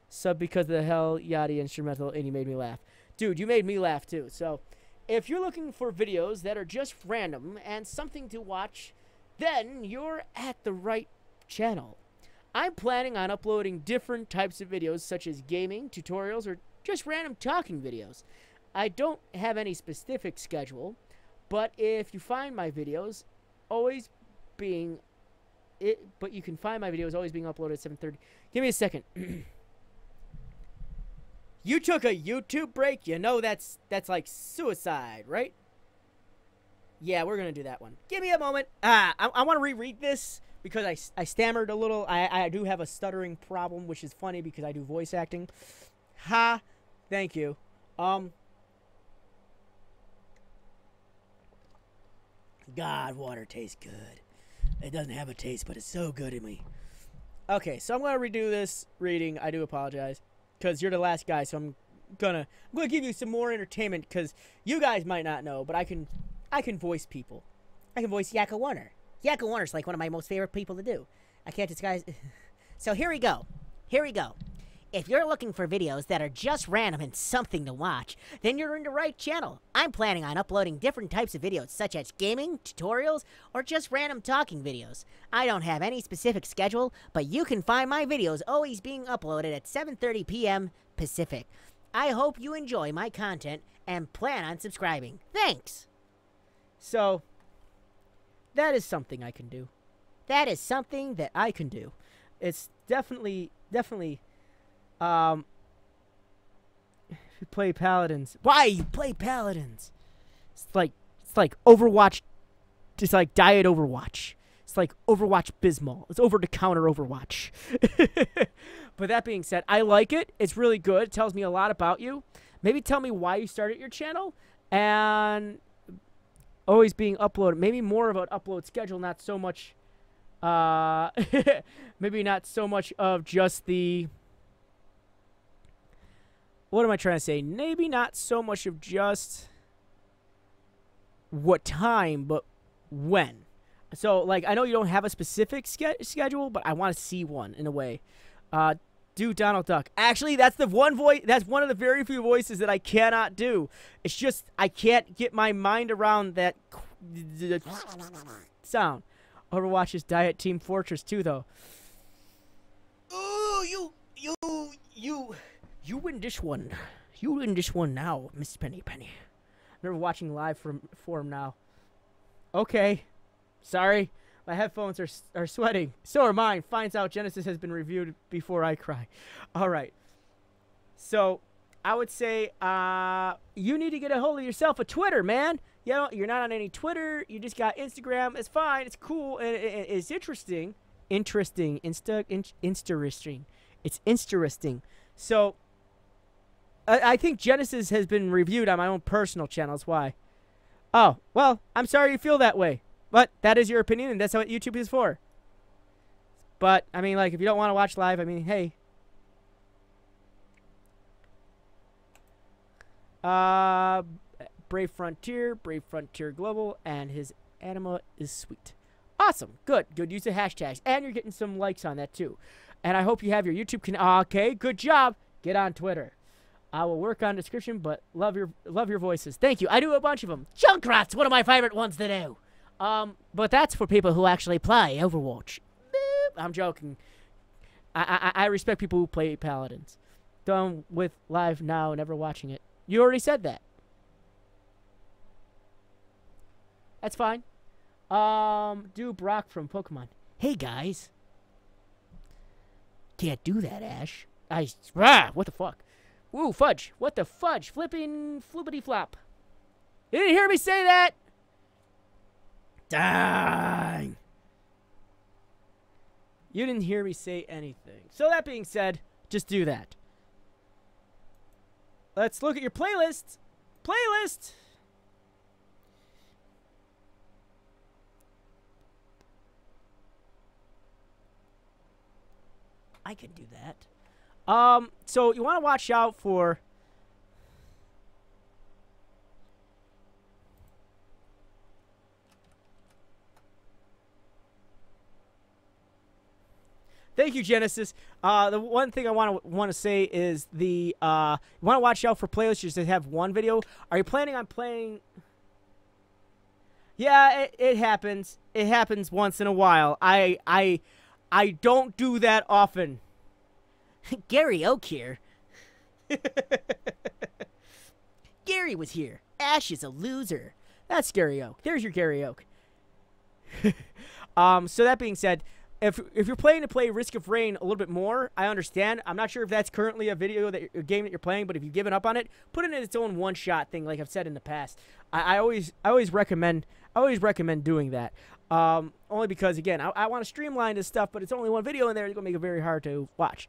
A: Sub because of the hell yachty instrumental, and you made me laugh. Dude, you made me laugh too. So if you're looking for videos that are just random and something to watch, then you're at the right channel. I'm planning on uploading different types of videos, such as gaming, tutorials, or just random talking videos. I don't have any specific schedule, but if you find my videos always being you can find my videos always being uploaded at 7:30. Give me a second. You took a YouTube break? You know that's like suicide, right? Yeah, we're going to do that one. Give me a moment. I want to reread this because I stammered a little. I do have a stuttering problem, which is funny because I do voice acting. Ha! Thank you. God, water tastes good. It doesn't have a taste, but it's so good in me. Okay, so I'm gonna redo this reading. I do apologize, because you're the last guy, so I'm gonna give you some more entertainment, because you guys might not know, but I can voice people. I can voice Yakko Warner. Yakko Warner's like one of my most favorite people to do. I can't disguise. So here we go. Here we go. If you're looking for videos that are just random and something to watch, then you're in the right channel. I'm planning on uploading different types of videos, such as gaming, tutorials, or just random talking videos. I don't have any specific schedule, but you can find my videos always being uploaded at 7:30 p.m. Pacific. I hope you enjoy my content and plan on subscribing. Thanks! So, that is something I can do. That is something that I can do. It's definitely, you play Paladins. Why you play Paladins? It's like Overwatch. It's like Diet Overwatch. It's like Overwatch Bismol. It's over-the-counter Overwatch. But that being said, I like it. It's really good. It tells me a lot about you. Maybe tell me why you started your channel. And always being uploaded. Maybe more of an upload schedule, not so much... maybe not so much of just the... What am I trying to say? Maybe not so much of just what time, but when. So, like, I know you don't have a specific schedule, but I want to see one in a way. Do Donald Duck. Actually, that's the one voice. That's one of the very few voices that I cannot do. It's just I can't get my mind around that sound. Overwatch's Diet Team Fortress 2, though. Ooh, you win this one. You win this one now, Miss Penny. Never watching live for him now. Okay. Sorry. My headphones are sweating. So are mine. Finds out Genesis has been reviewed before I cry. All right. So, I would say you need to get a hold of yourself a Twitter, man. You know, you're not on any Twitter. You just got Instagram. It's fine. It's cool. And it's interesting. Interesting. It's interesting. So, I think Genesis has been reviewed on my own personal channel. That's why. Oh, well, I'm sorry you feel that way. But that is your opinion, and that's what YouTube is for. But, I mean, like, if you don't want to watch live, I mean, hey. Brave Frontier Global, and his anima is sweet. Awesome. Good use of hashtags. And you're getting some likes on that, too. And I hope you have your YouTube canal. Okay, good job. Get on Twitter. I will work on description, but love your voices. Thank you. I do a bunch of them. Junkrat's one of my favorite ones to do. But that's for people who actually play Overwatch. I'm joking. I respect people who play Paladins. Done with live now, never watching it. You already said that. That's fine. Do Brock from Pokemon. Hey, guys. Can't do that, Ash. What the fuck? Woo, fudge. What the fudge? Flipping flippity flop. You didn't hear me say that? Dang. You didn't hear me say anything. So that being said, just do that. Let's look at your playlist. Playlist. I can do that. So you want to watch out for... Thank you, Genesis. The one thing I want to say is you want to watch out for playlists just to have one video. Are you planning on playing? Yeah, it happens. It happens once in a while. I don't do that often. Gary Oak here. Gary was here. Ash is a loser. That's Gary Oak. There's your Gary Oak. So that being said, if you're planning to play Risk of Rain a little bit more, I understand. I'm not sure if that's currently a game that you're playing, but if you've given up on it, put it in its own one-shot thing, like I've said in the past. I always recommend I always recommend doing that. Only because, again, I want to streamline this stuff, but it's only one video in there. It's going to make it very hard to watch.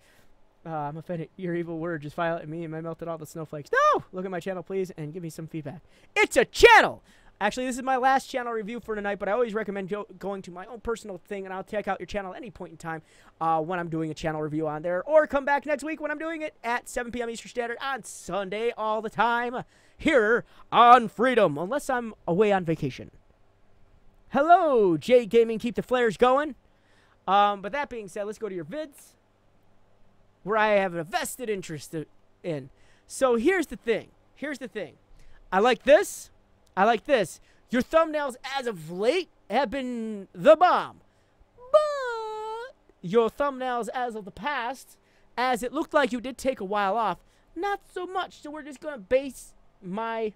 A: I'm offended. Your evil word just file at me and I melted all the snowflakes. No! Look at my channel, please, and give me some feedback. It's a channel! Actually, this is my last channel review for tonight, but I always recommend going to my own personal thing, and I'll check out your channel at any point in time when I'm doing a channel review on there. Or come back next week when I'm doing it at 7 p.m. Eastern Standard on Sunday all the time here on Freedom, unless I'm away on vacation. Hello, J Gaming. Keep the flares going. But that being said, let's go to your vids, where I have a vested interest in. So here's the thing. Here's the thing. I like this. I like this. Your thumbnails as of late have been the bomb. But your thumbnails as of the past, as it looked like you did take a while off, not so much. So we're just going to base my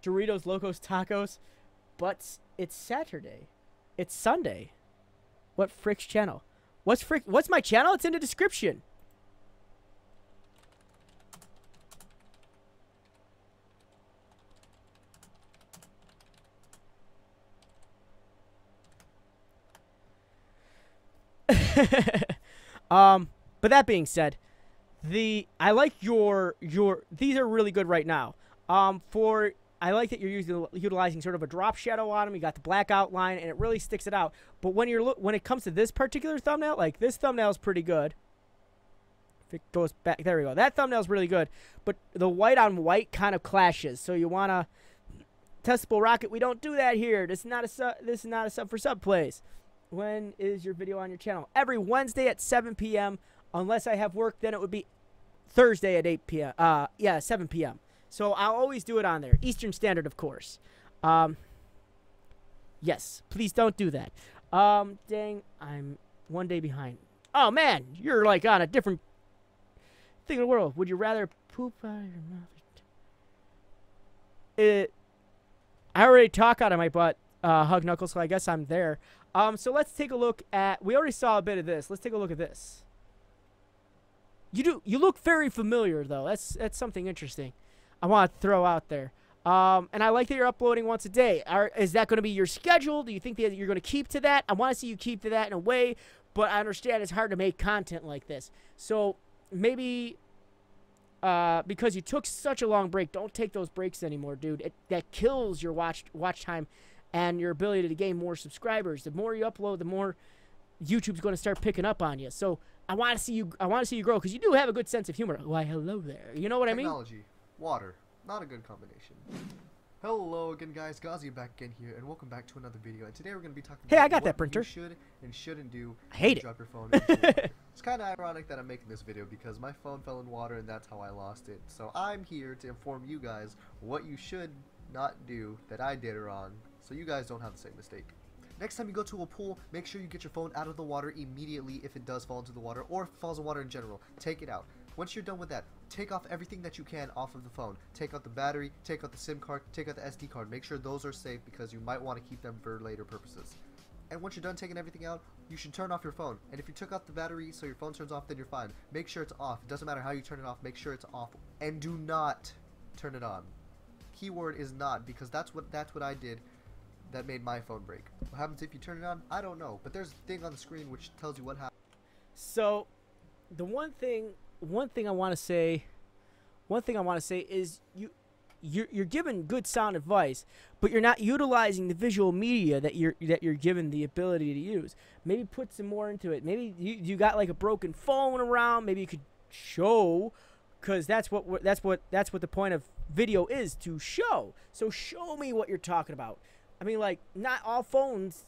A: Doritos Locos Tacos. But it's Saturday. It's Sunday. What Frick's channel? What's my channel? It's in the description. But that being said, I like your these are really good right now. I like that you're utilizing sort of a drop shadow on them. You got the black outline, and it really sticks it out. But when it comes to this particular thumbnail, like this thumbnail is pretty good. If it goes back, there we go. That thumbnail is really good. But the white on white kind of clashes. So you want to testable rocket. We don't do that here. This is not a sub for sub plays. When is your video on your channel? Every Wednesday at 7 p.m. Unless I have work, then it would be Thursday at 8 p.m. Yeah, 7 p.m. So I'll always do it on there. Eastern Standard, of course. Yes, please don't do that. Dang, I'm 1 day behind. Oh, man, you're like on a different thing in the world. Would you rather poop out of your mouth? I already talk out of my butt, Hug Knuckles, so I guess I'm there. So let's take a look at, we already saw a bit of this. Let's take a look at this. You look very familiar, though. That's something interesting I want to throw out there. And I like that you're uploading once a day. Is that going to be your schedule? Do you think that you're going to keep to that? I want to see you keep to that in a way, but I understand it's hard to make content like this. So maybe because you took such a long break, don't take those breaks anymore, dude. That kills your watch time and your ability to gain more subscribers. The more you upload, the more YouTube's going to start picking up on you. So I want to see you grow, because you do have a good sense of humor. Why, hello there. You know what I mean?
D: Technology, water, not a good combination. Hello again, guys. Gazi back again here, and welcome back to another video. And today we're going to be talking about
A: I got
D: what
A: that printer.
D: you should and shouldn't do
A: I hate
D: to
A: it.
D: drop your phone into water. It's kind of ironic that I'm making this video because my phone fell in water and that's how I lost it. So I'm here to inform you guys what you should not do that I did wrong, so you guys don't have the same mistake. Next time you go to a pool, make sure you get your phone out of the water immediately if it does fall into the water, or if it falls in water in general. Take it out. Once you're done with that, take off everything that you can off of the phone. Take out the battery, take out the SIM card, take out the SD card. Make sure those are safe because you might want to keep them for later purposes. And once you're done taking everything out, you should turn off your phone. And if you took out the battery so your phone turns off, then you're fine. Make sure it's off. It doesn't matter how you turn it off, make sure it's off. And do not turn it on. Keyword is not, because that's what I did that made my phone break. What happens if you turn it on? I don't know, but there's a thing on the screen which tells you what happened.
A: So the one thing I want to say is you're given good sound advice, but you're not utilizing the visual media that you're given the ability to use. Maybe put some more into it. Maybe you got like a broken phone around. Maybe you could show, because that's what the point of video is, to show. So show me what you're talking about. I mean, like, not all phones,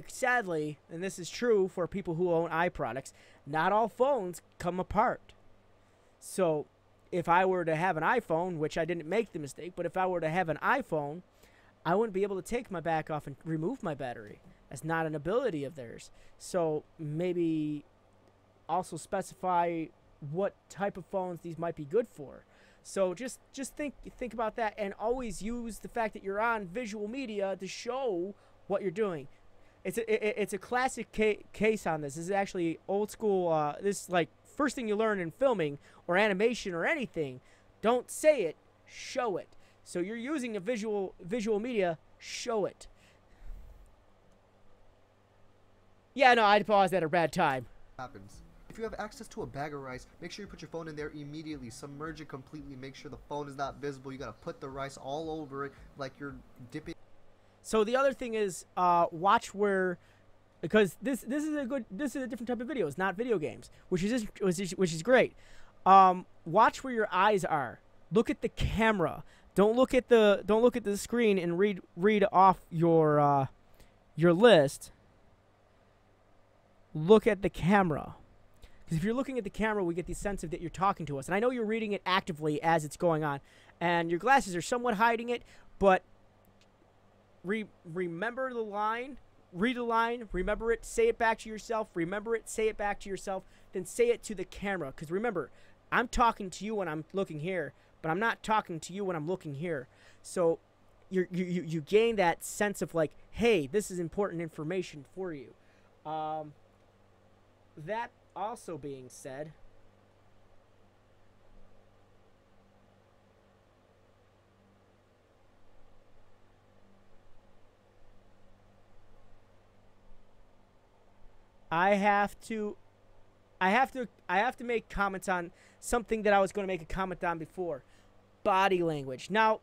A: sadly, and this is true for people who own iProducts, not all phones come apart. So if I were to have an iPhone, which I didn't make the mistake, but if I were to have an iPhone, I wouldn't be able to take my back off and remove my battery. That's not an ability of theirs. So maybe also specify what type of phones these might be good for. So just think about that, and always use the fact that you're on visual media to show what you're doing. It's a classic case on this. This is actually old school. This is like first thing you learn in filming or animation or anything. Don't say it, show it. So you're using a visual media, show it. Yeah, no, I paused at a bad time.
D: Happens. If you have access to a bag of rice, make sure you put your phone in there immediately. Submerge it completely. Make sure the phone is not visible. You gotta put the rice all over it like you're dipping.
A: So the other thing is, watch where, because this is a different type of video. It's not video games, which is great. Watch where your eyes are. Look at the camera. Don't look at the screen and read off your list. Look at the camera. Because if you're looking at the camera, we get the sense of that you're talking to us. And I know you're reading it actively as it's going on. And your glasses are somewhat hiding it, but remember the line, read the line, remember it, say it back to yourself, remember it, say it back to yourself, then say it to the camera. Because remember, I'm talking to you when I'm looking here, but I'm not talking to you when I'm looking here. So you gain that sense of like, hey, this is important information for you. That also being said, I have to make comments on something that I was going to make a comment on before. Body language. Now,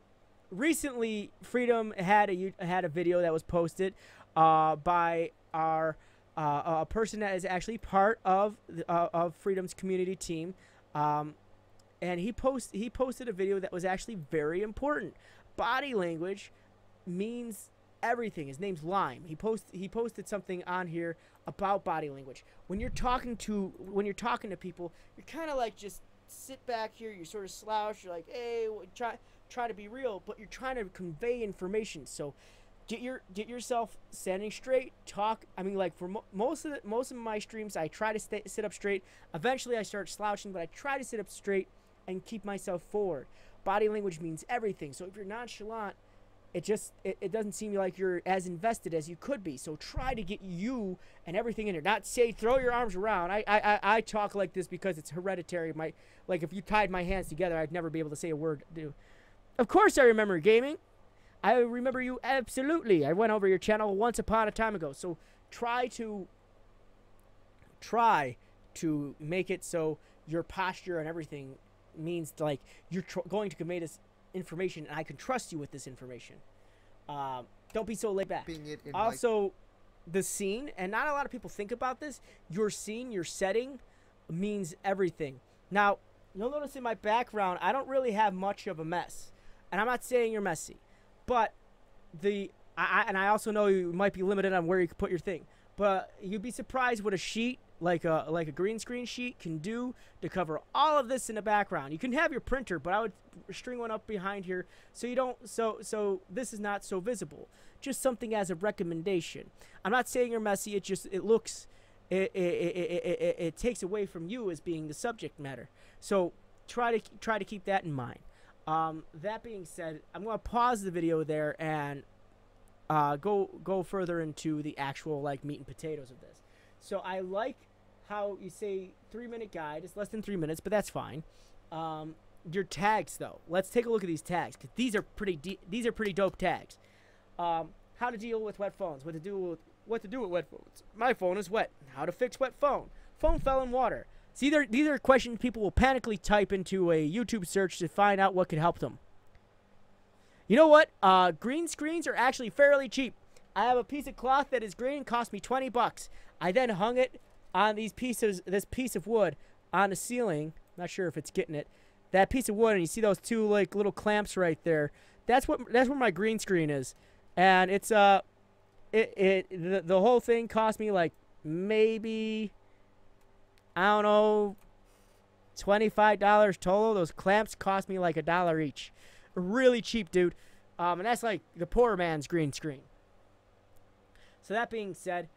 A: recently, Freedom had a video that was posted by a person that is actually part of Freedom's community team, and he posted a video that was actually very important. Body language means everything. His name's Lime. He posted something on here about body language. When you're talking to people, you're kind of like just sit back here. You sort of slouch. You're like, hey, try to be real, but you're trying to convey information. So get yourself standing straight. Talk. I mean, like for most of my streams, I try to sit up straight. Eventually, I start slouching, but I try to sit up straight and keep myself forward. Body language means everything. So if you're nonchalant, it doesn't seem like you're as invested as you could be. So try to get you and everything in there. Not say throw your arms around. I talk like this because it's hereditary. Like if you tied my hands together, I'd never be able to say a word. Of course I remember gaming. I remember you absolutely. I went over your channel once upon a time ago. So try to make it so your posture and everything means like you're going to convey this information, and I can trust you with this information. Don't be so laid back. Also, the scene, and not a lot of people think about this, your scene, your setting means everything. Now, you'll notice in my background, I don't really have much of a mess. And I'm not saying you're messy, but I also know you might be limited on where you can put your thing. But you'd be surprised what a sheet, like a green screen sheet, can do to cover all of this in the background. You can have your printer, but I would string one up behind here so you don't so this is not so visible. Just something as a recommendation. I'm not saying you're messy. It takes away from you as being the subject matter. So try to keep that in mind. That being said, I'm going to pause the video there and go further into the actual like meat and potatoes of this. So I like how you say 3-minute guide. It's less than 3 minutes, but that's fine. Your tags though. Let's take a look at these tags because these are pretty dope tags. How to deal with wet phones. What to do with wet phones. My phone is wet. How to fix wet phone. Phone fell in water. See, these are questions people will panically type into a YouTube search to find out what could help them. You know what? Green screens are actually fairly cheap. I have a piece of cloth that is green, cost me 20 bucks. I then hung it on this piece of wood on the ceiling. Not sure if it's getting it. That piece of wood, and you see those two like little clamps right there. That's where my green screen is, and it's the whole thing cost me like maybe, I don't know, $25 total. Those clamps cost me like $1 each. Really cheap, dude. And that's like the poor man's green screen. So that being said,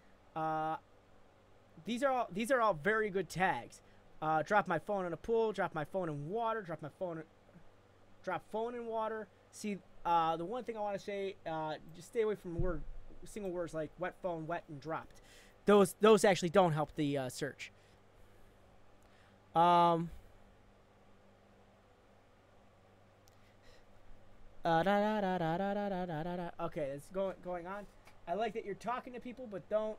A: these are all very good tags. Drop my phone in a pool. Drop my phone in water. Drop phone in water. See, the one thing I want to say, just stay away from single words like wet phone, wet, and dropped. Those actually don't help the search. Okay, it's going on. I like that you're talking to people, but don't.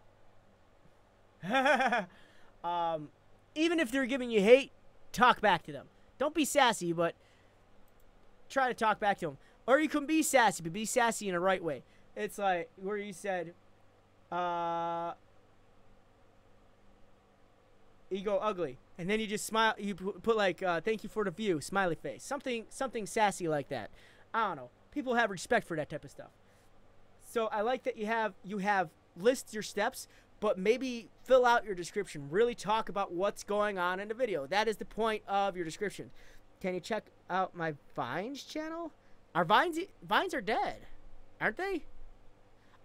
A: Even if they're giving you hate, talk back to them. Don't be sassy, but try to talk back to them. Or you can be sassy, but be sassy in a right way. It's like where you said, you go ugly, and then you just smile. You put like, thank you for the view, smiley face. Something sassy like that. I don't know. People have respect for that type of stuff. So I like that you have list your steps, but maybe fill out your description. Really talk about what's going on in the video. That is the point of your description. Can you check out my Vines channel? Our Vines are dead, aren't they?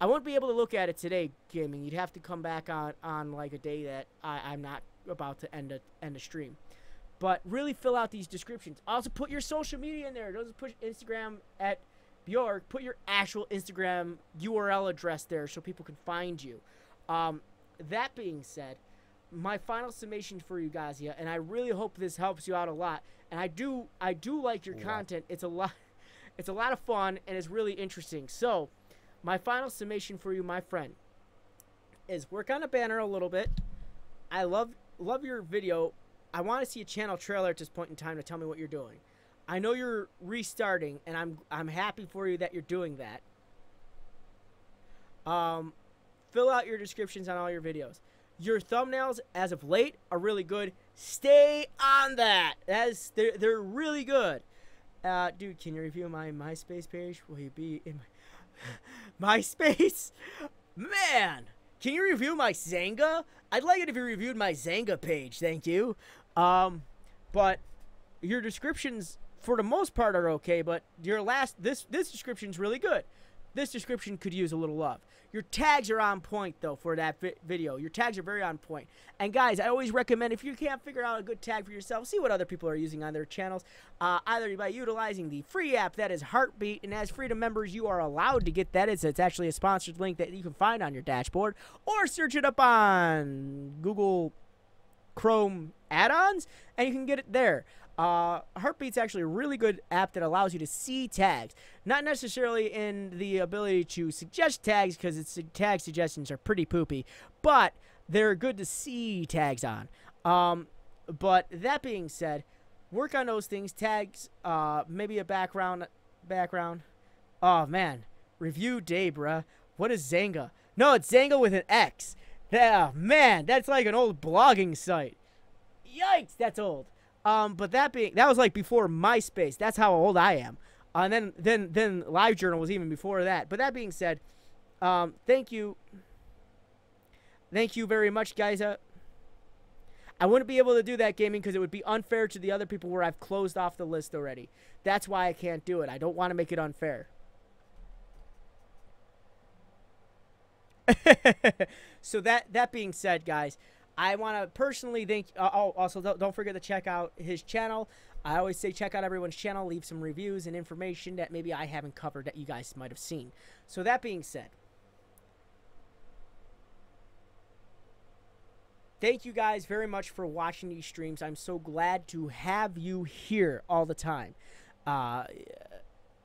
A: I won't be able to look at it today, gaming. You'd have to come back on like a day that I'm not about to end a stream. But really fill out these descriptions. Also put your social media in there. Don't push Instagram at Bjork. Put your actual Instagram URL address there so people can find you. That being said, my final summation for you guys here, and I really hope this helps you out a lot. And I do like your content. It's a lot of fun and it's really interesting. So my final summation for you, my friend, is work on a banner a little bit. I love your video. I want to see a channel trailer at this point in time to tell me what you're doing. I know you're restarting, and I'm happy for you that you're doing that. Fill out your descriptions on all your videos. Your thumbnails, as of late, are really good. Stay on that. They're really good. Dude, can you review my MySpace page? Will you be in my MySpace? Man, can you review my Zanga? I'd like it if you reviewed my Zanga page. Thank you. But your descriptions, for the most part, are okay. But your this description's really good. This description could use a little love. Your tags are on point, though, for that video. Your tags are very on point. And, guys, I always recommend, if you can't figure out a good tag for yourself, see what other people are using on their channels, either by utilizing the free app that is Heartbeat, and as Freedom members, you are allowed to get that. It's actually a sponsored link that you can find on your dashboard, or search it up on Google Chrome add-ons, and you can get it there. Heartbeat's actually a really good app that allows you to see tags. Not necessarily in the ability to suggest tags, because its tag suggestions are pretty poopy, but they're good to see tags on. But that being said, work on those things. Tags, maybe a background. Oh, man. Review day, bruh. What is Zanga? No, it's Zanga with an X. Yeah, man, that's like an old blogging site. Yikes, that's old. But that was like before MySpace. That's how old I am. And then LiveJournal was even before that. But that being said, thank you very much, guys. I wouldn't be able to do that, gaming, because it would be unfair to the other people where I've closed off the list already. That's why I can't do it. I don't want to make it unfair. So that being said, guys, I want to personally thank. Also, don't forget to check out his channel. I always say check out everyone's channel. Leave some reviews and information that maybe I haven't covered that you guys might have seen. So that being said, thank you guys very much for watching these streams. I'm so glad to have you here all the time.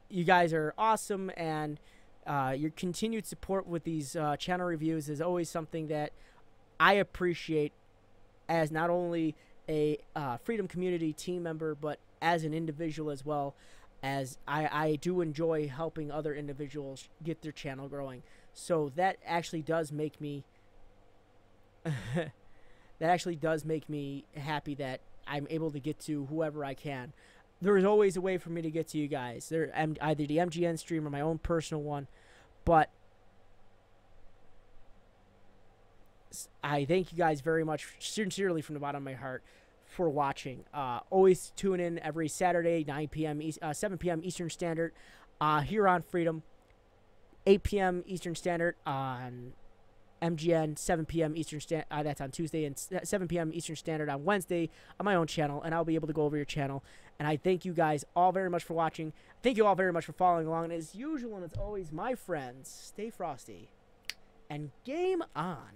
A: You guys are awesome, and your continued support with these channel reviews is always something that I appreciate, as not only a Freedom Community team member, but as an individual as well, as I do enjoy helping other individuals get their channel growing. So that actually does make me happy that I'm able to get to whoever I can. There is always a way for me to get to you guys. Either the MGN stream or my own personal one, but I thank you guys very much, sincerely from the bottom of my heart, for watching. Always tune in every Saturday, 9 p.m., 7 p.m. Eastern Standard, here on Freedom, 8 p.m. Eastern Standard on MGN, 7 p.m. Eastern Standard, that's on Tuesday, and 7 p.m. Eastern Standard on Wednesday on my own channel, and I'll be able to go over your channel. And I thank you guys all very much for watching. Thank you all very much for following along. And as usual, and as always, my friends, stay frosty, and game on.